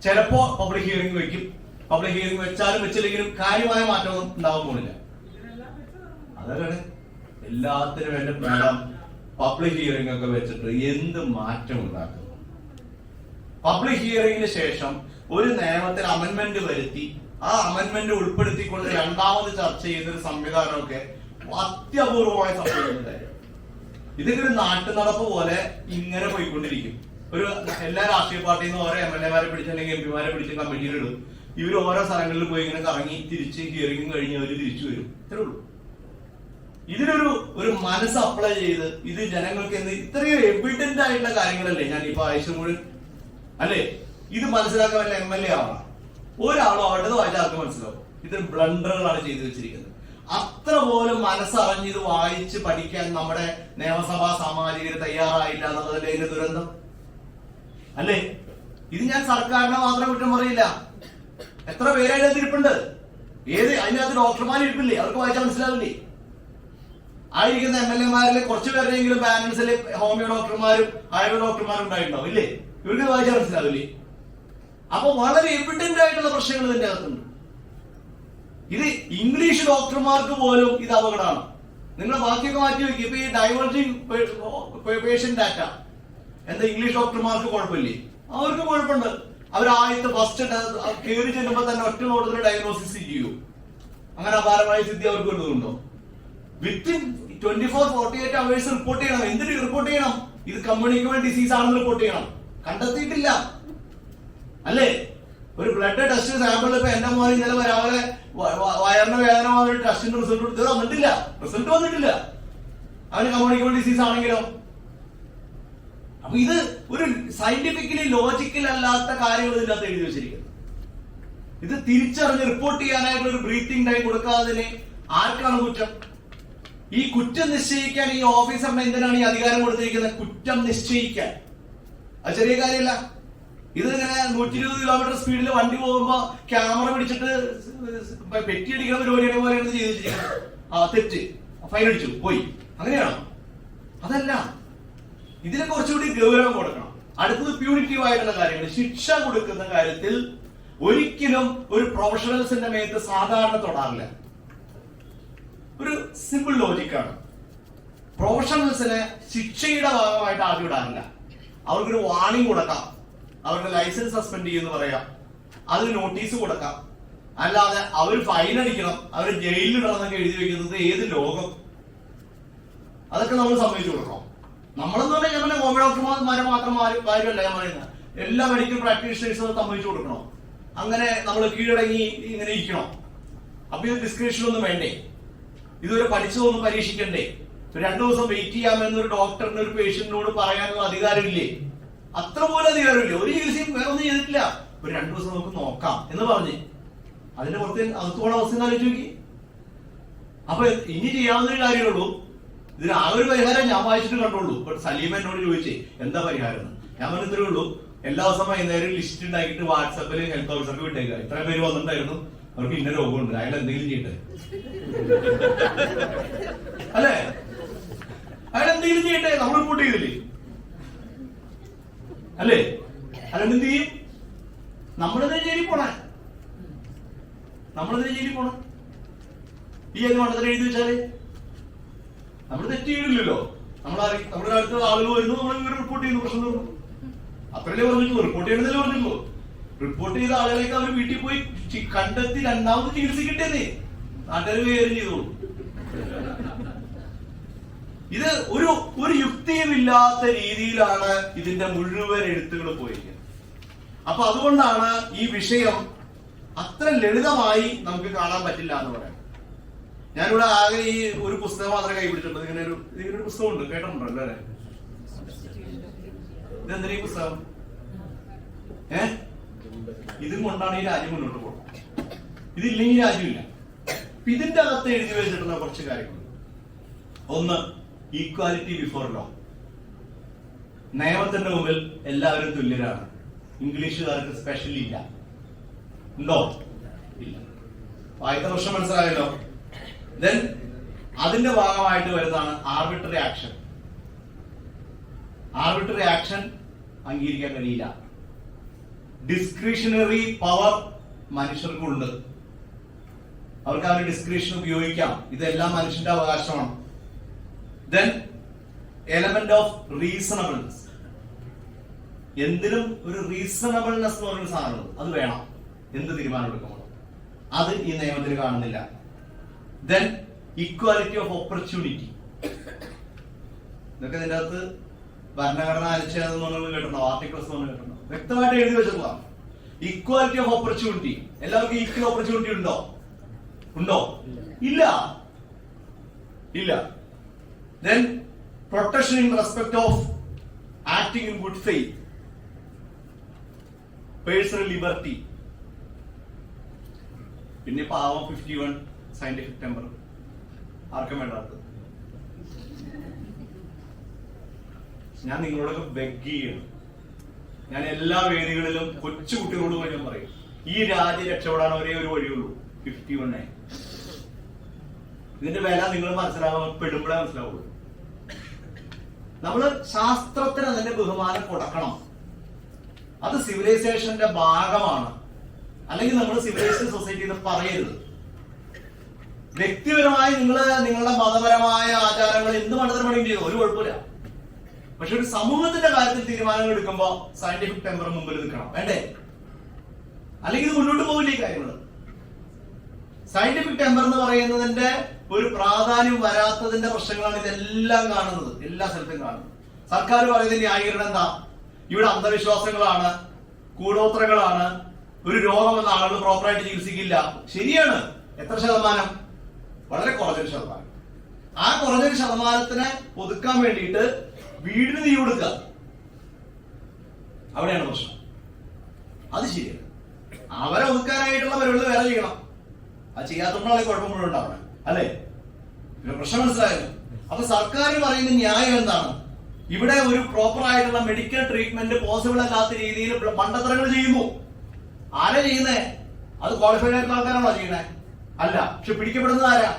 ചിലപ്പോ പബ്ലിക് ഹിയറിംഗ് വെക്കും. പബ്ലിക് ഹിയറിംഗ് വെച്ചാലും വെച്ചില്ലെങ്കിലും കാര്യമായ മാറ്റമൊന്നും ഉണ്ടാവാൻ പോകുന്നില്ല. അതാണ് എല്ലാത്തിനും വേണ്ട മാഡം പബ്ലിക് ഹിയറിംഗ് ഒക്കെ വെച്ചിട്ട് എന്ത് മാറ്റം ഉണ്ടാക്കും? പബ്ലിക് ഹിയറിംഗിന് ശേഷം ഒരു നിയമത്തിൽ അമെന്റ്മെന്റ് വരുത്തി ആ അമെന്റ്മെന്റ് ഉൾപ്പെടുത്തിക്കൊണ്ട് രണ്ടാമത് ചർച്ച ചെയ്യുന്ന ഒരു സംവിധാനമൊക്കെ അത്യപൂർവമായി സംഭവിക്കുന്ന കാര്യം. ഇതൊക്കെ ഒരു നാട്ടു നടപ്പ് പോലെ ഇങ്ങനെ പോയിക്കൊണ്ടിരിക്കും. ഒരു എല്ലാ രാഷ്ട്രീയ പാർട്ടിയിൽ നിന്ന് ഓരോ MLA-മാരെ പിടിച്ച് അല്ലെങ്കിൽ MP-മാരെ പിടിച്ച് കമ്മിറ്റിയിലിടും. ഇവർ ഓരോ സ്ഥലങ്ങളിൽ പോയി ഇങ്ങനെ കറങ്ങി തിരിച്ച് ഹിയറിംഗ് കഴിഞ്ഞ് അവർ തിരിച്ചു വരും. ഇത്രേ ഉള്ളൂ. ഇതിനൊരു മനസ്സ് അപ്ലൈ ചെയ്ത് ഇത് ജനങ്ങൾക്ക് ഇത്രയും എവിഡന്റ് ആയിട്ടുള്ള കാര്യങ്ങളല്ലേ ഞാൻ ഇപ്പൊ ആഴ്ച മുഴുവൻ അല്ലേ? ഇത് മനസ്സിലാക്കാൻ വല്ല MLA ആവണം. ഒരാളോ അവിടുന്ന് വായിച്ചാൽ ആർക്ക് മനസ്സിലാവും? ഇത് ബ്ലണ്ടറുകളാണ് ചെയ്തു വെച്ചിരിക്കുന്നത്. അത്ര പോലും മനസ്സറിഞ്ഞ് ഇത് വായിച്ച് പഠിക്കാൻ നമ്മുടെ നിയമസഭാ സാമാജികർ തയ്യാറായില്ല എന്നുള്ളതല്ലേ ഇതിന്റെ ദുരന്തം അല്ലേ? ഇത് ഞാൻ സർക്കാരിനെ മാത്രം കുറ്റം പറയില്ല. എത്ര പേര് അതിനകത്ത് ഇരിപ്പുണ്ട്? അതിനകത്ത് ഡോക്ടർമാർ ഇരിപ്പില്ലേ? അവർക്ക് വായിച്ചാൽ മനസ്സിലാവില്ലേ? ആയിരിക്കുന്ന MLA-മാരിൽ കുറച്ചു പേരുടെയെങ്കിലും പാനൽസിൽ ഹോമിയോ ഡോക്ടർമാരും ആയുർവേദ ഡോക്ടർമാരും ഉണ്ടായിട്ടുണ്ടാവും ഇല്ലേ? ഇവർക്ക് വായിച്ചാൽ മനസ്സിലാവില്ലേ? അപ്പൊ വളരെ എവിഡന്റ് ആയിട്ടുള്ള പ്രശ്നങ്ങൾ ഇതിന്റെ അകത്തുണ്ട്. ഇത് ഇംഗ്ലീഷ് ഡോക്ടർമാർക്ക് പോലും ഇത് അപകടമാണ്. നിങ്ങൾ ബാക്കിയൊക്കെ മാറ്റി വെക്കും. ഇപ്പൊ ഈ ഡൈവേർജിങ് പേഷ്യന്റ് ഡാറ്റ എന്താ ഇംഗ്ലീഷ് ഡോക്ടർമാർക്ക് കുഴപ്പമില്ലേ? അവർക്ക് കുഴപ്പമുണ്ട്. അവർ ആദ്യത്തെ ഫസ്റ്റ് കയറി ചെല്ലുമ്പോൾ തന്നെ ഒറ്റ നോട്ടത്തിൽ ഡയഗ്നോസിസ് ചെയ്യൂ. അങ്ങനെ അപാരമായ സിദ്ധി അവർക്ക് വരുന്നുണ്ടോ? വിത്തിൻ 24-48 hours റിപ്പോർട്ട് ചെയ്യണം. എന്തിനു റിപ്പോർട്ട് ചെയ്യണം? ഇത് കമ്മ്യൂണിക്കബിൾ ഡിസീസ് ആണെന്ന് റിപ്പോർട്ട് ചെയ്യണം. കണ്ടെത്തിയിട്ടില്ല അല്ലേ? ഒരു ബ്ലഡ് ടെസ്റ്റ് സാമ്പിൾ ഇപ്പൊ എന്റെ മോനെ ഇന്നലെ രാവിലെ വയറിന് വേദന വന്നിട്ട് ടെസ്റ്റിന്റെ റിസൾട്ട് എടുത്ത് വന്നിട്ടില്ല. റിസൾട്ട് വന്നിട്ടില്ല. അവന് കമ്മ്യൂണിക്കബിൾ ഡിസീസ് ആണെങ്കിലോ? അപ്പൊ ഇത് ഒരു സയന്റിഫിക്കലി ലോജിക്കൽ അല്ലാത്ത കാര്യങ്ങൾ ഇതിനകത്ത് എഴുതി വെച്ചിരിക്കുന്നത്. ഇത് തിരിച്ചറിഞ്ഞ് റിപ്പോർട്ട് ചെയ്യാനായിട്ടുള്ള ഒരു ബ്രീത്തിങ് ടൈം കൊടുക്കാതിന് ആർക്കാണ് കുറ്റം? ഈ കുറ്റം നിശ്ചയിക്കാൻ ഈ ഓഫീസറിന് എന്തിനാണ് ഈ അധികാരം കൊടുത്തിരിക്കുന്നത്? കുറ്റം നിശ്ചയിക്കാൻ. അത് ചെറിയ കാര്യമല്ല. ഇതിങ്ങനെ 120 കിലോമീറ്റർ സ്പീഡിൽ വണ്ടി പോകുമ്പോ ക്യാമറ പിടിച്ചിട്ട് പെറ്റിയടിക്കുന്ന പരിപാടിയുടെ പോലെയാണ് ചെയ്ത് വെച്ചിരിക്കുന്നത്. തെറ്റ്, ഫൈൻ അടിച്ചു, പോയി. അങ്ങനെയാണോ? അതല്ല. ഇതിനെ കുറച്ചുകൂടി ഗൗരവം കൊടുക്കണം. അടുത്തത് പ്യൂണിറ്റീവ് ആയിട്ടുള്ള കാര്യങ്ങൾ. ശിക്ഷ കൊടുക്കുന്ന കാര്യത്തിൽ ഒരിക്കലും ഒരു പ്രൊഫഷണൽസിന്റെ മേത്ത് സാധാരണ തൊടാറില്ല. ഒരു സിമ്പിൾ ലോജിക്കാണ്. പ്രൊഫഷണൽസിനെ ശിക്ഷയുടെ ഭാഗമായിട്ട് ആദ്യം ഇടാറില്ല. അവർക്കൊരു വാർണിംഗ് കൊടുക്കാം, അവരുടെ ലൈസൻസ് സസ്പെൻഡ് ചെയ്യുമെന്ന് പറയാം, അതിന് നോട്ടീസ് കൊടുക്കാം. അല്ലാതെ അവർ ഫൈൻ അടിക്കണം, അവർ ജയിലിലിടണം എന്നൊക്കെ എഴുതി വെക്കുന്നത് ഏത് ലോകം? അതൊക്കെ നമ്മൾ സമ്മതിച്ചു കൊടുക്കണം. നമ്മളെന്ന് പറഞ്ഞാൽ ഞാൻ ഹോമിയോ ഡോക്ടർമാരെ മാത്രം കാര്യമല്ല ഞാൻ പറയുന്നത്. എല്ലാ മെഡിക്കൽ പ്രാക്ടീഷണേഴ്സും സമ്മതിച്ചു കൊടുക്കണം. അങ്ങനെ നമ്മൾ കീഴടങ്ങി ഇങ്ങനെ ഇരിക്കണം? അപ്പൊ ഇത് ഡിസ്ക്രിപ്ഷൻ ഒന്നും വേണ്ടേ? ഇതുവരെ പഠിച്ചതൊന്നും പരീക്ഷിക്കണ്ടേ? 2 ദിവസം വെയിറ്റ് ചെയ്യാമെന്നൊരു ഡോക്ടറിന് ഒരു പേഷ്യന്റിനോട് പറയാനുള്ള അധികാരമില്ലേ? അത്ര പോലും അധികാരമില്ല. ഒരു ചികിത്സയും വേറെ ഒന്നും ചെയ്തിട്ടില്ല. ഒരു 2 ദിവസം നമുക്ക് നോക്കാം എന്ന് പറഞ്ഞ് അതിന്റെ പുറത്ത് അകത്തോളം അവസ്ഥ ആലോചിച്ച് നോക്കി. അപ്പൊ ഇനി ചെയ്യാവുന്ന ഒരു കാര്യമുള്ളൂ. ഇതിന് ആ ഒരു പരിഹാരം ഞാൻ വായിച്ചിട്ട് കണ്ടുള്ളൂ. ബട്ട് സലീം എന്നോട് ചോദിച്ചേ എന്താ പരിഹാരം? ഞാൻ പറഞ്ഞത്രേ ഉള്ളൂ, എല്ലാ ദിവസം വൈകുന്നേരം ലിസ്റ്റ് ഉണ്ടാക്കിയിട്ട് വാട്സാപ്പിൽ ഹെൽത്ത് ഓഫീസർക്ക് വിട്ടേക്കുക. ഇത്ര പേര് വന്നിട്ടുണ്ടായിരുന്നു, അവർക്ക് ഇന്ന രോഗമുണ്ട്, അയാൾ എന്തെങ്കിലും ചെയ്യട്ടെ. അല്ലേ? അയാൾ എന്തെങ്കിലും ചെയ്യട്ടെ, നമ്മൾ റിപ്പോർട്ട് ചെയ്തില്ലേ? അല്ലേ? അല്ലാണ്ട് എന്ത് ചെയ്യും? നമ്മളെന്തിനാ ജയിലിൽ പോണേ? ഈ എന്ന് മണ്ടത്തിൽ എഴുതി വെച്ചാല് നമ്മൾ തെറ്റ് ചെയ്യില്ലല്ലോ. നമ്മുടെ അടുത്ത ആളുകൾ വരുന്നു, നമ്മൾ ഇങ്ങനെ റിപ്പോർട്ട് ചെയ്യുന്നു, പ്രശ്നം തീർന്നു. അത്രയല്ലേ പറഞ്ഞിട്ടുള്ളൂ. റിപ്പോർട്ട് ചെയ്യണമെന്നല്ലേ പറഞ്ഞിട്ടുള്ളൂ. റിപ്പോർട്ട് ചെയ്ത ആളുകളേക്ക് അവർ വീട്ടിൽ പോയി കണ്ടെത്തി 2ാമത് ചികിത്സ കിട്ടിയതേ നാട്ടുകാർ കൈകാര്യം ചെയ്തോളൂ. ഇത് ഒരു യുക്തിയുമില്ലാത്ത രീതിയിലാണ് ഇതിന്റെ മുഴുവൻ എഴുത്തുകൾ പോയിരിക്കുന്നത്. അപ്പൊ അതുകൊണ്ടാണ് ഈ വിഷയം അത്ര ലളിതമായി നമുക്ക് കാണാൻ പറ്റില്ല എന്ന് പറയാം. ഞാനിവിടെ ആകെ ഈ ഒരു പുസ്തകം മാത്രമേ കൈപിടിച്ചിട്ടുണ്ട്. ഇങ്ങനെ ഒരു പുസ്തകമുണ്ട്, കേട്ടിട്ടുണ്ടല്ലോ അല്ലേ? ഇതെന്തിനാ ഈ പുസ്തകം? ഇതും കൊണ്ടാണ് ഈ രാജ്യം മുന്നോട്ട് പോകുന്നത്. ഇതില്ലെങ്കിൽ രാജ്യമില്ല. ഇതിന്റെ അകത്ത് എഴുതി വെച്ചിട്ടുള്ള കുറച്ച് കാര്യങ്ങൾ. ഒന്ന്, ഈക്വാലിറ്റി ബിഫോർ ലോ. നിയമത്തിന്റെ മുമ്പിൽ എല്ലാവരും തുല്യരാണ്. ഇംഗ്ലീഷുകാർക്ക് സ്പെഷ്യൽ ഇല്ല. ഉണ്ടോ? ഇല്ല. ആദ്യത്തെ പ്രശ്നം മനസ്സിലായല്ലോ. ദെൻ അതിന്റെ ഭാഗമായിട്ട് വരുന്നതാണ് ആർബിട്രറി ആക്ഷൻ. ആർബിട്രറി ആക്ഷൻ അംഗീകരിക്കാൻ കഴിയില്ല. ഡിസ്ക്രിഷണറി പവർ മനുഷ്യർക്കുണ്ട്. അവർക്ക് അവരുടെ ഡിസ്ക്രിഷൻ ഉപയോഗിക്കാം. ഇതെല്ലാം മനുഷ്യന്റെ അവകാശമാണ്. Then element of reasonableness. എന്തിനും ഒരു റീസണബിൾനെസ് എന്ന് പറയുന്ന സാധനം അത് വേണം. എന്ത് തീരുമാനം എടുക്കുമ്പോൾ അത് ഈ നിയമത്തിൽ കാണുന്നില്ല. Then equality of opportunity. ഇതൊക്കെ ഇതിന്റെ അകത്ത് ഭരണഘടന അനുച്ഛേദം കേട്ടോ, ആർട്ടിക്കിൾസ് കേട്ടോ, വ്യക്തമായിട്ട് എഴുതി വെച്ചിട്ടുള്ളതാണ്. Equality of opportunity. എല്ലാവർക്കും ഈക്വൽ ഓപ്പർച്യൂണിറ്റി ഉണ്ടോ? ഇല്ല. Then protection in respect of acting in good faith. Personal liberty. പിന്നെ പാവം 51 സയന്റിഫിക് ടെമ്പർ ആർക്കും വേണ്ടാത്തത്. ഞാൻ നിങ്ങളോടൊക്കെ ബെഗ് ചെയ്യണം. ഞാൻ എല്ലാ വേദികളിലും കൊച്ചു കുട്ടികളോട് പോയി ഞാൻ പറയും, ഈ രാജ്യം രക്ഷപ്പെടാൻ ഒരേ ഒരു വഴിയുള്ളൂ, 51. ഇതിന്റെ വില നിങ്ങൾ പെടുമ്പോഴേ മനസ്സിലാവുള്ളൂ. നമ്മള് ശാസ്ത്രത്തിന് അതിന്റെ ബഹുമാനം കൊടുക്കണം. അത് സിവിലൈസേഷന്റെ ഭാഗമാണ്. അല്ലെങ്കിൽ നമ്മൾ സിവിലൈസ്ഡ് സൊസൈറ്റി എന്ന് പറയരുത്. വ്യക്തിപരമായി നിങ്ങളുടെ മതപരമായ ആചാരങ്ങൾ എന്ത് മണ്ടത്തരം ചെയ്തു ഒരു കുഴപ്പമില്ല. പക്ഷെ ഒരു സമൂഹത്തിന്റെ കാര്യത്തിൽ തീരുമാനങ്ങൾ എടുക്കുമ്പോൾ സയന്റിഫിക് ടെമ്പർ മുമ്പിൽ നിൽക്കണം, വേണ്ടേ? അല്ലെങ്കിൽ ഇത് മുന്നോട്ട് പോകില്ല. ഈ കാര്യങ്ങൾ സയന്റിഫിക് ടെമ്പർ എന്ന് പറയുന്നതിന്റെ ഒരു പ്രാധാന്യം വരാത്തതിന്റെ പ്രശ്നങ്ങളാണ് ഇതെല്ലാം കാണുന്നത്, എല്ലാ സ്ഥലത്തും കാണുന്നത്. സർക്കാർ പറയുന്നതിന്റെ ന്യായീകരണം എന്താ? ഇവിടെ അന്ധവിശ്വാസങ്ങളാണ്, കൂടോത്രങ്ങളാണ്, ഒരു രോഗം എന്ന ആളുകൾ പ്രോപ്പറായിട്ട് ചികിത്സിക്കില്ല. ശരിയാണ്. എത്ര ശതമാനം? വളരെ കുറഞ്ഞൊരു ശതമാനം. ആ കുറഞ്ഞൊരു ശതമാനത്തിനെ ഒതുക്കാൻ വേണ്ടിയിട്ട് വീടിന് തീ കൊടുക്കുക, അവിടെയാണ് പ്രശ്നം. അത് ശരിയാണ്. അവരെ ഒതുക്കാനായിട്ടുള്ള പരിപാടി വേറെ ചെയ്യണം. അത് ചെയ്യാത്തപ്പോഴാണ് കുഴപ്പം മുഴുവൻ ഉണ്ടാവണം, അല്ലേ? പിന്നെ പ്രശ്നം മനസ്സിലായല്ലോ. അപ്പൊ സർക്കാർ പറയുന്ന ന്യായം എന്താണ്? ഇവിടെ ഒരു പ്രോപ്പർ ആയിട്ടുള്ള മെഡിക്കൽ ട്രീറ്റ്മെന്റ് പോസിബിൾ അല്ലാത്ത രീതിയിൽ മണ്ടത്തരങ്ങൾ ചെയ്യുന്നു. ആരാ ചെയ്യുന്നേ? അത് ക്വാളിഫൈഡ് ആയിട്ടുള്ള ആൾക്കാരാണോ ചെയ്യുന്നേ? അല്ല. പക്ഷെ പിടിക്കപ്പെടുന്നത് ആരാ?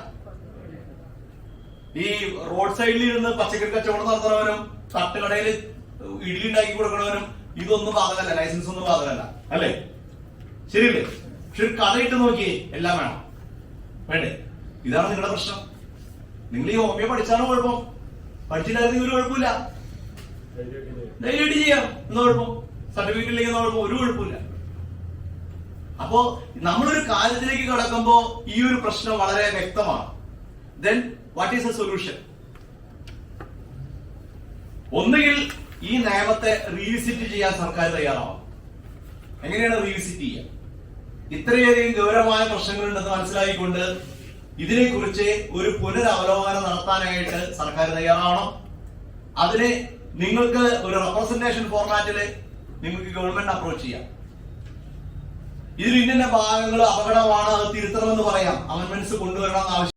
ഈ റോഡ് സൈഡിൽ ഇരുന്ന് പച്ചക്കറി കച്ചവടം നടത്തുന്നവനും തട്ടുകടയിൽ ഇഡ്ഡലി ഉണ്ടാക്കി കൊടുക്കണവനും ഇതൊന്നും ബാധകമല്ല, ലൈസൻസ് ഒന്നും ബാധകമല്ല, അല്ലേ? ശരിയല്ലേ? പക്ഷെ ഒരു കടയിട്ട് നോക്കിയേ, എല്ലാം വേണം, വേണ്ടേ? ഇതാണ് നിങ്ങളുടെ പ്രശ്നം. നിങ്ങൾ ഈ ഹോമിയോ പഠിച്ചാലും കുഴപ്പം, പഠിച്ചില്ലായിരുന്നെങ്കിൽ ഒരു കുഴപ്പമില്ല, ധൈര്യമായിട്ട് ചെയ്യാം. എന്താ കുഴപ്പം? സർട്ടിഫിക്കറ്റ് ഇല്ലെങ്കിൽ കുഴപ്പം, ഒരു കുഴപ്പമില്ല. അപ്പോ നമ്മളൊരു കാര്യത്തിലേക്ക് കടക്കുമ്പോ ഈ ഒരു പ്രശ്നം വളരെ വ്യക്തമാണ്. Then what is A solution? ഒന്നുകിൽ ഈ നിയമത്തെ റീവിസിറ്റ് ചെയ്യാൻ സർക്കാർ തയ്യാറാവും. എങ്ങനെയാണ് റീവിസിറ്റ് ചെയ്യുക? ഇത്രയധികം ഗൗരവമായ പ്രശ്നങ്ങളുണ്ടെന്ന് മനസ്സിലാക്കിക്കൊണ്ട് ഇതിനെക്കുറിച്ച് ഒരു പുനരവലോകനം നടത്താനായിട്ട് സർക്കാർ തയ്യാറാവണം. അതിന് നിങ്ങൾക്ക് ഒരു റെപ്രസെന്റേഷൻ ഫോർമാറ്റില് നിങ്ങൾക്ക് ഗവൺമെന്റ് അപ്രോച്ച് ചെയ്യാം. ഇതിൽ ഇന്ന ഭാഗങ്ങൾ അപകടമാണ്, അത് തിരുത്തണമെന്ന് പറയാം, അമെന്റ്മെന്റ്സ് കൊണ്ടുവരണം എന്ന് ആവശ്യം.